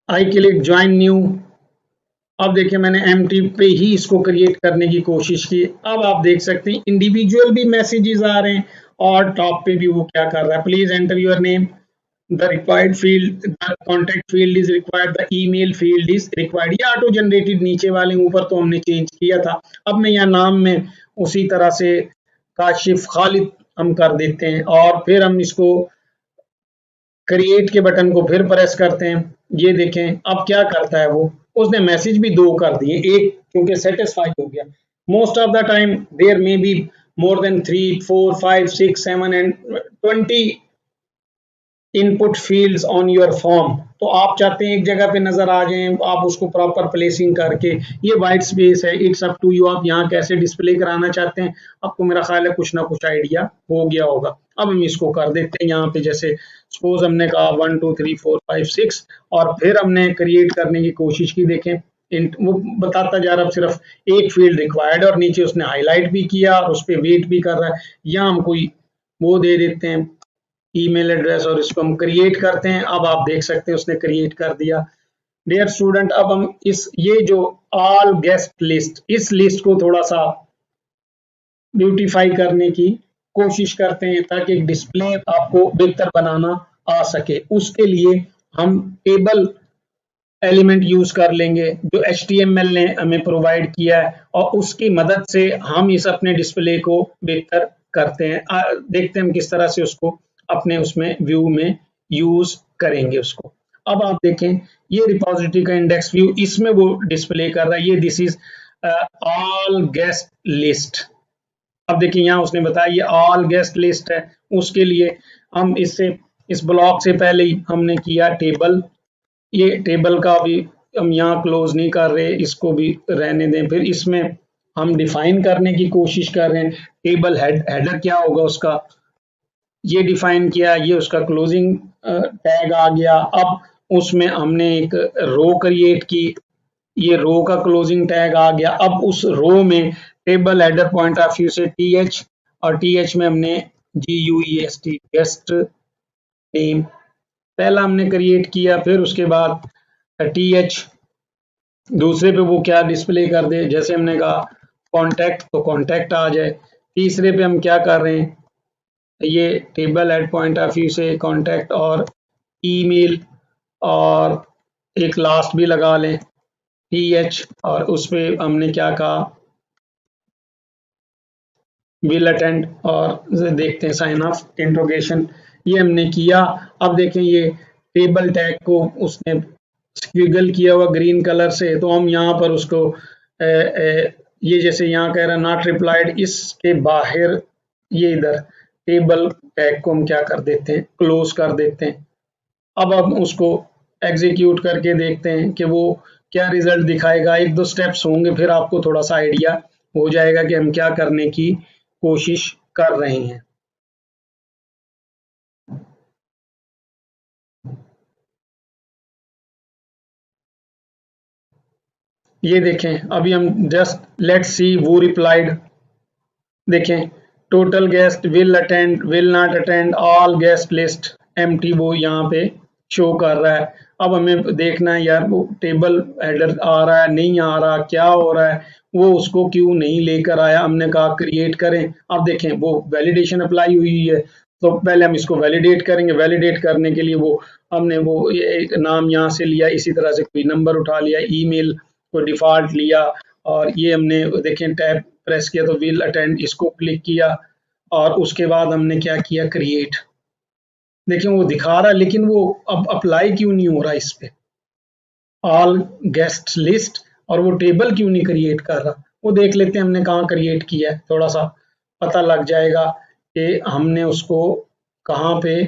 आई क्लिक ज्वाइन न्यू, अब देखिए मैंने एम्प्टी पे ही इसको क्रिएट करने की कोशिश की। अब आप देख सकते हैं इंडिविजुअल भी मैसेजेस आ रहे हैं, और टॉप पे भी वो क्या कर रहा है, please enter your name, the required field, the contact field is required, the email field is required. ये ऑटो जनरेटेड नीचे वाले, ऊपर तो हमने चेंज किया था। अब मैं यहाँ नाम में उसी तरह से काशिफ खालिद हम कर देते हैं, और फिर हम इसको क्रिएट के बटन को फिर प्रेस करते हैं। ये देखें अब क्या करता है वो, उसने मैसेज भी 2 कर दिए, एक क्योंकि सेटिस्फाई हो गया। Most of the time there may be more than 3 4 5 6 7 and 20 input fields on your form, तो आप चाहते हैं एक जगह पे नजर आ जाएं, आप उसको प्रॉपर प्लेसिंग करके, ये वाइट स्पेस है, इट्स अप टू यू, आप यहाँ कैसे डिस्प्ले कराना चाहते हैं। आपको मेरा ख्याल है कुछ ना कुछ आइडिया हो गया होगा। अब हम इसको कर देते हैं यहाँ पे, जैसे सपोज हमने कहा 1 2 3 4 5 6, और फिर हमने क्रिएट करने की कोशिश की। देखें वो बताता जा रहा है सिर्फ एक फील्ड रिक्वायर्ड, और नीचे उसने हाईलाइट भी किया और उस पर वेट भी कर रहा है। यहाँ हम कोई वो दे देते हैं ईमेल एड्रेस, और इसको हम क्रिएट करते हैं। अब आप देख सकते हैं उसने क्रिएट कर दिया। डियर स्टूडेंट, अब हम ये जो ऑल गेस्ट लिस्ट, इस लिस्ट को थोड़ा सा ब्यूटीफाई करने की कोशिश करते हैं ताकि एक डिस्प्ले आपको बेहतर बनाना आ सके। उसके लिए हम टेबल एलिमेंट यूज कर लेंगे जो HTML ने हमें प्रोवाइड किया है और उसकी मदद से हम इस अपने डिस्प्ले को बेहतर करते हैं। देखते हैं हम किस तरह से उसको अपने उसमें व्यू में यूज करेंगे उसको। अब आप देखें ये रिपोजिटरी का इंडेक्स व्यू, इसमें वो डिस्प्ले कर रहा है, ये this is all guest list. अब देखिए यहाँ उसने बताया ये ऑल गेस्ट लिस्ट है, उसके लिए हम इससे इस ब्लॉक से पहले ही हमने किया टेबल। ये टेबल का भी हम यहाँ क्लोज नहीं कर रहे, इसको भी रहने दें। फिर इसमें हम डिफाइन करने की कोशिश कर रहे हैं टेबल हेडर क्या होगा उसका, ये डिफाइन किया, ये उसका क्लोजिंग टैग आ गया। अब उसमें हमने एक रो क्रिएट की, ये रो का क्लोजिंग टैग आ गया। अब उस रो में table header point of view से टीएच और टीएच में हमने GUEST गेस्ट नेम पहला हमने क्रिएट किया, फिर उसके बाद टीएच दूसरे पे वो क्या डिस्प्ले कर दे, जैसे हमने कहा कॉन्टैक्ट तो कॉन्टैक्ट आ जाए। तीसरे पे हम क्या कर रहे हैं, ये table at point of view से कॉन्टैक्ट और ईमेल, और एक लास्ट भी लगा लें टीएच, और उस पे हमने क्या कहा विल अटेंड, और देखते हैं साइन ऑफ इंट्रोगेशन, ये हमने किया। अब देखें ये टेबल टैग को उसने स्क्विगल किया हुआ ग्रीन कलर से, तो हम यहाँ पर उसको ये जैसे यहाँ कह रहा है नॉट रिप्लाइड, इसके बाहर ये इधर टेबल टैग को हम क्या कर देते हैं, क्लोज कर देते हैं। अब हम उसको एग्जीक्यूट करके देखते हैं कि वो क्या रिजल्ट दिखाएगा। एक दो स्टेप्स होंगे, फिर आपको थोड़ा सा आइडिया हो जाएगा कि हम क्या करने की कोशिश कर रहे हैं। ये देखें अभी हम जस्ट लेट्स सी वो रिप्लाइड, देखें total guest, will attend, will not attend, all guest list empty, वो यहाँ पे शो कर रहा है। अब हमें देखना है यार वो टेबल हेडर आ रहा है नहीं आ रहा, क्या हो रहा है, वो उसको क्यों नहीं लेकर आया। हमने कहा क्रिएट करें, अब देखें वो वैलिडेशन अप्लाई हुई है, तो पहले हम इसको वैलिडेट करेंगे। वैलिडेट करने के लिए वो हमने वो एक नाम यहाँ से लिया, इसी तरह से कोई नंबर उठा लिया, ईमेल को डिफॉल्ट लिया, और ये हमने देखें टैब प्रेस किया तो विल अटेंड, इसको क्लिक किया, और उसके बाद हमने क्या किया क्रिएट। देखिए वो दिखा रहा है लेकिन वो अब अप्लाई क्यों नहीं हो रहा इस पे ऑल गेस्ट लिस्ट, और वो टेबल क्यों नहीं क्रिएट कर रहा। वो देख लेते हैं हमने कहाँ क्रिएट किया है, थोड़ा सा पता लग जाएगा कि हमने उसको कहाँ पे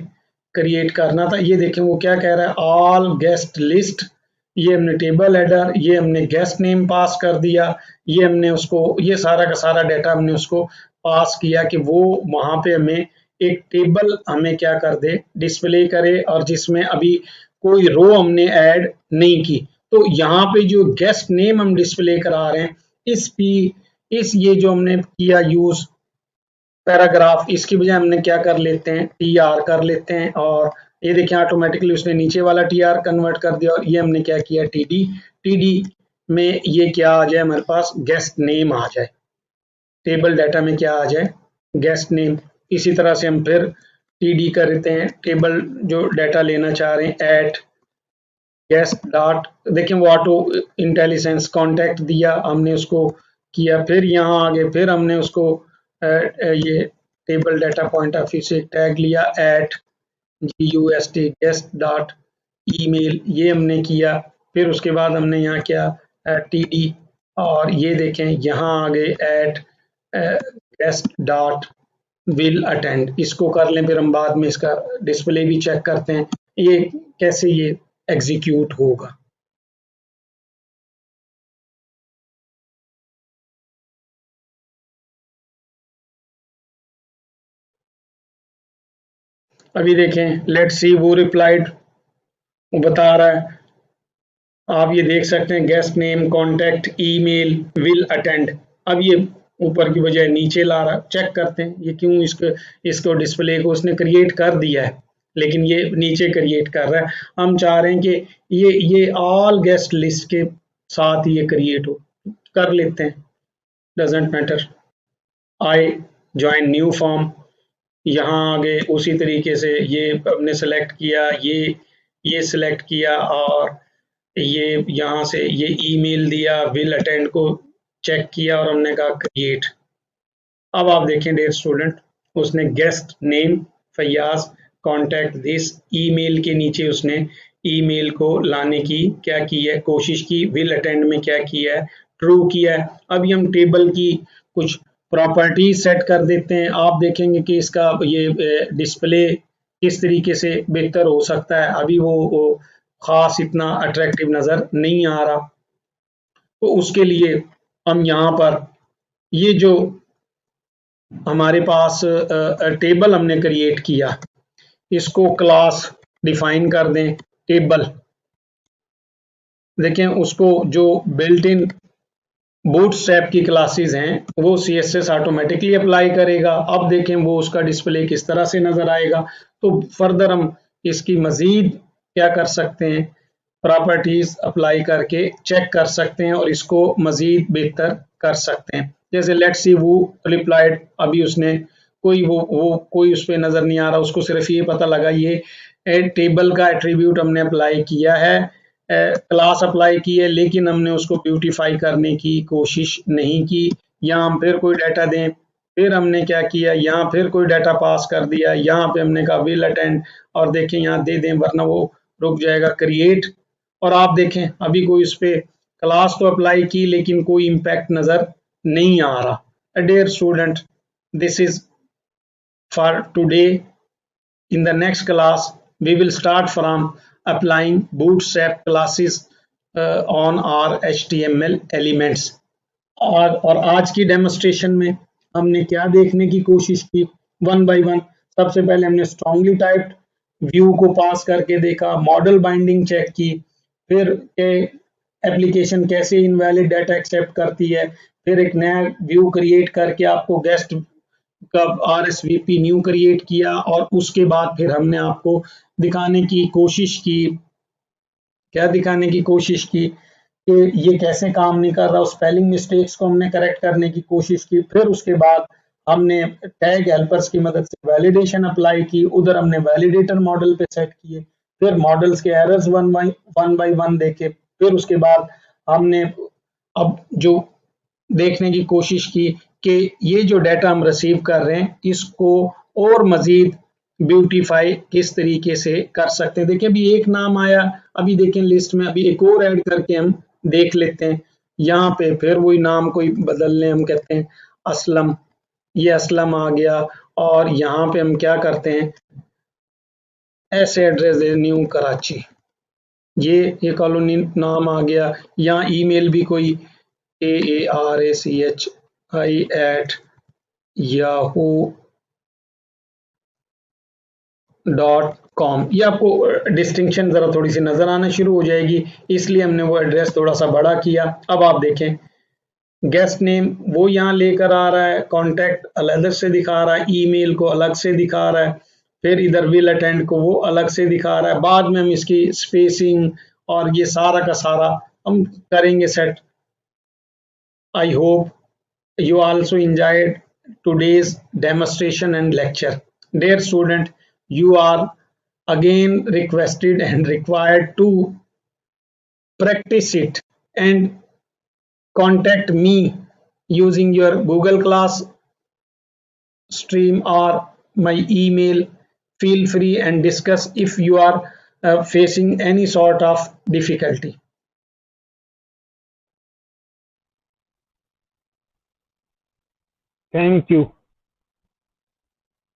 क्रिएट करना था। ये देखें वो क्या कह रहा है ऑल गेस्ट लिस्ट, ये हमने टेबल हेडर, ये हमने गेस्ट नेम पास कर दिया, ये हमने उसको ये सारा का सारा डाटा हमने उसको पास किया कि वो वहां पे हमें एक टेबल हमें क्या कर दे डिस्प्ले करे, और जिसमें अभी कोई रो हमने ऐड नहीं की। तो यहाँ पे जो गेस्ट नेम हम डिस्प्ले करा रहे हैं इस ये जो हमने किया यूज पैराग्राफ, इसकी बजाय हमने क्या कर लेते हैं TR कर लेते हैं, और ये देखिए ऑटोमेटिकली उसने नीचे वाला TR कन्वर्ट कर दिया, और ये हमने क्या किया TD में ये क्या आ जाए हमारे पास गेस्ट नेम आ जाए, टेबल डाटा में क्या आ जाए गेस्ट नेम। इसी तरह से हम फिर TD करते हैं, टेबल जो डाटा लेना चाह रहे हैं एट गेस्ट डॉट, देखें वो ऑटो इंटेलिजेंस कॉन्टैक्ट दिया हमने उसको किया, फिर यहाँ आगे फिर हमने उसको ये table data point of view से टैग लिया at GUST guest dot email, ये हमने किया। फिर उसके बाद हमने यहाँ किया TD, और ये देखें यहाँ आगे at guest dot will attend, इसको कर लें, फिर हम बाद में इसका डिस्प्ले भी चेक करते हैं ये कैसे ये एग्जीक्यूट होगा। अभी देखें लेट्स सी वो रिप्लाइड, वो बता रहा है, आप ये देख सकते हैं guest name contact email will attend. अब ये ऊपर की बजाय नीचे ला रहा, चेक करते हैं ये क्यों, इसको डिस्प्ले को उसने क्रिएट कर दिया है लेकिन ये नीचे क्रिएट कर रहा है। हम चाह रहे हैं कि ये ऑल गेस्ट लिस्ट के साथ ये क्रिएट हो, कर लेते हैं, doesn't matter. I join new form, यहाँ आगे उसी तरीके से ये हमने सेलेक्ट किया, ये सिलेक्ट किया और ये यहाँ से ये ईमेल दिया, विल अटेंड को चेक किया और हमने कहा क्रिएट। अब आप देखें डियर स्टूडेंट, उसने guest name Faiyaz contact this email के नीचे उसने ईमेल को लाने की क्या की है, कोशिश की। विल अटेंड में क्या किया है, ट्रू किया है। अभी हम टेबल की कुछ प्रॉपर्टीज सेट कर देते हैं। आप देखेंगे कि इसका ये डिस्प्ले किस तरीके से बेहतर हो सकता है। अभी वो खास इतना अट्रैक्टिव नजर नहीं आ रहा, तो उसके लिए हम यहाँ पर ये जो हमारे पास टेबल हमने क्रिएट किया, इसको क्लास डिफाइन कर दें टेबल। देखें उसको जो बिल्ट इन बूटस्ट्रैप की क्लासेस हैं वो CSS ऑटोमेटिकली अप्लाई करेगा। अब देखें वो उसका डिस्प्ले किस तरह से नजर आएगा। तो फर्दर हम इसकी मजीद क्या कर सकते हैं, प्रॉपर्टीज अप्लाई करके चेक कर सकते हैं और इसको मजीद बेहतर कर सकते हैं। जैसे लेट्स सी वो रिप्लाइड, अभी उसने कोई उस पर नजर नहीं आ रहा, उसको सिर्फ ये पता लगा ये टेबल का एट्रीब्यूट हमने अप्लाई किया है, क्लास अप्लाई की है, लेकिन हमने उसको ब्यूटीफाई करने की कोशिश नहीं की। यहाँ हम फिर कोई डाटा दें, फिर हमने क्या किया, यहाँ फिर कोई डाटा पास कर दिया, यहाँ पे हमने कहा विल अटेंड और देखें यहाँ दे दें वरना वो रुक जाएगा क्रिएट। और आप देखें अभी कोई उस पर क्लास तो अप्लाई की लेकिन कोई इम्पैक्ट नजर नहीं आ रहा। Dear student, this is for today. In the next class, we will start from applying Bootstrap classes on our HTML elements. और आज की डेमोस्ट्रेशन में हमने क्या देखने की कोशिश की, वन बाय वन। सबसे पहले हमने स्ट्रांगली टाइप्ड व्यू को पास करके देखा, मॉडल बाइंडिंग चेक की, फिर एप्लीकेशन कैसे इनवैलिड डाटा एक्सेप्ट करती है, फिर एक नया व्यू क्रिएट करके आपको गेस्ट का RSVP न्यू क्रिएट किया और उसके बाद फिर हमने आपको दिखाने की कोशिश की, क्या दिखाने की कोशिश की कि ये कैसे काम नहीं कर रहा। स्पेलिंग मिस्टेक्स को हमने करेक्ट करने की कोशिश की। फिर उसके बाद हमने टैग हेल्पर्स की मदद से वैलिडेशन अप्लाई की, उधर हमने वैलिडेटर मॉडल पे सेट किए, फिर मॉडल्स के एरर्स वन बाय वन देखे। फिर उसके बाद हमने अब जो देखने की कोशिश की कि ये जो डाटा हम रिसीव कर रहे हैं इसको और मजीद ब्यूटीफाई किस तरीके से कर सकते हैं। देखिए अभी एक नाम आया, अभी देखें लिस्ट में अभी एक और ऐड करके हम देख लेते हैं। यहाँ पे फिर वही नाम कोई बदल लें, हम कहते हैं असलम, ये असलम आ गया। और यहाँ पे हम क्या करते हैं, ऐसे एड्रेस दे न्यू कराची, ये कॉलोनी नाम आ गया। यहाँ ईमेल भी कोई AARACHI@yahoo.com, ये आपको डिस्टिंक्शन जरा थोड़ी सी नजर आना शुरू हो जाएगी, इसलिए हमने वो एड्रेस थोड़ा सा बड़ा किया। अब आप देखें गेस्ट नेम वो यहाँ लेकर आ रहा है, कॉन्टैक्ट अलग से दिखा रहा है, ईमेल को अलग से दिखा रहा है, फिर इधर विल अटेंड को वो अलग से दिखा रहा है। बाद में हम इसकी स्पेसिंग और ये सारा का सारा हम करेंगे set. I hope you also enjoyed today's demonstration and lecture. Dear student, you are again requested and required to practice it and contact me using your Google Class stream or my email. Feel free and discuss if you are facing any sort of difficulty. Thank you.